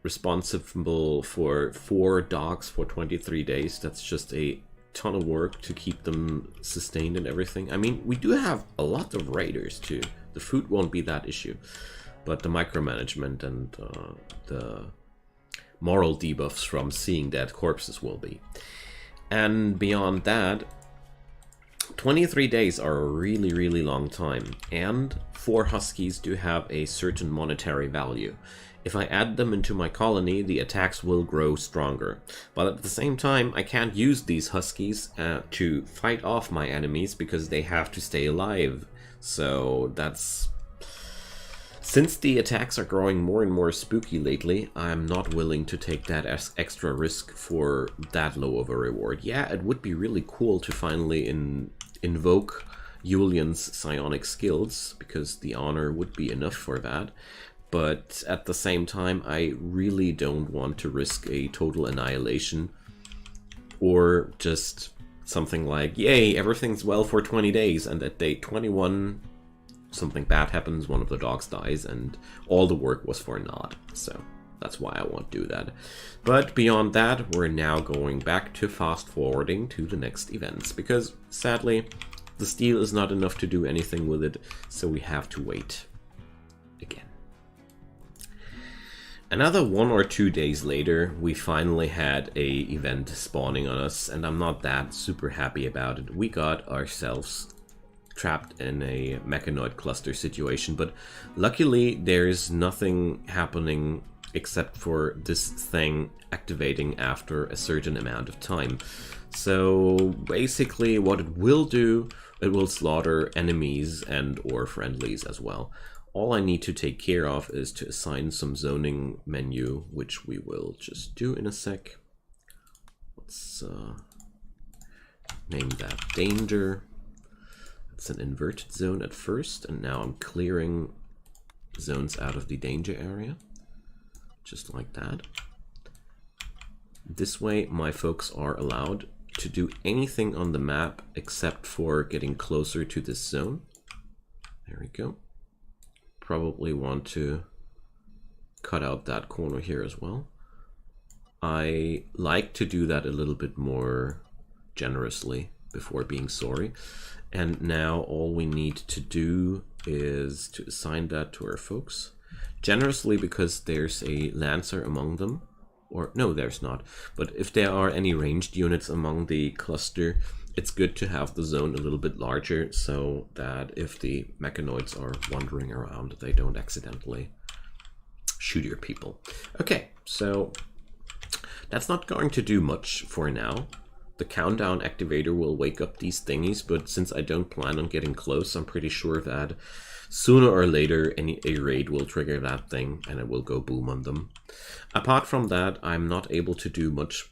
responsible for 4 dogs for 23 days. That's just a ton of work to keep them sustained and everything. I mean, we do have a lot of raiders too. The food won't be that issue, but the micromanagement and the moral debuffs from seeing dead corpses will be. And beyond that, 23 days are a really, really long time, and 4 Huskies do have a certain monetary value. If I add them into my colony, the attacks will grow stronger. But at the same time, I can't use these Huskies to fight off my enemies because they have to stay alive. So that's... Since the attacks are growing more and more spooky lately, I'm not willing to take that extra risk for that low of a reward. Yeah, it would be really cool to finally invoke Julian's psionic skills, because the honor would be enough for that. But at the same time, I really don't want to risk a total annihilation, or just something like, yay, everything's well for 20 days, and at day 21, something bad happens, one of the dogs dies, and all the work was for naught. So that's why I won't do that. But beyond that, we're now going back to fast forwarding to the next events, because sadly, the steel is not enough to do anything with it, so we have to wait again. Another 1 or 2 days later, we finally had a event spawning on us, and I'm not that super happy about it. We got ourselves trapped in a Mechanoid cluster situation, but luckily there's nothing happening except for this thing activating after a certain amount of time. So basically what it will do, it will slaughter enemies and or friendlies as well. All I need to take care of is to assign some zoning menu, which we will just do in a sec. Let's name that danger. It's an inverted zone at first, and now I'm clearing zones out of the danger area, just like that. This way my folks are allowed to do anything on the map except for getting closer to this zone. There we go. Probably want to cut out that corner here as well. I like to do that a little bit more generously before being sorry. And now all we need to do is to assign that to our folks. Generously because there's a Lancer among them. Or no, there's not. But if there are any ranged units among the cluster, it's good to have the zone a little bit larger so that if the Mechanoids are wandering around, they don't accidentally shoot your people. Okay, so that's not going to do much for now. The countdown activator will wake up these thingies, but since I don't plan on getting close, I'm pretty sure that sooner or later a raid will trigger that thing and it will go boom on them. Apart from that, I'm not able to do much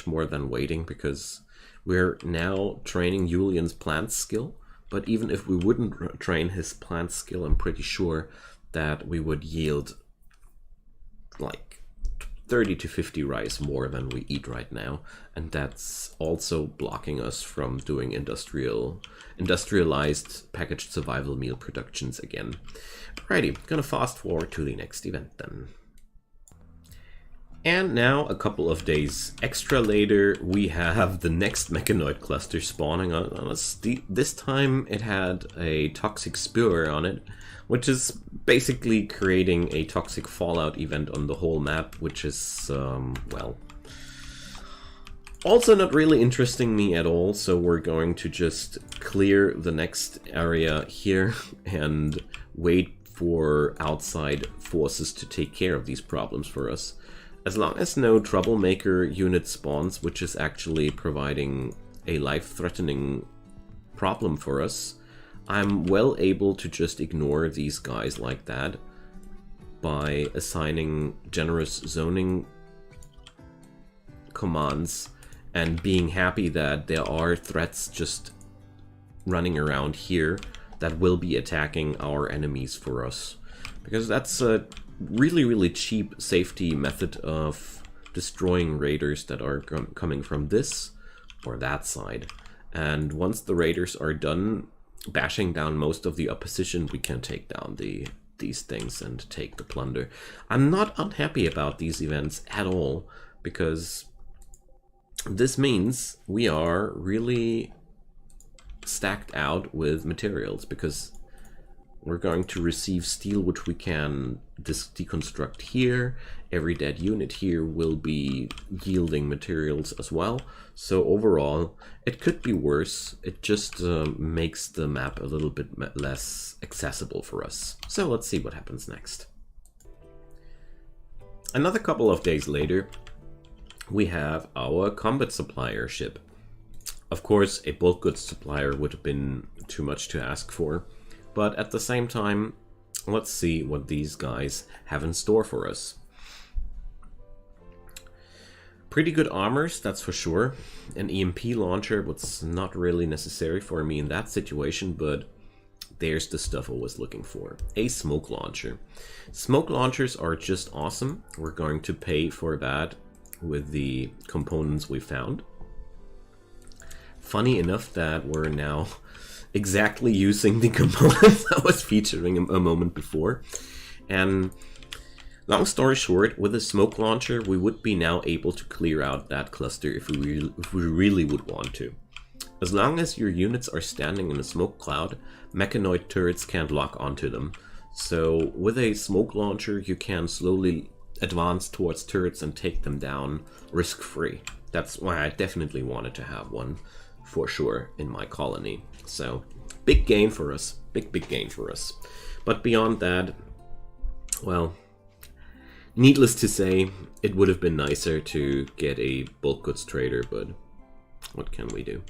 more than waiting because we're now training Julian's plant skill. But even if we wouldn't train his plant skill, I'm pretty sure that we would yield like 30 to 50 rice more than we eat right now, and that's also blocking us from doing industrialized packaged survival meal productions again. Alrighty, gonna fast forward to the next event then. And now, a couple of days extra later, we have the next Mechanoid cluster spawning on us. This time it had a toxic spewer on it, which is basically creating a toxic fallout event on the whole map, which is, well, also not really interesting me at all, so we're going to just clear the next area here and wait for outside forces to take care of these problems for us. As long as no troublemaker unit spawns, which is actually providing a life-threatening problem for us, I'm well able to just ignore these guys like that by assigning generous zoning commands and being happy that there are threats just running around here that will be attacking our enemies for us. Because that's a really cheap safety method of destroying raiders that are coming from this or that side. And once the raiders are done bashing down most of the opposition, we can take down these things and take the plunder. I'm not unhappy about these events at all, because this means we are really stacked out with materials, because we're going to receive steel, which we can deconstruct here. Every dead unit here will be yielding materials as well. So overall, it could be worse. It just makes the map a little bit less accessible for us. So let's see what happens next. Another couple of days later, we have our combat supplier ship. Of course, a bulk goods supplier would have been too much to ask for. But at the same time, let's see what these guys have in store for us. Pretty good armors, that's for sure. An EMP launcher was not really necessary for me in that situation, but there's the stuff I was looking for. A smoke launcher. Smoke launchers are just awesome. We're going to pay for that with the components we found. Funny enough that we're now exactly using the components I was featuring a moment before. And long story short, with a smoke launcher, we would be now able to clear out that cluster if we really would want to. As long as your units are standing in a smoke cloud, Mechanoid turrets can't lock onto them. So with a smoke launcher, you can slowly advance towards turrets and take them down risk-free. That's why I definitely wanted to have one for sure in my colony. So big gain for us, big gain for us. But beyond that, well, needless to say, it would have been nicer to get a bulk goods trader, but what can we do?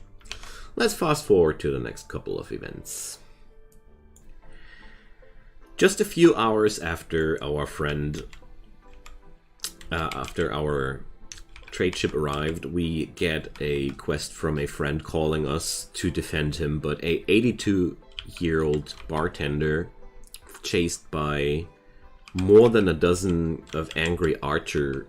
Let's fast forward to the next couple of events. Just a few hours after our trade ship arrived, we get a quest from a friend calling us to defend him, but a 82-year-old bartender chased by more than a dozen of angry archer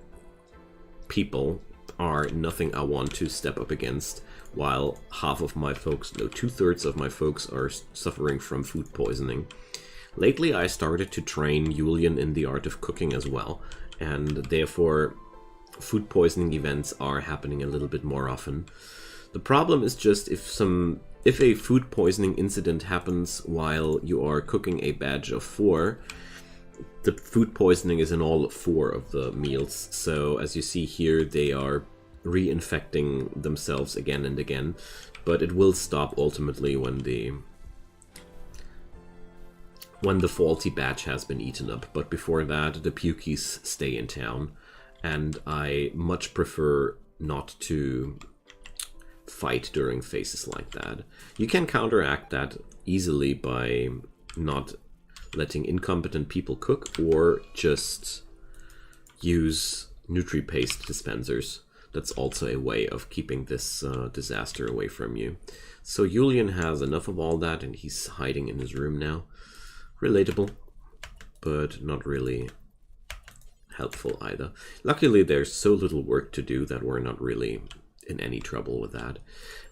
people are nothing I want to step up against, while half of my folks, no, 2/3 of my folks are suffering from food poisoning. Lately I started to train Julian in the art of cooking as well, and therefore food poisoning events are happening a little bit more often. The problem is just if a food poisoning incident happens while you are cooking a batch of 4, the food poisoning is in all 4 of the meals. So as you see here, they are reinfecting themselves again and again, but it will stop ultimately when the faulty batch has been eaten up. But before that, the pukies stay in town, and I much prefer not to fight during phases like that. You can counteract that easily by not letting incompetent people cook, or just use nutri-paste dispensers. That's also a way of keeping this disaster away from you. So Julian has enough of all that, and he's hiding in his room now. Relatable, but not really helpful either. Luckily, there's so little work to do that we're not really in any trouble with that.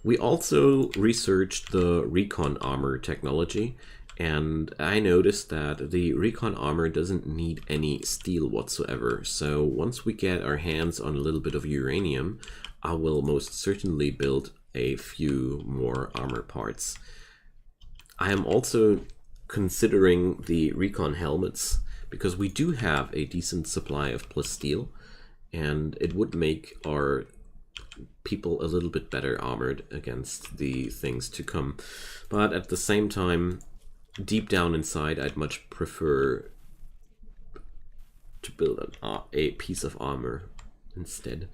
We also researched the recon armor technology, and I noticed that the recon armor doesn't need any steel whatsoever. So once we get our hands on a little bit of uranium, I will most certainly build a few more armor parts. I am also considering the recon helmets, because we do have a decent supply of plus steel, and it would make our people a little bit better armored against the things to come. But at the same time, deep down inside, I'd much prefer to build a piece of armor instead.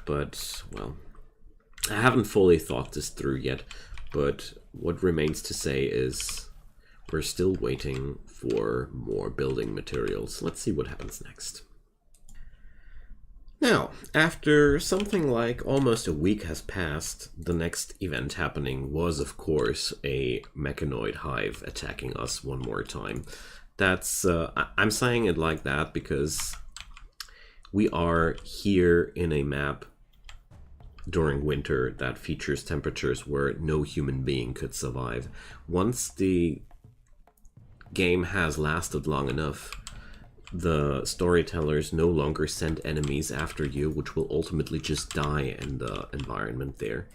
But, well, I haven't fully thought this through yet, but what remains to say is we're still waiting for more building materials. Let's see what happens next. Now, after something like almost a week has passed, the next event happening was, of course, a Mechanoid hive attacking us one more time. That's, I'm saying it like that because we are here in a map during winter that features temperatures where no human being could survive. Once the game has lasted long enough, the storytellers no longer send enemies after you, which will ultimately just die in the environment there.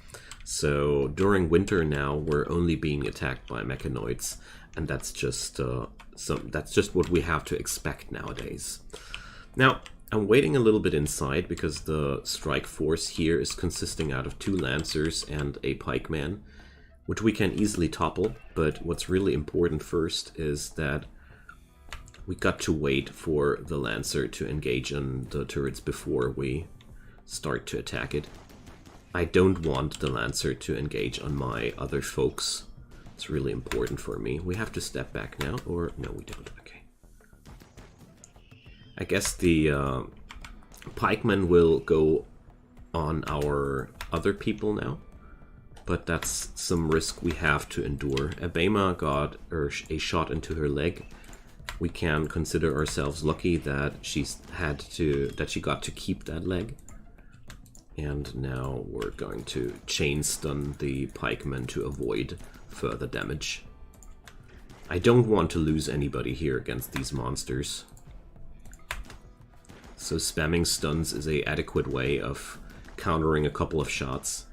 So during winter now, we're only being attacked by mechanoids, and that's just what we have to expect nowadays. Now, I'm waiting a little bit inside because the strike force here is consisting out of 2 lancers and a pikeman, which we can easily topple. But what's really important first is that we got to wait for the Lancer to engage on the turrets before we start to attack it. I don't want the Lancer to engage on my other folks. It's really important for me. We have to step back now, or no, we don't. Okay. I guess the pikemen will go on our other people now, but that's some risk we have to endure. Abema got a shot into her leg. We can consider ourselves lucky that she got to keep that leg. And now we're going to chain stun the pikemen to avoid further damage. I don't want to lose anybody here against these monsters. So spamming stuns is an adequate way of countering a couple of shots.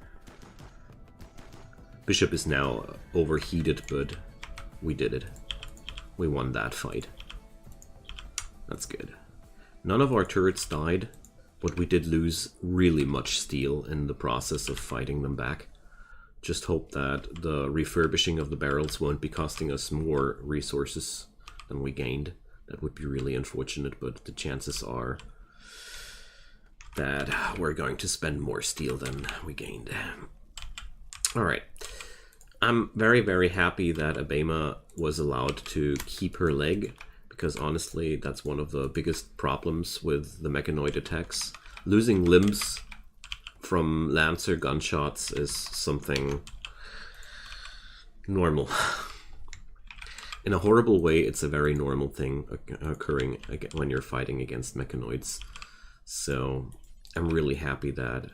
Bishop is now overheated, but we did it. We won that fight. That's good. None of our turrets died, but we did lose really much steel in the process of fighting them back. Just hope that the refurbishing of the barrels won't be costing us more resources than we gained. That would be really unfortunate, but the chances are that we're going to spend more steel than we gained. Alright. I'm very, very happy that Abema was allowed to keep her leg, because honestly, that's one of the biggest problems with the Mechanoid attacks. Losing limbs from Lancer gunshots is something normal. In a horrible way, it's a very normal thing occurring when you're fighting against Mechanoids. So I'm really happy that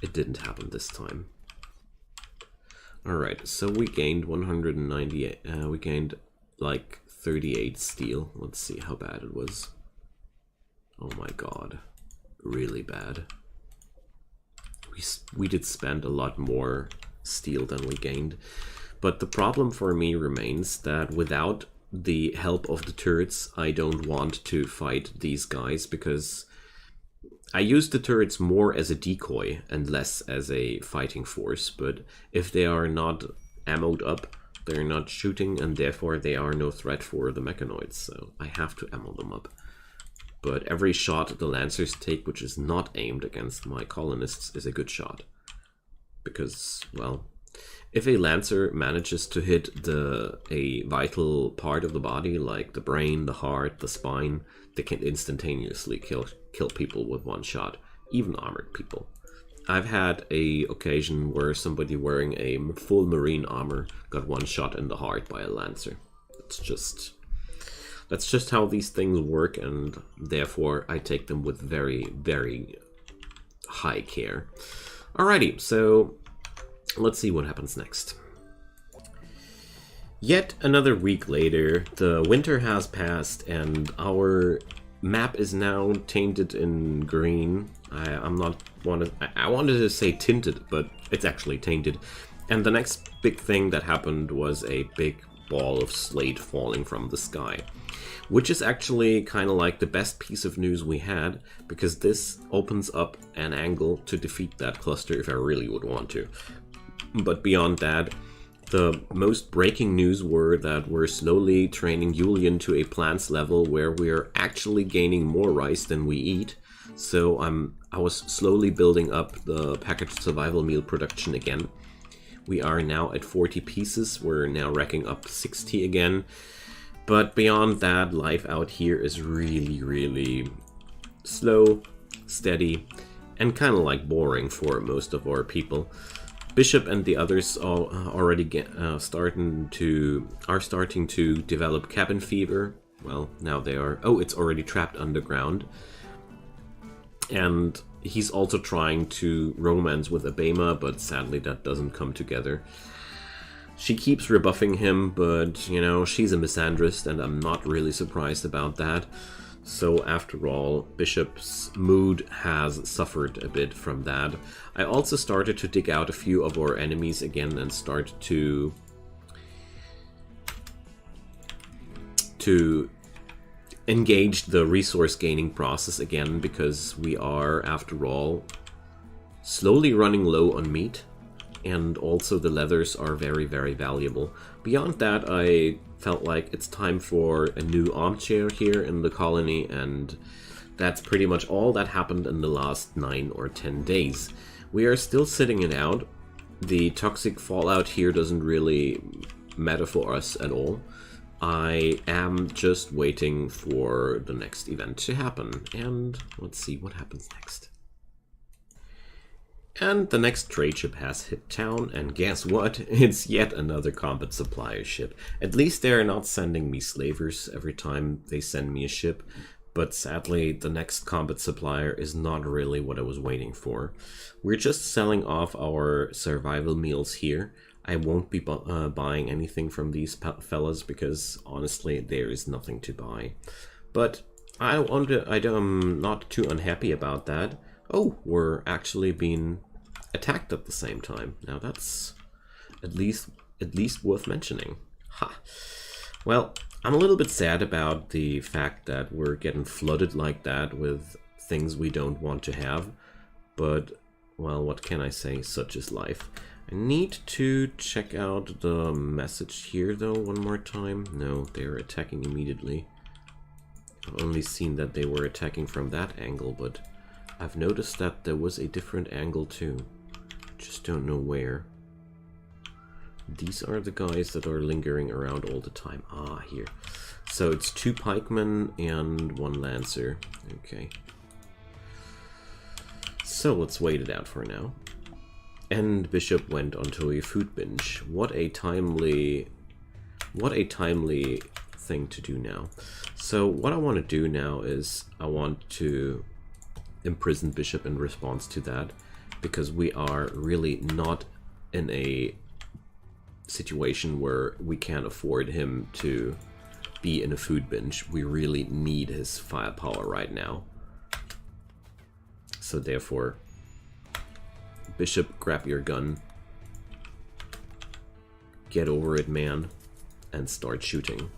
it didn't happen this time. Alright, so we gained 198, we gained like 38 steel. Let's see how bad it was. Oh my god, really bad. We did spend a lot more steel than we gained. But the problem for me remains that without the help of the turrets, I don't want to fight these guys, because I use the turrets more as a decoy and less as a fighting force. But if they are not ammoed up, they're not shooting, and therefore they are no threat for the Mechanoids, so I have to ammo them up. But every shot the Lancers take, which is not aimed against my Colonists, is a good shot. Because, well, if a Lancer manages to hit a vital part of the body, like the brain, the heart, the spine, they can instantaneously kill people with one shot, even armored people. I've had a occasion where somebody wearing a full marine armor got one shot in the heart by a Lancer. That's just how these things work, and therefore I take them with very, very high care. Alrighty, so let's see what happens next. Yet another week later, the winter has passed and our map is now tainted in green. I wanted to say tinted, but it's actually tainted. And the next big thing that happened was a big ball of slate falling from the sky, which is actually kind of like the best piece of news we had, because this opens up an angle to defeat that cluster if I really would want to. But beyond that, the most breaking news were that we're slowly training Julian to a plants level where we're actually gaining more rice than we eat. So I was slowly building up the packaged survival meal production again. We are now at 40 pieces, we're now racking up 60 again. But beyond that, life out here is really, really slow, steady, and kind of like boring for most of our people. Bishop and the others are already starting to develop cabin fever. Well, now they are. Oh, it's already trapped underground. And he's also trying to romance with Abema, but sadly that doesn't come together. She keeps rebuffing him, but, you know, she's a misandrist, and I'm not really surprised about that. So after all, Bishop's mood has suffered a bit from that. I also started to dig out a few of our enemies again and start to engage the resource gaining process again, because we are, after all, slowly running low on meat. And also the leathers are very, very valuable. Beyond that, I felt like it's time for a new armchair here in the colony, and that's pretty much all that happened in the last 9 or 10 days. We are still sitting it out. The toxic fallout here doesn't really matter for us at all. I am just waiting for the next event to happen, and let's see what happens next. And the next trade ship has hit town, and guess what? It's yet another combat supplier ship. At least they're not sending me slavers every time they send me a ship, but sadly the next combat supplier is not really what I was waiting for. We're just selling off our survival meals here. I won't be buying anything from these fellas because honestly there is nothing to buy. But I'm not too unhappy about that. Oh, we're actually being attacked at the same time. Now that's At least worth mentioning. Ha. Well, I'm a little bit sad about the fact that we're getting flooded like that with things we don't want to have. But, well, what can I say? Such is life. I need to check out the message here, though, one more time. No, they're attacking immediately. I've only seen that they were attacking from that angle, but I've noticed that there was a different angle, too. Just don't know where. These are the guys that are lingering around all the time. Ah, here. So it's 2 pikemen and 1 lancer. Okay. So let's wait it out for now. And Bishop went onto a food binge. What a timely thing to do now. So what I want to do now is I want to imprison Bishop in response to that, because we are really not in a situation where we can't afford him to be in a food binge. We really need his firepower right now. So therefore, Bishop, grab your gun, get over it, man, and start shooting.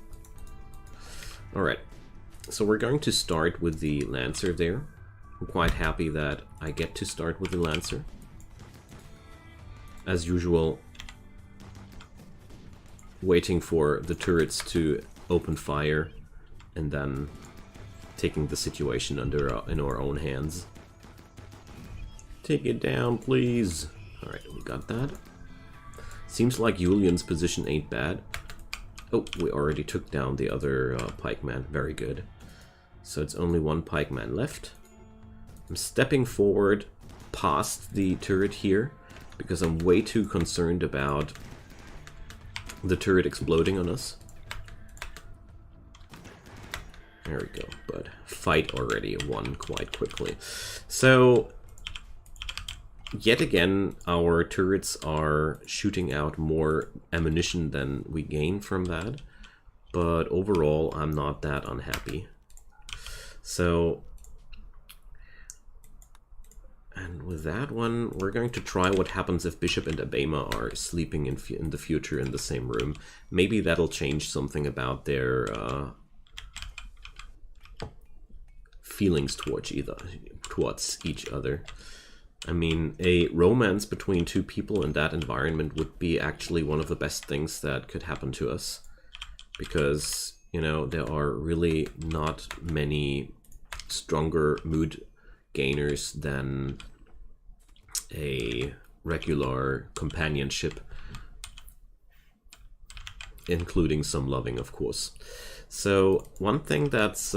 Alright, so we're going to start with the Lancer there. I'm quite happy that I get to start with the Lancer. As usual, waiting for the turrets to open fire and then taking the situation in our own hands. Take it down, please. Alright, we got that. Seems like Julian's position ain't bad. Oh, we already took down the other pikeman. Very good. So it's only 1 pikeman left. I'm stepping forward past the turret here because I'm way too concerned about the turret exploding on us. There we go, but fight already won quite quickly. So yet again, our turrets are shooting out more ammunition than we gain from that, but overall I'm not that unhappy. So, and with that one, we're going to try what happens if Bishop and Abema are sleeping in the future in the same room. Maybe that'll change something about their feelings towards each other. I mean, a romance between 2 people in that environment would be actually one of the best things that could happen to us. Because, you know, there are really not many stronger mood gainers than a regular companionship, including some loving, of course. So, one thing that's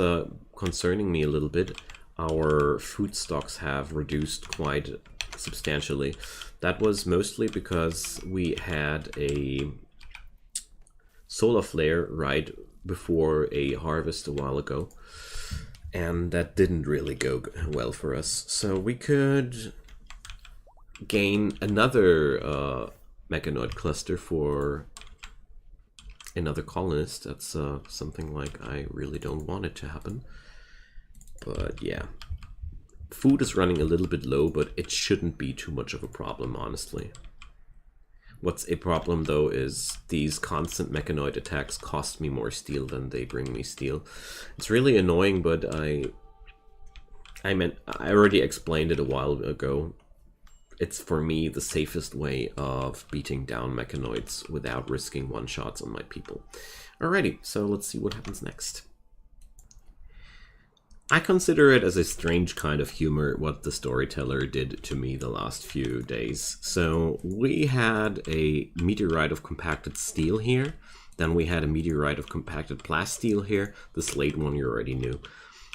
concerning me a little bit, our food stocks have reduced quite substantially. That was mostly because we had a solar flare right before a harvest a while ago, and that didn't really go well for us. So we could gain another Mechanoid cluster for another colonist. That's something like I really don't want it to happen. But yeah, food is running a little bit low, but it shouldn't be too much of a problem, honestly. What's a problem, though, is these constant Mechanoid attacks cost me more steel than they bring me steel. It's really annoying, but I already explained it a while ago. It's, for me, the safest way of beating down Mechanoids without risking one-shots on my people. Alrighty, so let's see what happens next. I consider it as a strange kind of humor what the storyteller did to me the last few days. So we had a meteorite of compacted steel here, then we had a meteorite of compacted plasteel here. This late one you already knew.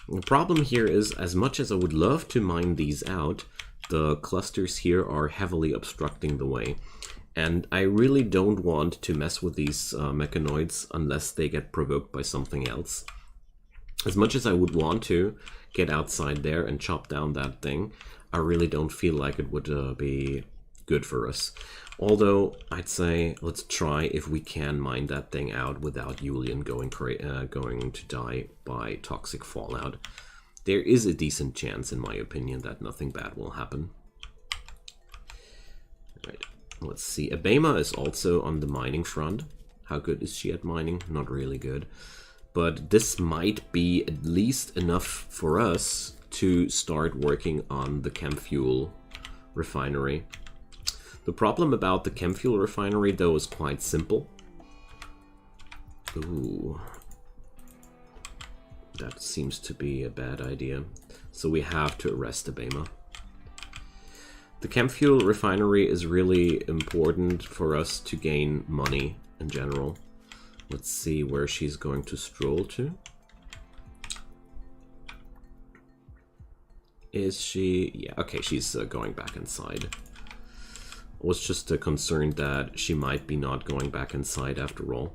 The problem here is, as much as I would love to mine these out, the clusters here are heavily obstructing the way. And I really don't want to mess with these Mechanoids unless they get provoked by something else. As much as I would want to get outside there and chop down that thing, I really don't feel like it would be good for us. Although, I'd say, let's try if we can mine that thing out without Julian going to die by toxic fallout. There is a decent chance, in my opinion, that nothing bad will happen. Right. Let's see. Abema is also on the mining front. How good is she at mining? Not really good. But this might be at least enough for us to start working on the chem fuel refinery. The problem about the chem fuel refinery, though, is quite simple. Ooh. That seems to be a bad idea. So we have to arrest Abema. The chem fuel refinery is really important for us to gain money in general. Let's see where she's going to stroll to. Is she? Yeah, okay, she's going back inside. I was just concerned that she might be not going back inside after all.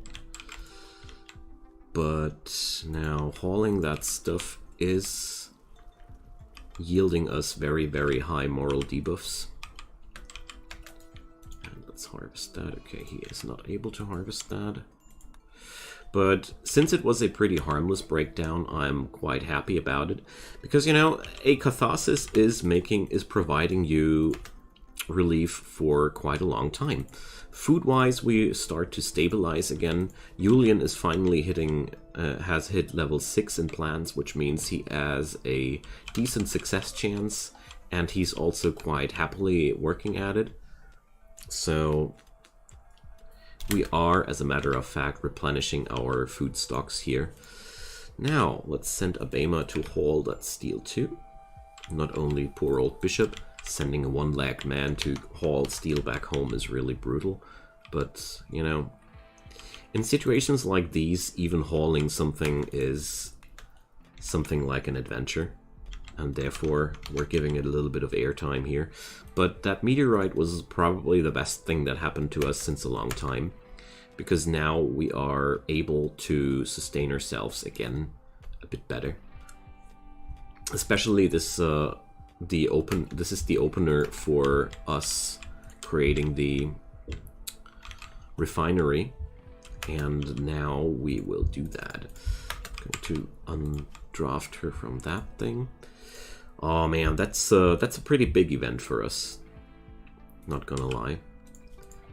But now hauling that stuff is yielding us very, very high moral debuffs. And let's harvest that. Okay, he is not able to harvest that. But since it was a pretty harmless breakdown, I'm quite happy about it. Because, you know, a catharsis is providing you relief for quite a long time. Food-wise, we start to stabilize again. Julian is finally has hit level 6 in plants, which means he has a decent success chance, and he's also quite happily working at it. So we are, as a matter of fact, replenishing our food stocks here. Now, let's send Abema to haul that steel too. Not only poor old Bishop, sending a one-legged man to haul steel back home is really brutal, but, you know, in situations like these, even hauling something is something like an adventure, and therefore we're giving it a little bit of airtime here. But that meteorite was probably the best thing that happened to us since a long time, because now we are able to sustain ourselves again a bit better. Especially this this is the opener for us creating the refinery, and now we will do that. I'm going to undraft her from that thing. Oh man, that's a pretty big event for us, not gonna lie.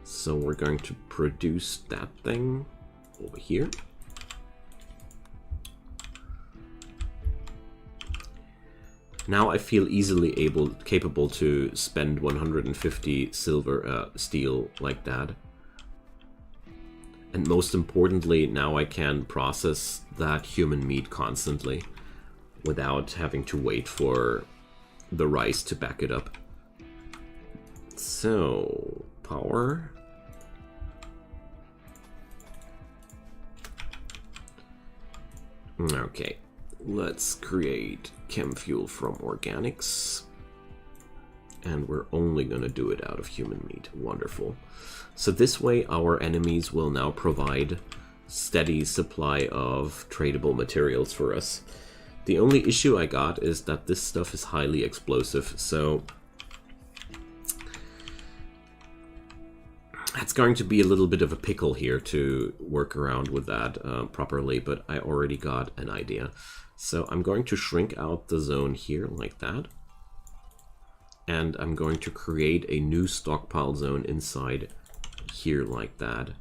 So we're going to produce that thing over here. Now I feel easily capable to spend 150 silver steel like that. And most importantly, now I can process that human meat constantly without having to wait for the rice to back it up. So, power. Okay, let's create chem fuel from organics. And we're only gonna do it out of human meat. Wonderful. So this way our enemies will now provide steady supply of tradable materials for us. The only issue I got is that this stuff is highly explosive, so that's going to be a little bit of a pickle here to work around with that properly, but I already got an idea. So I'm going to shrink out the zone here like that. And I'm going to create a new stockpile zone inside here like that.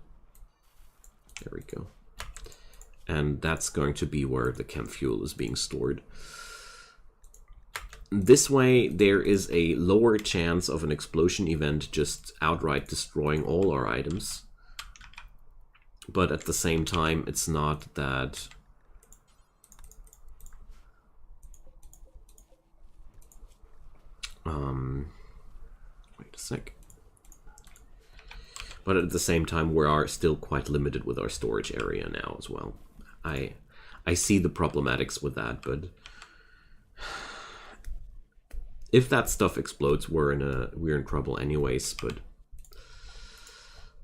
There we go. And that's going to be where the chem fuel is being stored. This way there is a lower chance of an explosion event just outright destroying all our items. But at the same time, it's not that wait a sec. But at the same time, we are still quite limited with our storage area now as well. I see the problematics with that, but if that stuff explodes, we're in trouble anyways. But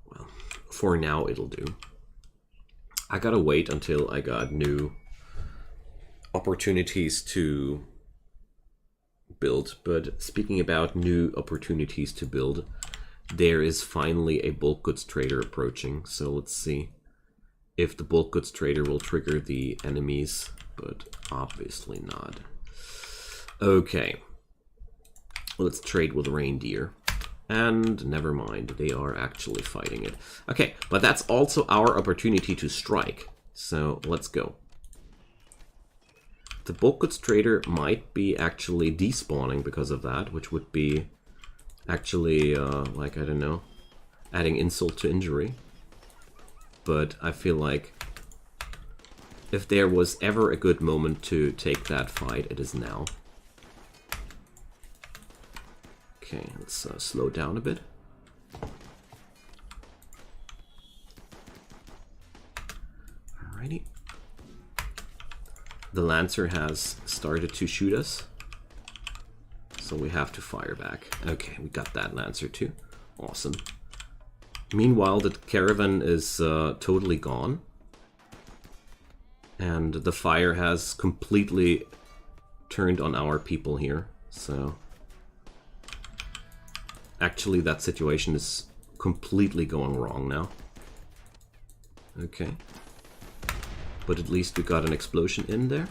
well, for now it'll do. I gotta wait until I got new opportunities to build. But speaking about new opportunities to build, there is finally a bulk goods trader approaching. So let's see if the bulk goods trader will trigger the enemies, but obviously not. Okay, let's trade with reindeer. And never mind, they are actually fighting it. Okay, but that's also our opportunity to strike. So let's go. The bulk goods trader might be actually despawning because of that, which would be actually, like, I don't know, adding insult to injury. But I feel like if there was ever a good moment to take that fight, it is now. Okay, let's slow down a bit. Alrighty. The Lancer has started to shoot us, so we have to fire back. Okay, we got that Lancer too. Awesome. Meanwhile, the caravan is totally gone. And the fire has completely turned on our people here, so... Actually, that situation is completely going wrong now. Okay. But at least we got an explosion in there.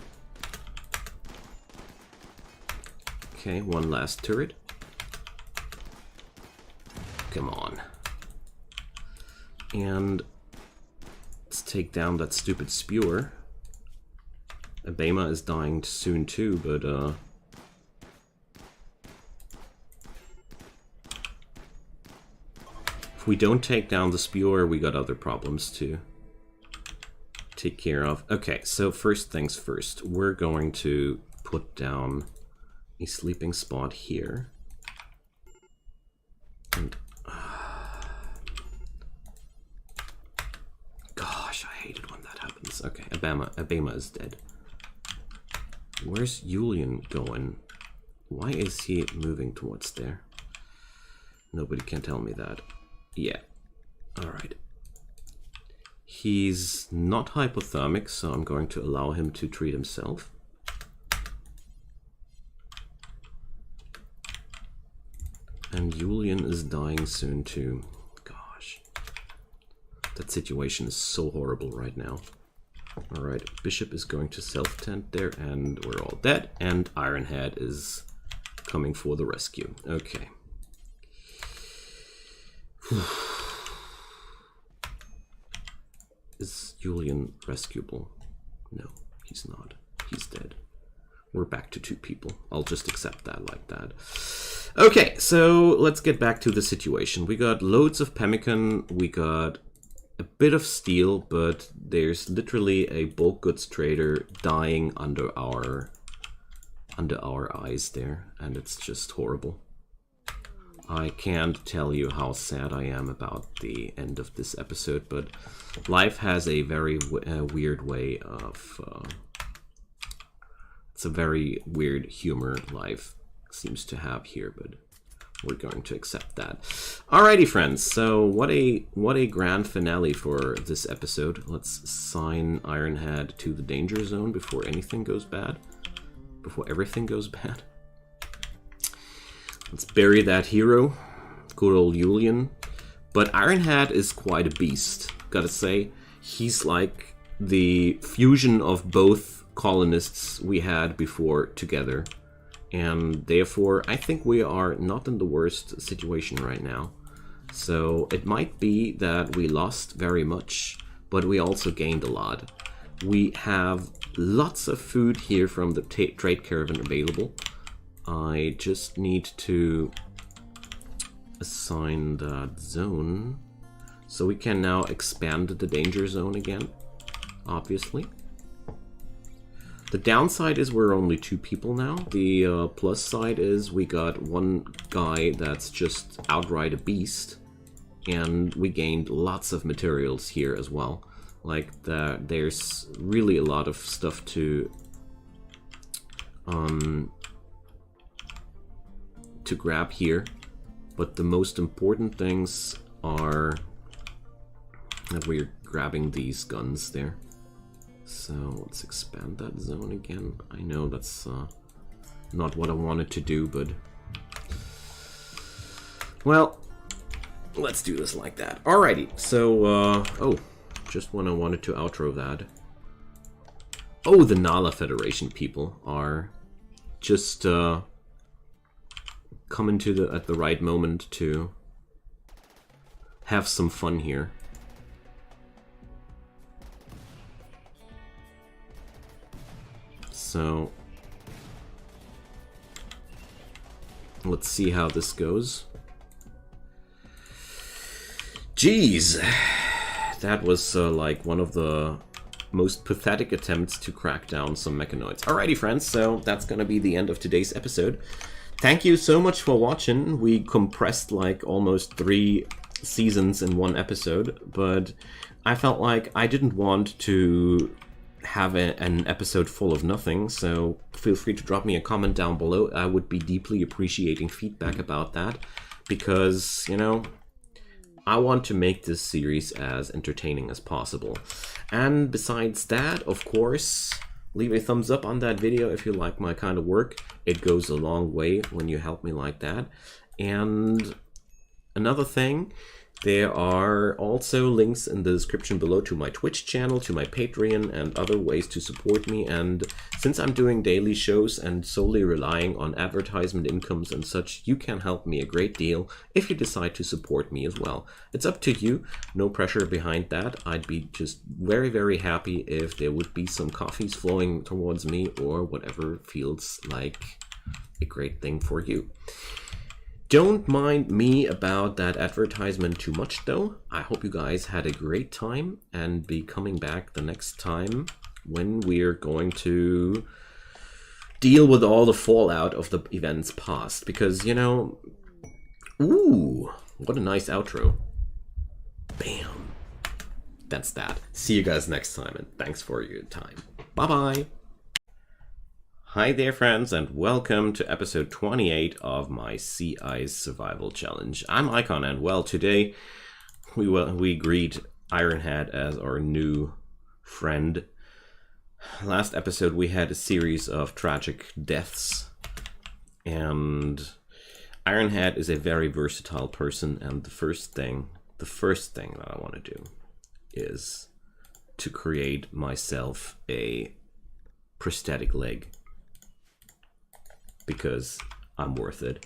Okay, one last turret. Come on. And let's take down that stupid spewer. Abema is dying soon too, but if we don't take down the spewer, we got other problems to take care of. Okay, so first things first, we're going to put down a sleeping spot here. And gosh, I hate it when that happens. Okay, Abema is dead. Where's Julian going? Why is he moving towards there? Nobody can tell me that. Yeah. Alright. He's not hypothermic, so I'm going to allow him to treat himself. And Julian is dying soon too. Gosh. That situation is so horrible right now. Alright, Bishop is going to self-tent there, and we're all dead. And Ironhead is coming for the rescue. Okay. Is Julian rescuable? No, he's not. He's dead. We're back to 2 people. I'll just accept that like that. Okay, so let's get back to the situation. We got loads of pemmican, we got a bit of steel, but there's literally a bulk goods trader dying under our eyes there, and it's just horrible. I can't tell you how sad I am about the end of this episode, but life has a very weird way of... it's a very weird humor life seems to have here, but we're going to accept that. Alrighty, friends, so what a grand finale for this episode. Let's sign Ironhead to the danger zone before anything goes bad. Before everything goes bad. Let's bury that hero, good old Julian. But Ironhead is quite a beast, gotta say. He's like the fusion of both colonists we had before together. And therefore, I think we are not in the worst situation right now. So it might be that we lost very much, but we also gained a lot. We have lots of food here from the trade caravan available. I just need to assign that zone. So we can now expand the danger zone again, obviously. The downside is we're only 2 people now. The plus side is we got one guy that's just outright a beast. And we gained lots of materials here as well. Like, there's really a lot of stuff to grab here, but the most important things are that we're grabbing these guns there. So let's expand that zone again. I know that's not what I wanted to do, but well, let's do this like that. Alrighty, so oh, just when I wanted to outro that. Oh, the Nala Federation people are just come into at the right moment to have some fun here. So let's see how this goes. Jeez, that was like one of the most pathetic attempts to crack down some mechanoids. Alrighty friends, so that's gonna be the end of today's episode. Thank you so much for watching. We compressed like almost 3 seasons in one episode, but I felt like I didn't want to have an episode full of nothing, so feel free to drop me a comment down below. I would be deeply appreciating feedback about that, because, you know, I want to make this series as entertaining as possible. And besides that, of course, leave a thumbs up on that video if you like my kind of work. It goes a long way when you help me like that. And another thing, there are also links in the description below to my Twitch channel, to my Patreon, and other ways to support me. And since I'm doing daily shows and solely relying on advertisement incomes and such, you can help me a great deal if you decide to support me as well. It's up to you, no pressure behind that. I'd be just very, very happy if there would be some coffees flowing towards me, or whatever feels like a great thing for you. Don't mind me about that advertisement too much though. I hope you guys had a great time and be coming back the next time when we're going to deal with all the fallout of the events past. Because, you know, ooh, what a nice outro. Bam. That's that. See you guys next time, and thanks for your time. Bye-bye. Hi there friends, and welcome to episode 28 of my Sea Ice Survival Challenge. I'm Icon, and well, today we greet Ironhead as our new friend. Last episode we had a series of tragic deaths, and Ironhead is a very versatile person, and the first thing that I want to do is to create myself a prosthetic leg, because I'm worth it.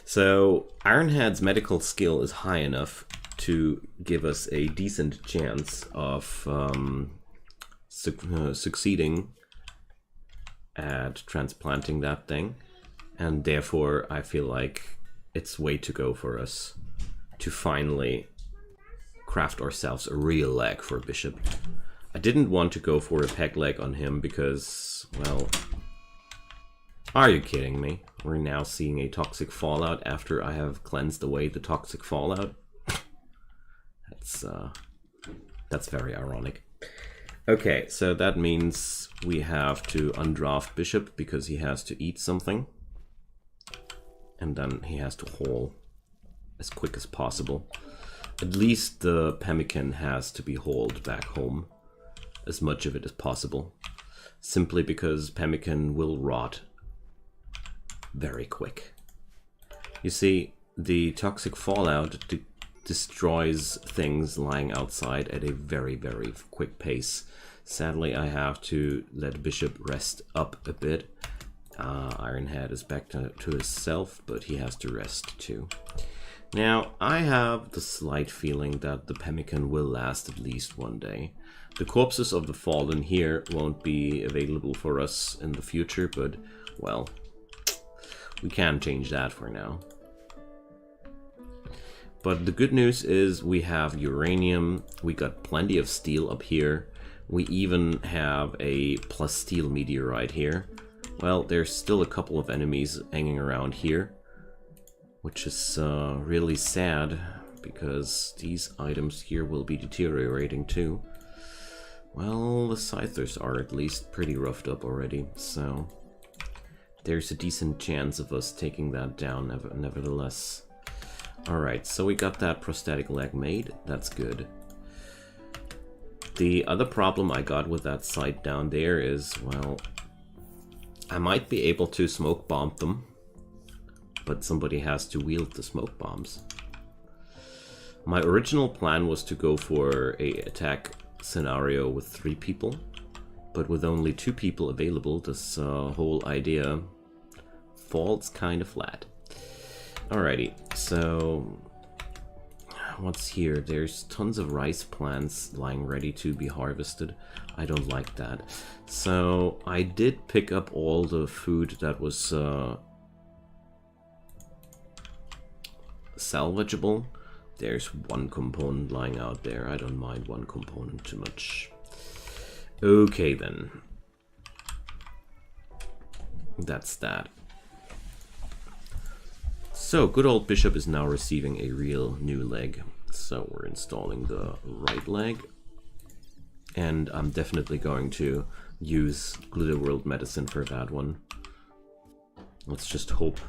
So Ironhead's medical skill is high enough to give us a decent chance of succeeding at transplanting that thing, and therefore I feel like it's way to go for us to finally craft ourselves a real leg for Bishop. I didn't want to go for a peg leg on him because, well, are you kidding me? We're now seeing a toxic fallout after I have cleansed away the toxic fallout. That's very ironic. Okay, so that means we have to undraft Bishop because he has to eat something. And then he has to haul as quick as possible. At least the pemmican has to be hauled back home, as much of it as possible. Simply because pemmican will rot very quick. You see, the toxic fallout destroys things lying outside at a very, very quick pace. Sadly, I have to let Bishop rest up a bit. Ironhead is back to himself, but he has to rest too. Now, I have the slight feeling that the pemmican will last at least one day. The corpses of the fallen here won't be available for us in the future, but, well, we can change that for now. But the good news is we have uranium, we got plenty of steel up here, we even have a plus steel meteorite here. Well, there's still a couple of enemies hanging around here, which is really sad, because these items here will be deteriorating too. Well, the scythers are at least pretty roughed up already, so there's a decent chance of us taking that down nevertheless. Alright, so we got that prosthetic leg made, that's good. The other problem I got with that site down there is, well, I might be able to smoke bomb them, but somebody has to wield the smoke bombs. My original plan was to go for a attack scenario with 3 people, but with only 2 people available, this whole idea falls kind of flat. Alrighty, so what's here? There's tons of rice plants lying ready to be harvested. I don't like that. So I did pick up all the food that was salvageable. There's one component lying out there. I don't mind one component too much. Okay then. That's that. So, good old Bishop is now receiving a real new leg. So we're installing the right leg. And I'm definitely going to use Glitter World Medicine for that one. Let's just hope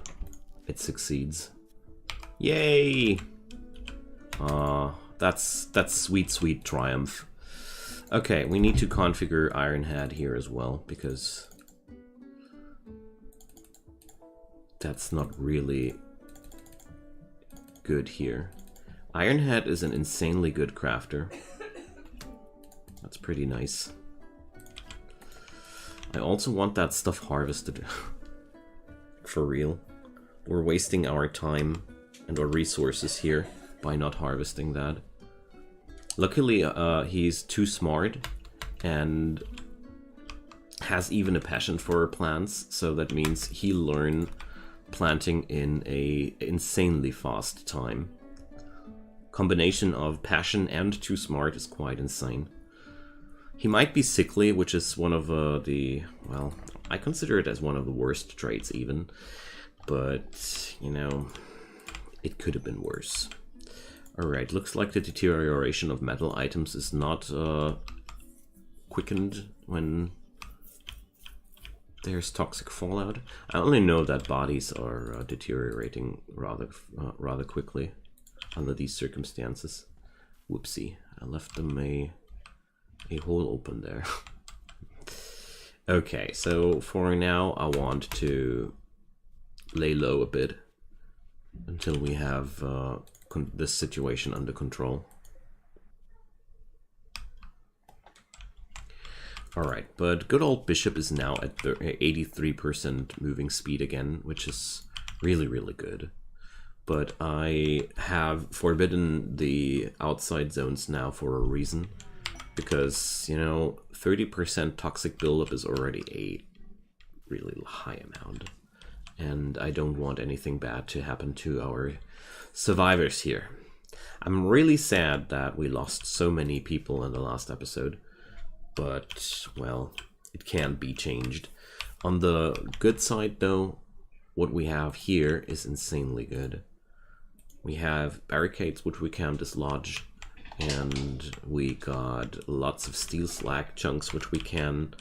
it succeeds. Yay! That's sweet, sweet triumph. Okay, we need to configure Iron Head here as well, because that's not really good here. Iron Head is an insanely good crafter. That's pretty nice. I also want that stuff harvested. For real. We're wasting our time and our resources here by not harvesting that. Luckily, he's too smart and has even a passion for plants, so that means he'll learn planting in a insanely fast time. Combination of passion and too smart is quite insane. He might be sickly, which is one of well, I consider it as one of the worst traits even, but, you know, it could have been worse. Alright, looks like the deterioration of metal items is not quickened when there's toxic fallout. I only know that bodies are deteriorating rather quickly under these circumstances. Whoopsie, I left them a hole open there. Okay, so for now I want to lay low a bit until we have this situation under control. Alright, but good old Bishop is now at 83% moving speed again, which is really, really good. But I have forbidden the outside zones now for a reason. Because, you know, 30% toxic buildup is already a really high amount. And I don't want anything bad to happen to our survivors here. I'm really sad that we lost so many people in the last episode. But, well, it can't be changed. On the good side, though, what we have here is insanely good. We have barricades which we can dislodge. And we got lots of steel slag chunks which we can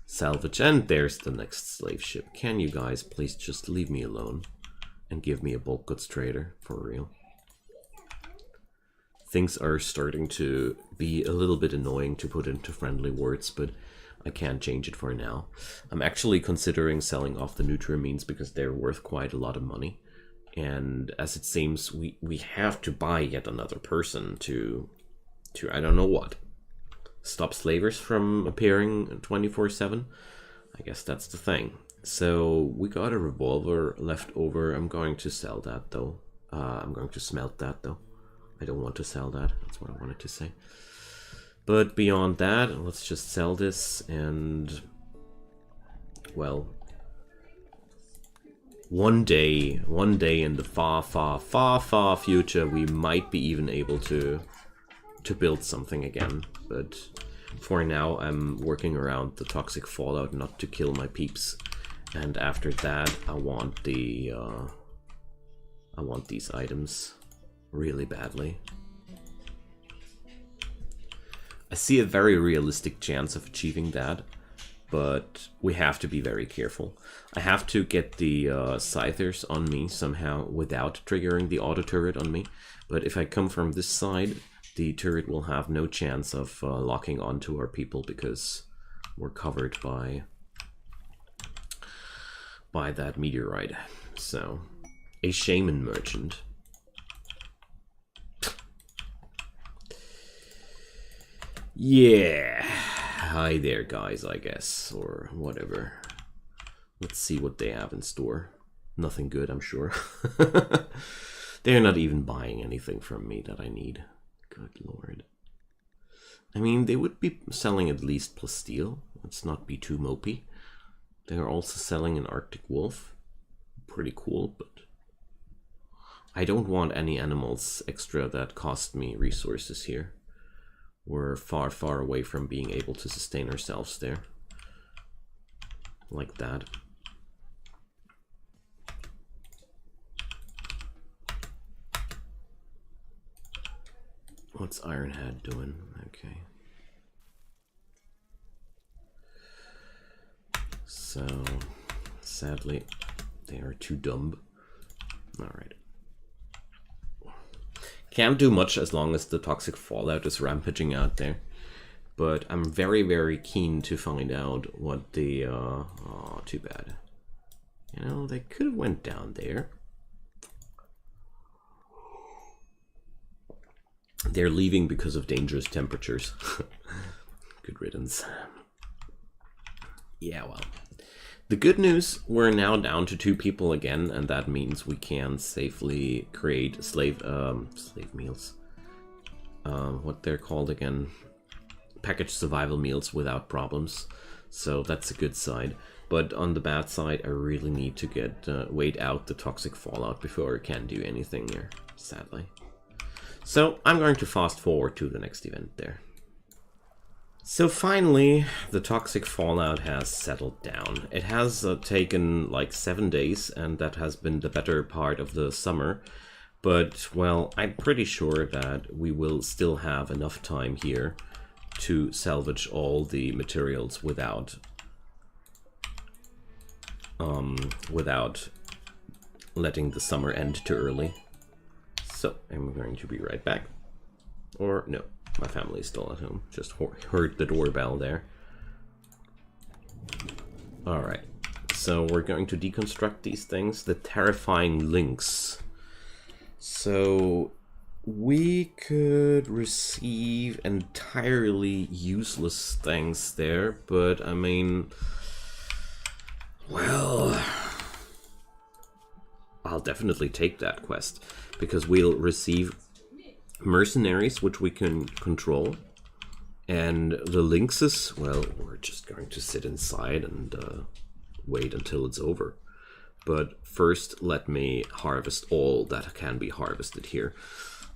salvage. And there's the next slave ship. Can you guys please just leave me alone and give me a bulk goods trader for real? Things are starting to be a little bit annoying to put into friendly words, but I can't change it for now. I'm actually considering selling off the Nutrimines because they're worth quite a lot of money. And as it seems, we have to buy yet another person to I don't know what. Stop slavers from appearing 24/7? I guess that's the thing. So we got a revolver left over. I'm going to sell that though. I'm going to smelt that though. I don't want to sell that. That's what I wanted to say. But beyond that, let's just sell this and, well, one day in the far future, we might be even able to build something again. But for now, I'm working around the toxic fallout not to kill my peeps. And after that, I want these items really badly. I see a very realistic chance of achieving that, but we have to be very careful. I have to get the scythers on me somehow without triggering the auto turret on me, but if I come from this side, the turret will have no chance of locking onto our people because we're covered by that meteorite. So, a shaman merchant. Yeah, hi there guys, I guess, or whatever. Let's see what they have in store. nothing good, I'm sure. They're not even buying anything from me that I need. Good lord. I mean, they would be selling at least plasteel. Let's not be too mopey. They're also selling an Arctic wolf. Pretty cool, but I don't want any animals extra that cost me resources here. We're far, far away from being able to sustain ourselves there. Like that. What's Ironhead doing? Okay. So, sadly, they are too dumb. Alright. Can't do much as long as the toxic fallout is rampaging out there. But I'm very, very keen to find out what the... oh, too bad. You know, they could have went down there. They're leaving because of dangerous temperatures. Good riddance. Yeah, well. The good news, we're now down to 2 people again, and that means we can safely create slave meals. What they're called again? Packaged survival meals without problems. So that's a good side. But on the bad side, I really need to get wait out the toxic fallout before I can do anything here, sadly. So I'm going to fast forward to the next event there. So finally, the toxic fallout has settled down. It has taken like 7 days, and that has been the better part of the summer. But, well, I'm pretty sure that we will still have enough time here to salvage all the materials without letting the summer end too early. So, I'm going to be right back. Or, no, my family is still at home. Just heard the doorbell there. Alright, so we're going to deconstruct these things. The terrifying links. So, we could receive entirely useless things there, but I mean, well, I'll definitely take that quest, because we'll receive mercenaries, which we can control, and the lynxes, well, we're just going to sit inside and wait until it's over. But first, let me harvest all that can be harvested here.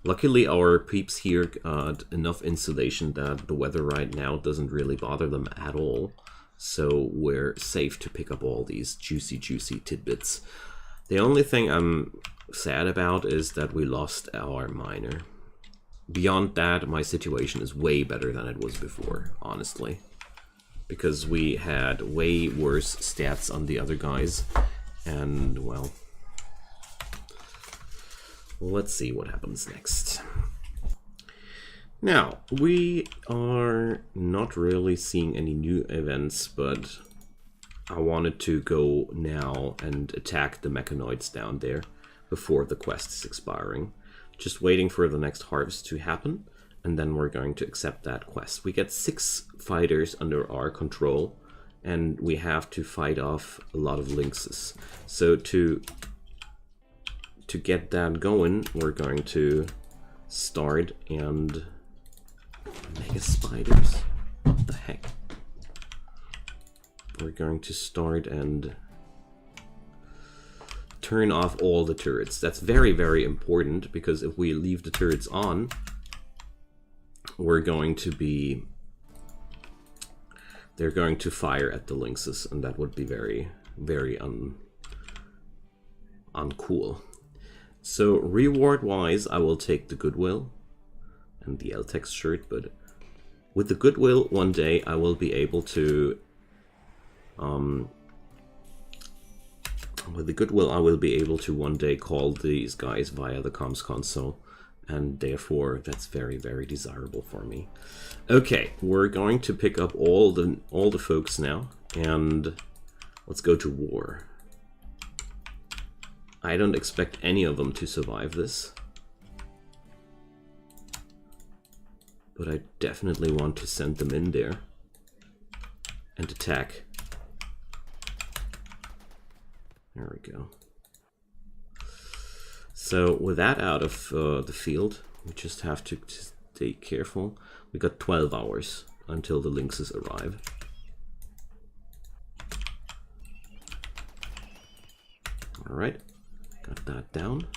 Luckily, our peeps here got enough insulation that the weather right now doesn't really bother them at all. So we're safe to pick up all these juicy, juicy tidbits. The only thing I'm sad about is that we lost our miner. Beyond that, my situation is way better than it was before, honestly. Because we had way worse stats on the other guys. And, well, let's see what happens next. Now, we are not really seeing any new events, but I wanted to go now and attack the Mechanoids down there before the quest is expiring. Just waiting for the next harvest to happen, and then we're going to accept that quest. We get 6 fighters under our control, and we have to fight off a lot of lynxes. So to get that going, we're going to start and... Mega spiders? What the heck? We're going to start and turn off all the turrets. That's very, very important, because if we leave the turrets on, we're going to be... They're going to fire at the lynxes, and that would be very, very uncool. So reward-wise, I will take the Goodwill and the LTEX shirt, but with the Goodwill, one day I will be able to... with the Goodwill, I will be able to one day call these guys via the comms console, and therefore that's very, very desirable for me. Okay, we're going to pick up all the folks now, and let's go to war. I don't expect any of them to survive this, but I definitely want to send them in there and attack. There we go. So with that out of the field, we just have to stay careful. We got 12 hours until the lynxes arrive. Alright, got that down.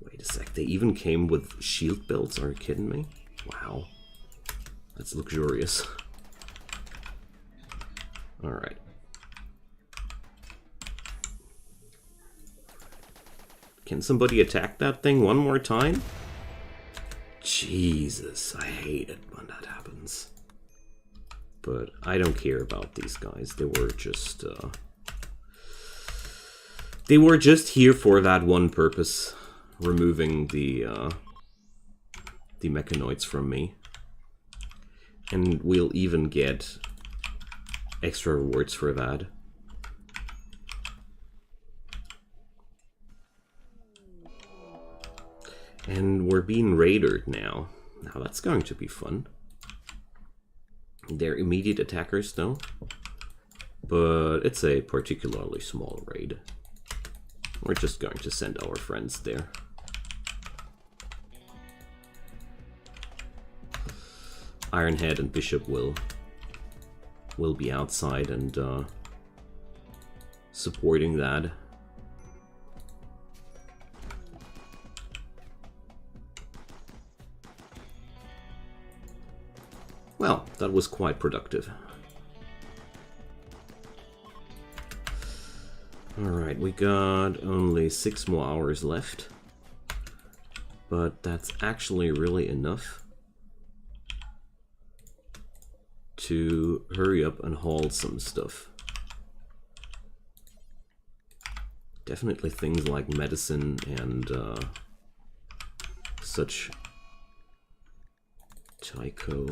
Wait a sec, they even came with shield builds? Are you kidding me? Wow, that's luxurious. Alright. Can somebody attack that thing one more time? Jesus, I hate it when that happens. But I don't care about these guys. They were just here for that one purpose, removing the Mechanoids from me. And we'll even get extra rewards for that. And we're being raided now. Now that's going to be fun. They're immediate attackers though, but it's a particularly small raid. We're just going to send our friends there. Ironhead and Bishop will be outside and supporting that. Well, that was quite productive. Alright, we got only 6 more hours left. But that's actually really enough to hurry up and haul some stuff. Definitely things like medicine and such. Tycho.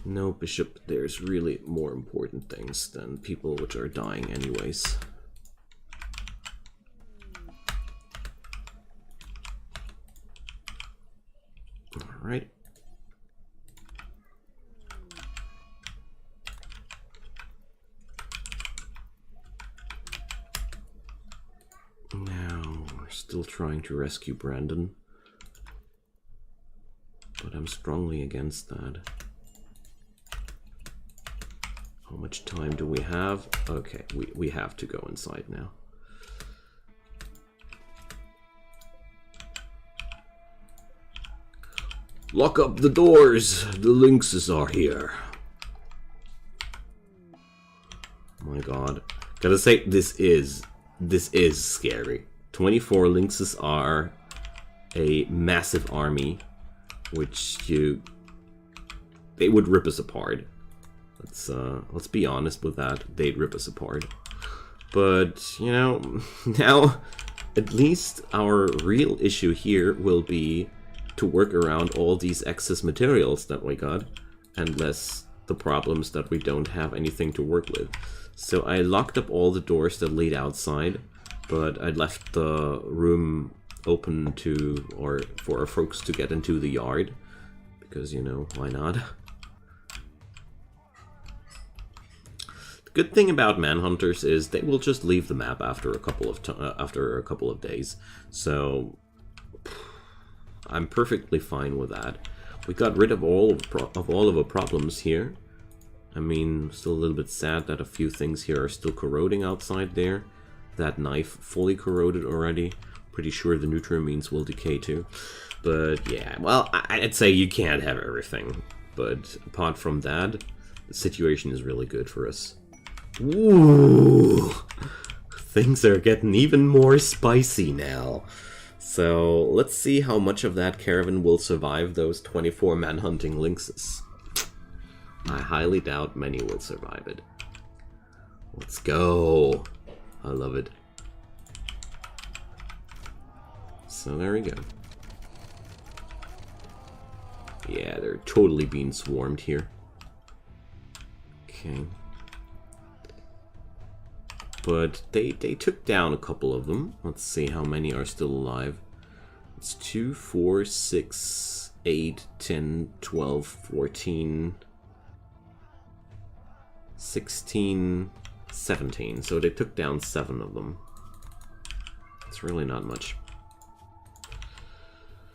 No, Bishop, there's really more important things than people which are dying anyways. Alright. Now, we're still trying to rescue Brandon, but I'm strongly against that. How much time do we have? Okay, we have to go inside now. Lock up the doors! The lynxes are here. Oh my god. Gotta say, this is scary. 24 lynxes are a massive army, which they would rip us apart. Let's be honest with that. They'd rip us apart. But, you know, now at least our real issue here will be to work around all these excess materials that we got, and less the problems that we don't have anything to work with. So I locked up all the doors that lead outside, but I left the room open for our folks to get into the yard, because, you know, why not? Good thing about manhunters is they will just leave the map after a couple of days, so I'm perfectly fine with that. We got rid of all of our problems here. I mean, still a little bit sad that a few things here are still corroding outside there. That knife fully corroded already. Pretty sure the nutrimines will decay too. But yeah, well, I'd say you can't have everything. But apart from that, the situation is really good for us. Ooh, things are getting even more spicy now. So let's see how much of that caravan will survive those 24 manhunting lynxes. I highly doubt many will survive it. Let's go. I love it. So there we go. Yeah, they're totally being swarmed here. Okay. But they took down a couple of them. Let's see how many are still alive. It's 2, 4, 6, 8, 10, 12, 14. 16, 17. So they took down 7 of them. It's really not much.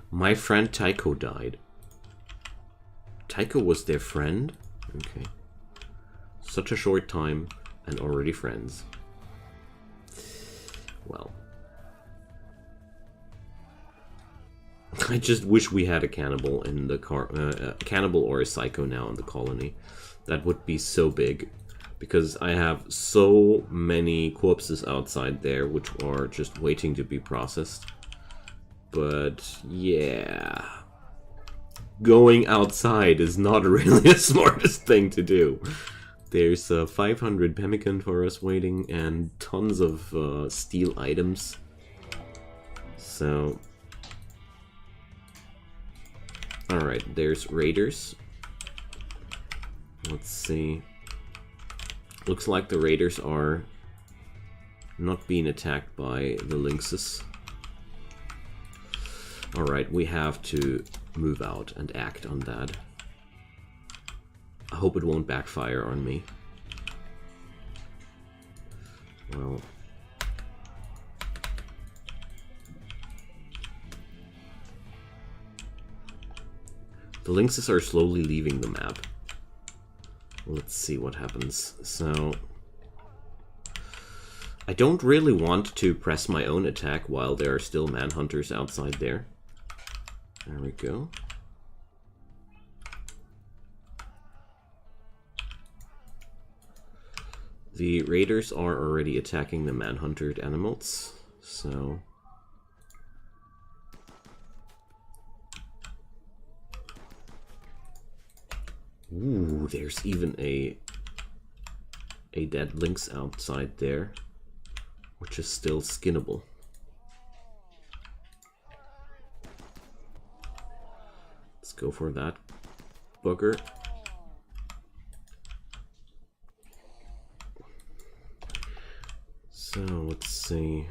My friend Tycho died. Tycho was their friend? Okay. Such a short time and already friends. Well. I just wish we had a cannibal in the cannibal or a psycho now in the colony. That would be so big, because I have so many corpses outside there which are just waiting to be processed. But yeah, going outside is not really the smartest thing to do. There's 500 pemmican for us waiting and tons of steel items. So, alright, there's raiders. Let's see. Looks like the raiders are not being attacked by the lynxes. Alright, we have to move out and act on that. I hope it won't backfire on me. Well... the lynxes are slowly leaving the map. Let's see what happens. So... I don't really want to press my own attack while there are still manhunters outside there. There we go. The raiders are already attacking the manhuntered animals, so... Ooh, there's even a dead lynx outside there, which is still skinnable. Let's go for that bugger. So, let's see.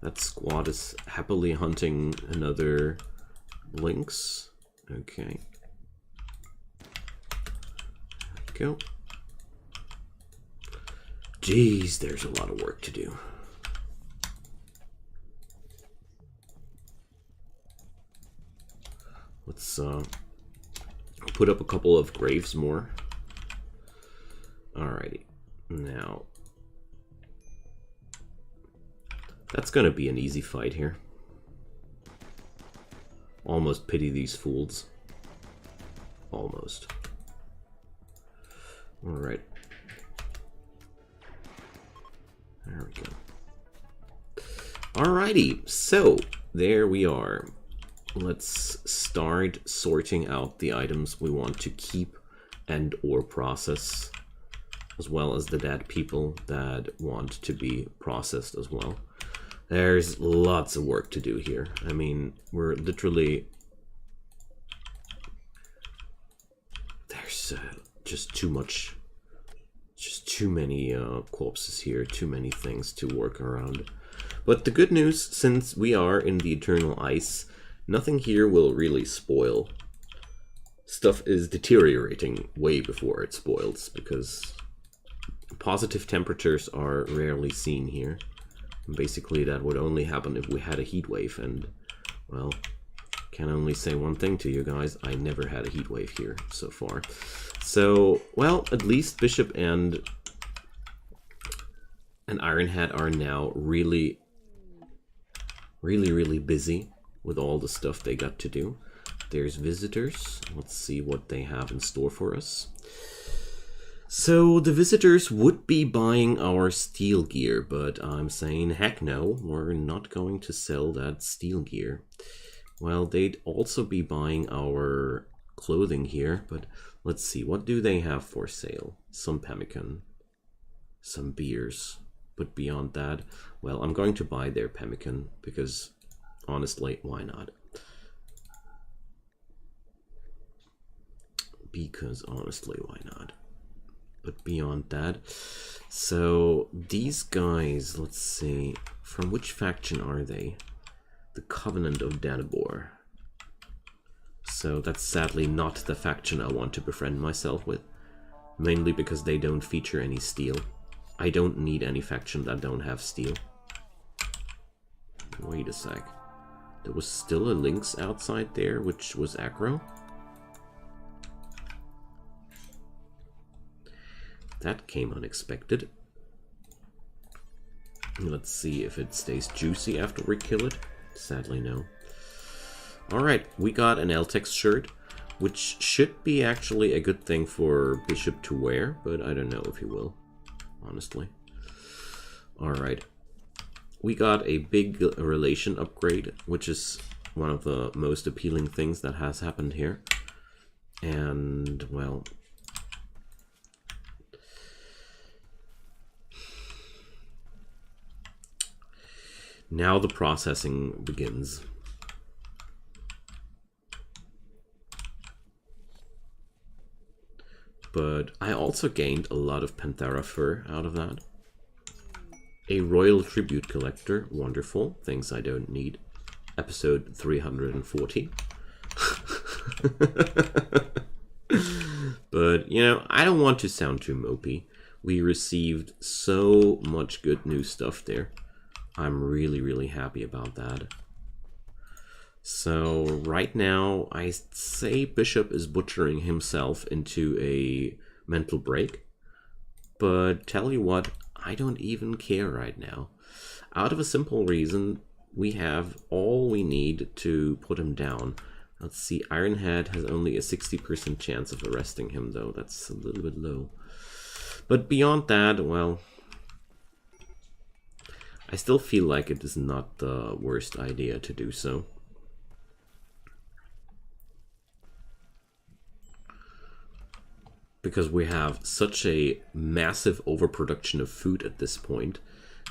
That squad is happily hunting another lynx. Okay. There we go. Jeez, there's a lot of work to do. Let's put up a couple of graves more. Alrighty. Now, that's gonna be an easy fight here. Almost pity these fools. Almost. Alright. There we go. Alrighty, so there we are. Let's start sorting out the items we want to keep and or process, as well as the dead people that want to be processed as well. There's lots of work to do here. I mean, we're literally... There's just too much... Just too many corpses here, too many things to work around. But the good news, since we are in the eternal ice, nothing here will really spoil. Stuff is deteriorating way before it spoils, because positive temperatures are rarely seen here. And basically that would only happen if we had a heat wave, and, well, can only say one thing to you guys, I never had a heat wave here so far. So, well, at least Bishop and Ironhead are now really busy with all the stuff they got to do. There's visitors. Let's see what they have in store for us. So, the visitors would be buying our steel gear, but I'm saying, heck no, we're not going to sell that steel gear. Well, they'd also be buying our clothing here, but let's see, what do they have for sale? Some pemmican, some beers, but beyond that, well, I'm going to buy their pemmican, because honestly, why not? Because honestly, why not? But beyond that, so these guys, let's see, from which faction are they? The Covenant of Danabor. So that's sadly not the faction I want to befriend myself with. Mainly because they don't feature any steel. I don't need any faction that don't have steel. Wait a sec. There was still a Lynx outside there, which was aggro. That came unexpected. Let's see if it stays juicy after we kill it. Sadly, no. Alright, we got an Eltex shirt, which should be actually a good thing for Bishop to wear, but I don't know if he will, honestly. Alright. We got a big relation upgrade, which is one of the most appealing things that has happened here. And, well... now the processing begins. But I also gained a lot of Panthera fur out of that. A Royal Tribute Collector, wonderful, things I don't need. Episode 340. But, you know, I don't want to sound too mopey. We received so much good new stuff there. I'm really, really happy about that. So right now, I say Bishop is butchering himself into a mental break. But tell you what, I don't even care right now. Out of a simple reason, we have all we need to put him down. Let's see, Ironhead has only a 60% chance of arresting him, though. That's a little bit low. But beyond that, well... I still feel like it is not the worst idea to do so. Because we have such a massive overproduction of food at this point,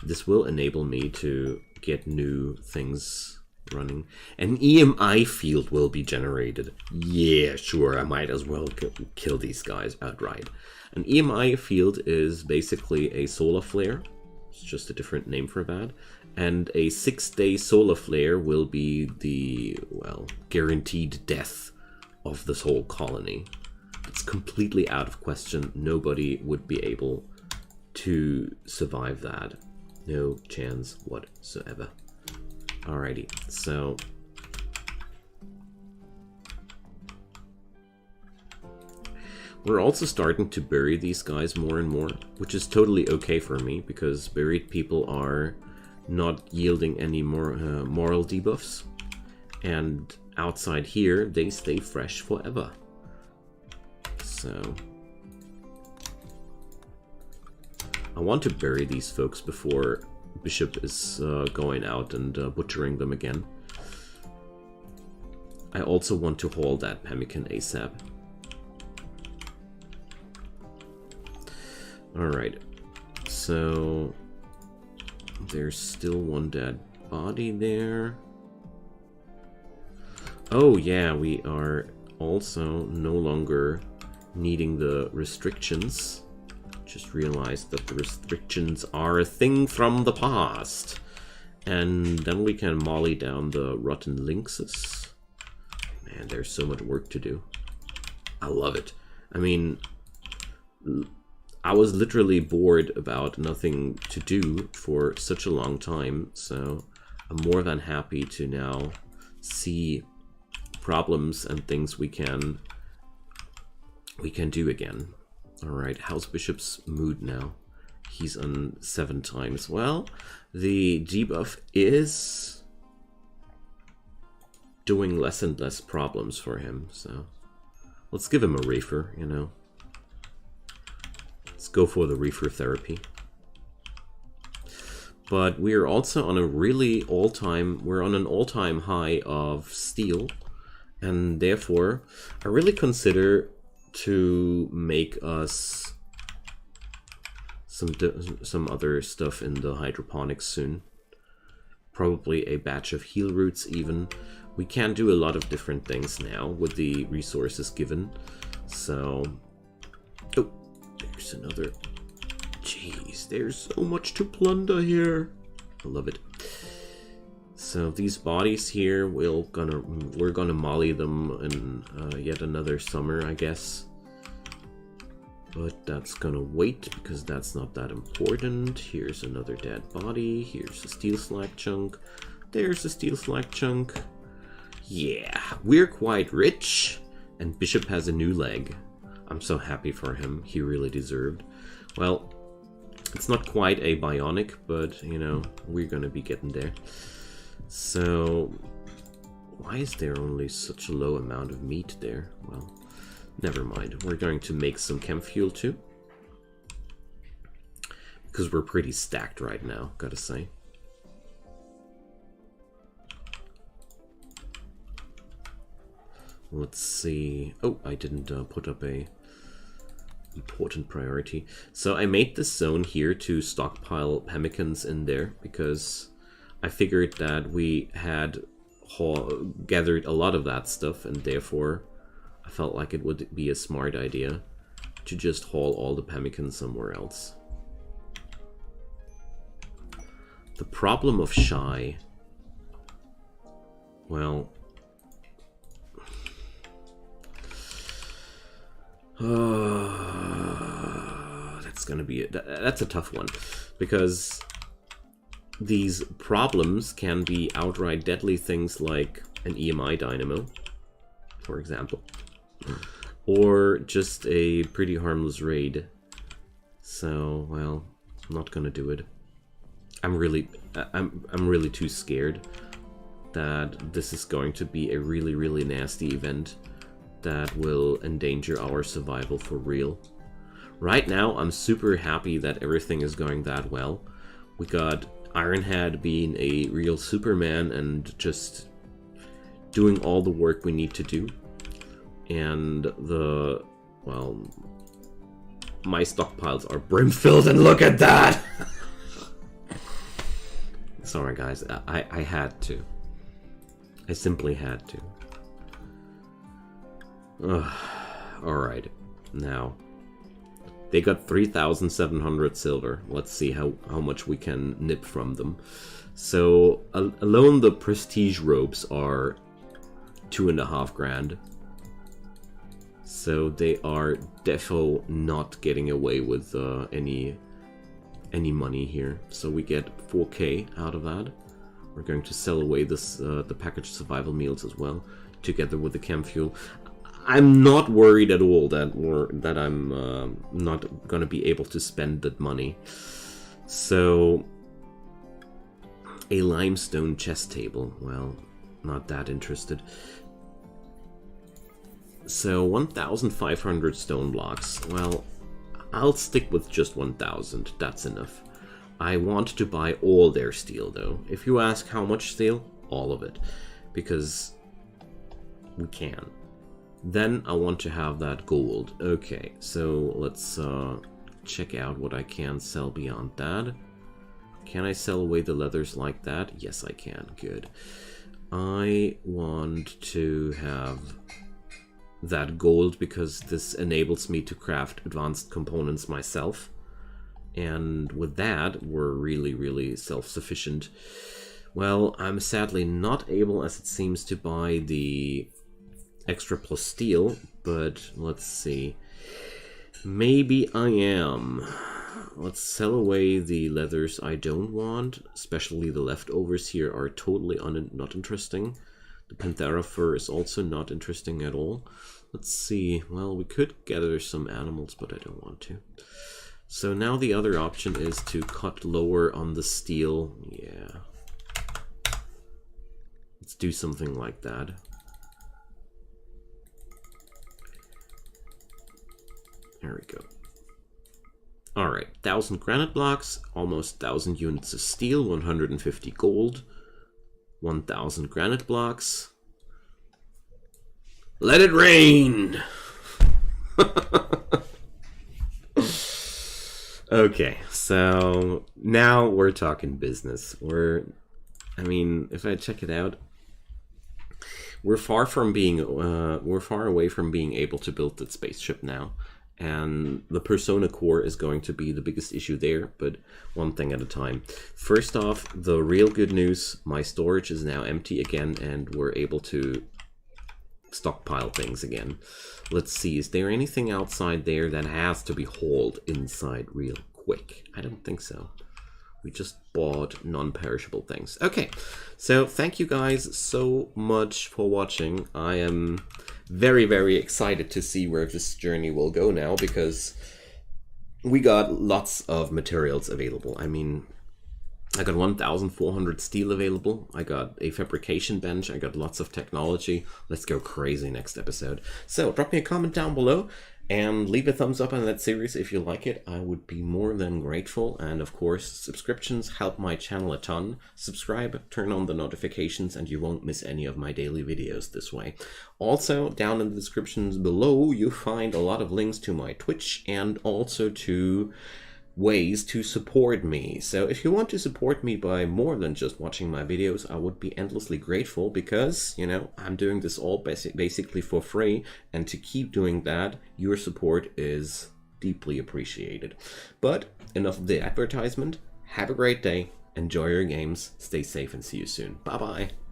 this will enable me to get new things running. An EMI field will be generated. Yeah, sure, I might as well kill these guys outright. An EMI field is basically a solar flare. It's just a different name for that. And a 6-day solar flare will be the, well, guaranteed death of this whole colony. It's completely out of question. Nobody would be able to survive that. No chance whatsoever. Alrighty, so... we're also starting to bury these guys more and more, which is totally okay for me, because buried people are not yielding any more moral debuffs. And outside here, they stay fresh forever. So... I want to bury these folks before Bishop is going out and butchering them again. I also want to haul that pemmican ASAP. Alright, so there's still one dead body there. Oh yeah, we are also no longer needing the restrictions. Just realized that the restrictions are a thing from the past. And then we can molly down the rotten lynxes. Man, there's so much work to do. I love it. I mean... I was literally bored about nothing to do for such a long time, so I'm more than happy to now see problems and things we can do again. Alright, how's Bishop's mood now? He's on 7 times. Well, the debuff is doing less and less problems for him, so let's give him a reefer, you know. Let's go for the reefer therapy. But we are also on a really we're on an all-time high of steel, and therefore I really consider to make us some other stuff in the hydroponics soon. Probably a batch of heal roots even. We can do a lot of different things now with the resources given. So... oh, there's another... jeez, there's so much to plunder here. I love it. So these bodies here, we're gonna molly them in yet another summer, I guess. But that's gonna wait because that's not that important. Here's another dead body. Here's a steel slag chunk. There's a steel slag chunk. Yeah, we're quite rich. And Bishop has a new leg. I'm so happy for him. He really deserved. Well, it's not quite a bionic, but, you know, we're gonna be getting there. So, why is there only such a low amount of meat there? Well, never mind. We're going to make some chem fuel too. Because we're pretty stacked right now, gotta say. Let's see. Oh, I didn't put up a important priority. So I made this zone here to stockpile pemmican in there because I figured that we had gathered a lot of that stuff, and therefore I felt like it would be a smart idea to just haul all the pemmican somewhere else. The problem of shy, well, that's gonna be that's a tough one, because these problems can be outright deadly things like an EMI dynamo, for example, or just a pretty harmless raid. So, well, I'm not gonna do it. I'm really too scared that this is going to be a really nasty event that will endanger our survival for real. Right now, I'm super happy that everything is going that well. We got Ironhead being a real Superman and just doing all the work we need to do. And well, my stockpiles are brim-filled, and look at that! Sorry guys, I had to. I simply had to. Alright, now they got 3,700 silver. Let's see how much we can nip from them. So alone the prestige robes are 2.5 grand. So they are defo not getting away with any money here. So we get 4k out of that. We're going to sell away this the packaged survival meals as well, together with the chem fuel. I'm not worried at all that I'm not gonna be able to spend that money. So a limestone chest table, well, not that interested. So 1,500 stone blocks. Well, I'll stick with just 1,000. That's enough. I want to buy all their steel though. If you ask how much steel, all of it, because we can. Then I want to have that gold. Okay, so let's check out what I can sell beyond that. Can I sell away the leathers like that? Yes, I can. Good. I want to have that gold because this enables me to craft advanced components myself. And with that, we're really self-sufficient. Well, I'm sadly not able, as it seems, to buy the extra plus steel, but let's see. Maybe I am. Let's sell away the leathers I don't want, especially the leftovers here are totally not interesting. The Panthera fur is also not interesting at all. Let's see. Well, we could gather some animals, but I don't want to. So now the other option is to cut lower on the steel. Yeah. Let's do something like that. There we go. Alright, 1,000 granite blocks, almost 1,000 units of steel, 150 gold, 1,000 granite blocks. Let it rain! Okay, so now we're talking business. I mean, if I check it out, we're far away from being able to build that spaceship now. And the Persona Core is going to be the biggest issue there, but one thing at a time. First off, the real good news, my storage is now empty again, and we're able to stockpile things again. Let's see, is there anything outside there that has to be hauled inside real quick? I don't think so. We just bought non-perishable things. Okay, so thank you guys so much for watching. I am very, very excited to see where this journey will go now, because we got lots of materials available. I mean, I got 1,400 steel available. I got a fabrication bench. I got lots of technology. Let's go crazy next episode. So drop me a comment down below and leave a thumbs up on that series if you like it. I would be more than grateful. And of course, subscriptions help my channel a ton. Subscribe, turn on the notifications, and you won't miss any of my daily videos this way. Also, down in the descriptions below, you find a lot of links to my Twitch and also to ways to support me. So if you want to support me by more than just watching my videos, I would be endlessly grateful, because, you know, I'm doing this all basically for free, and to keep doing that, your support is deeply appreciated. But enough of the advertisement. Have a great day, enjoy your games, stay safe, and see you soon. Bye bye.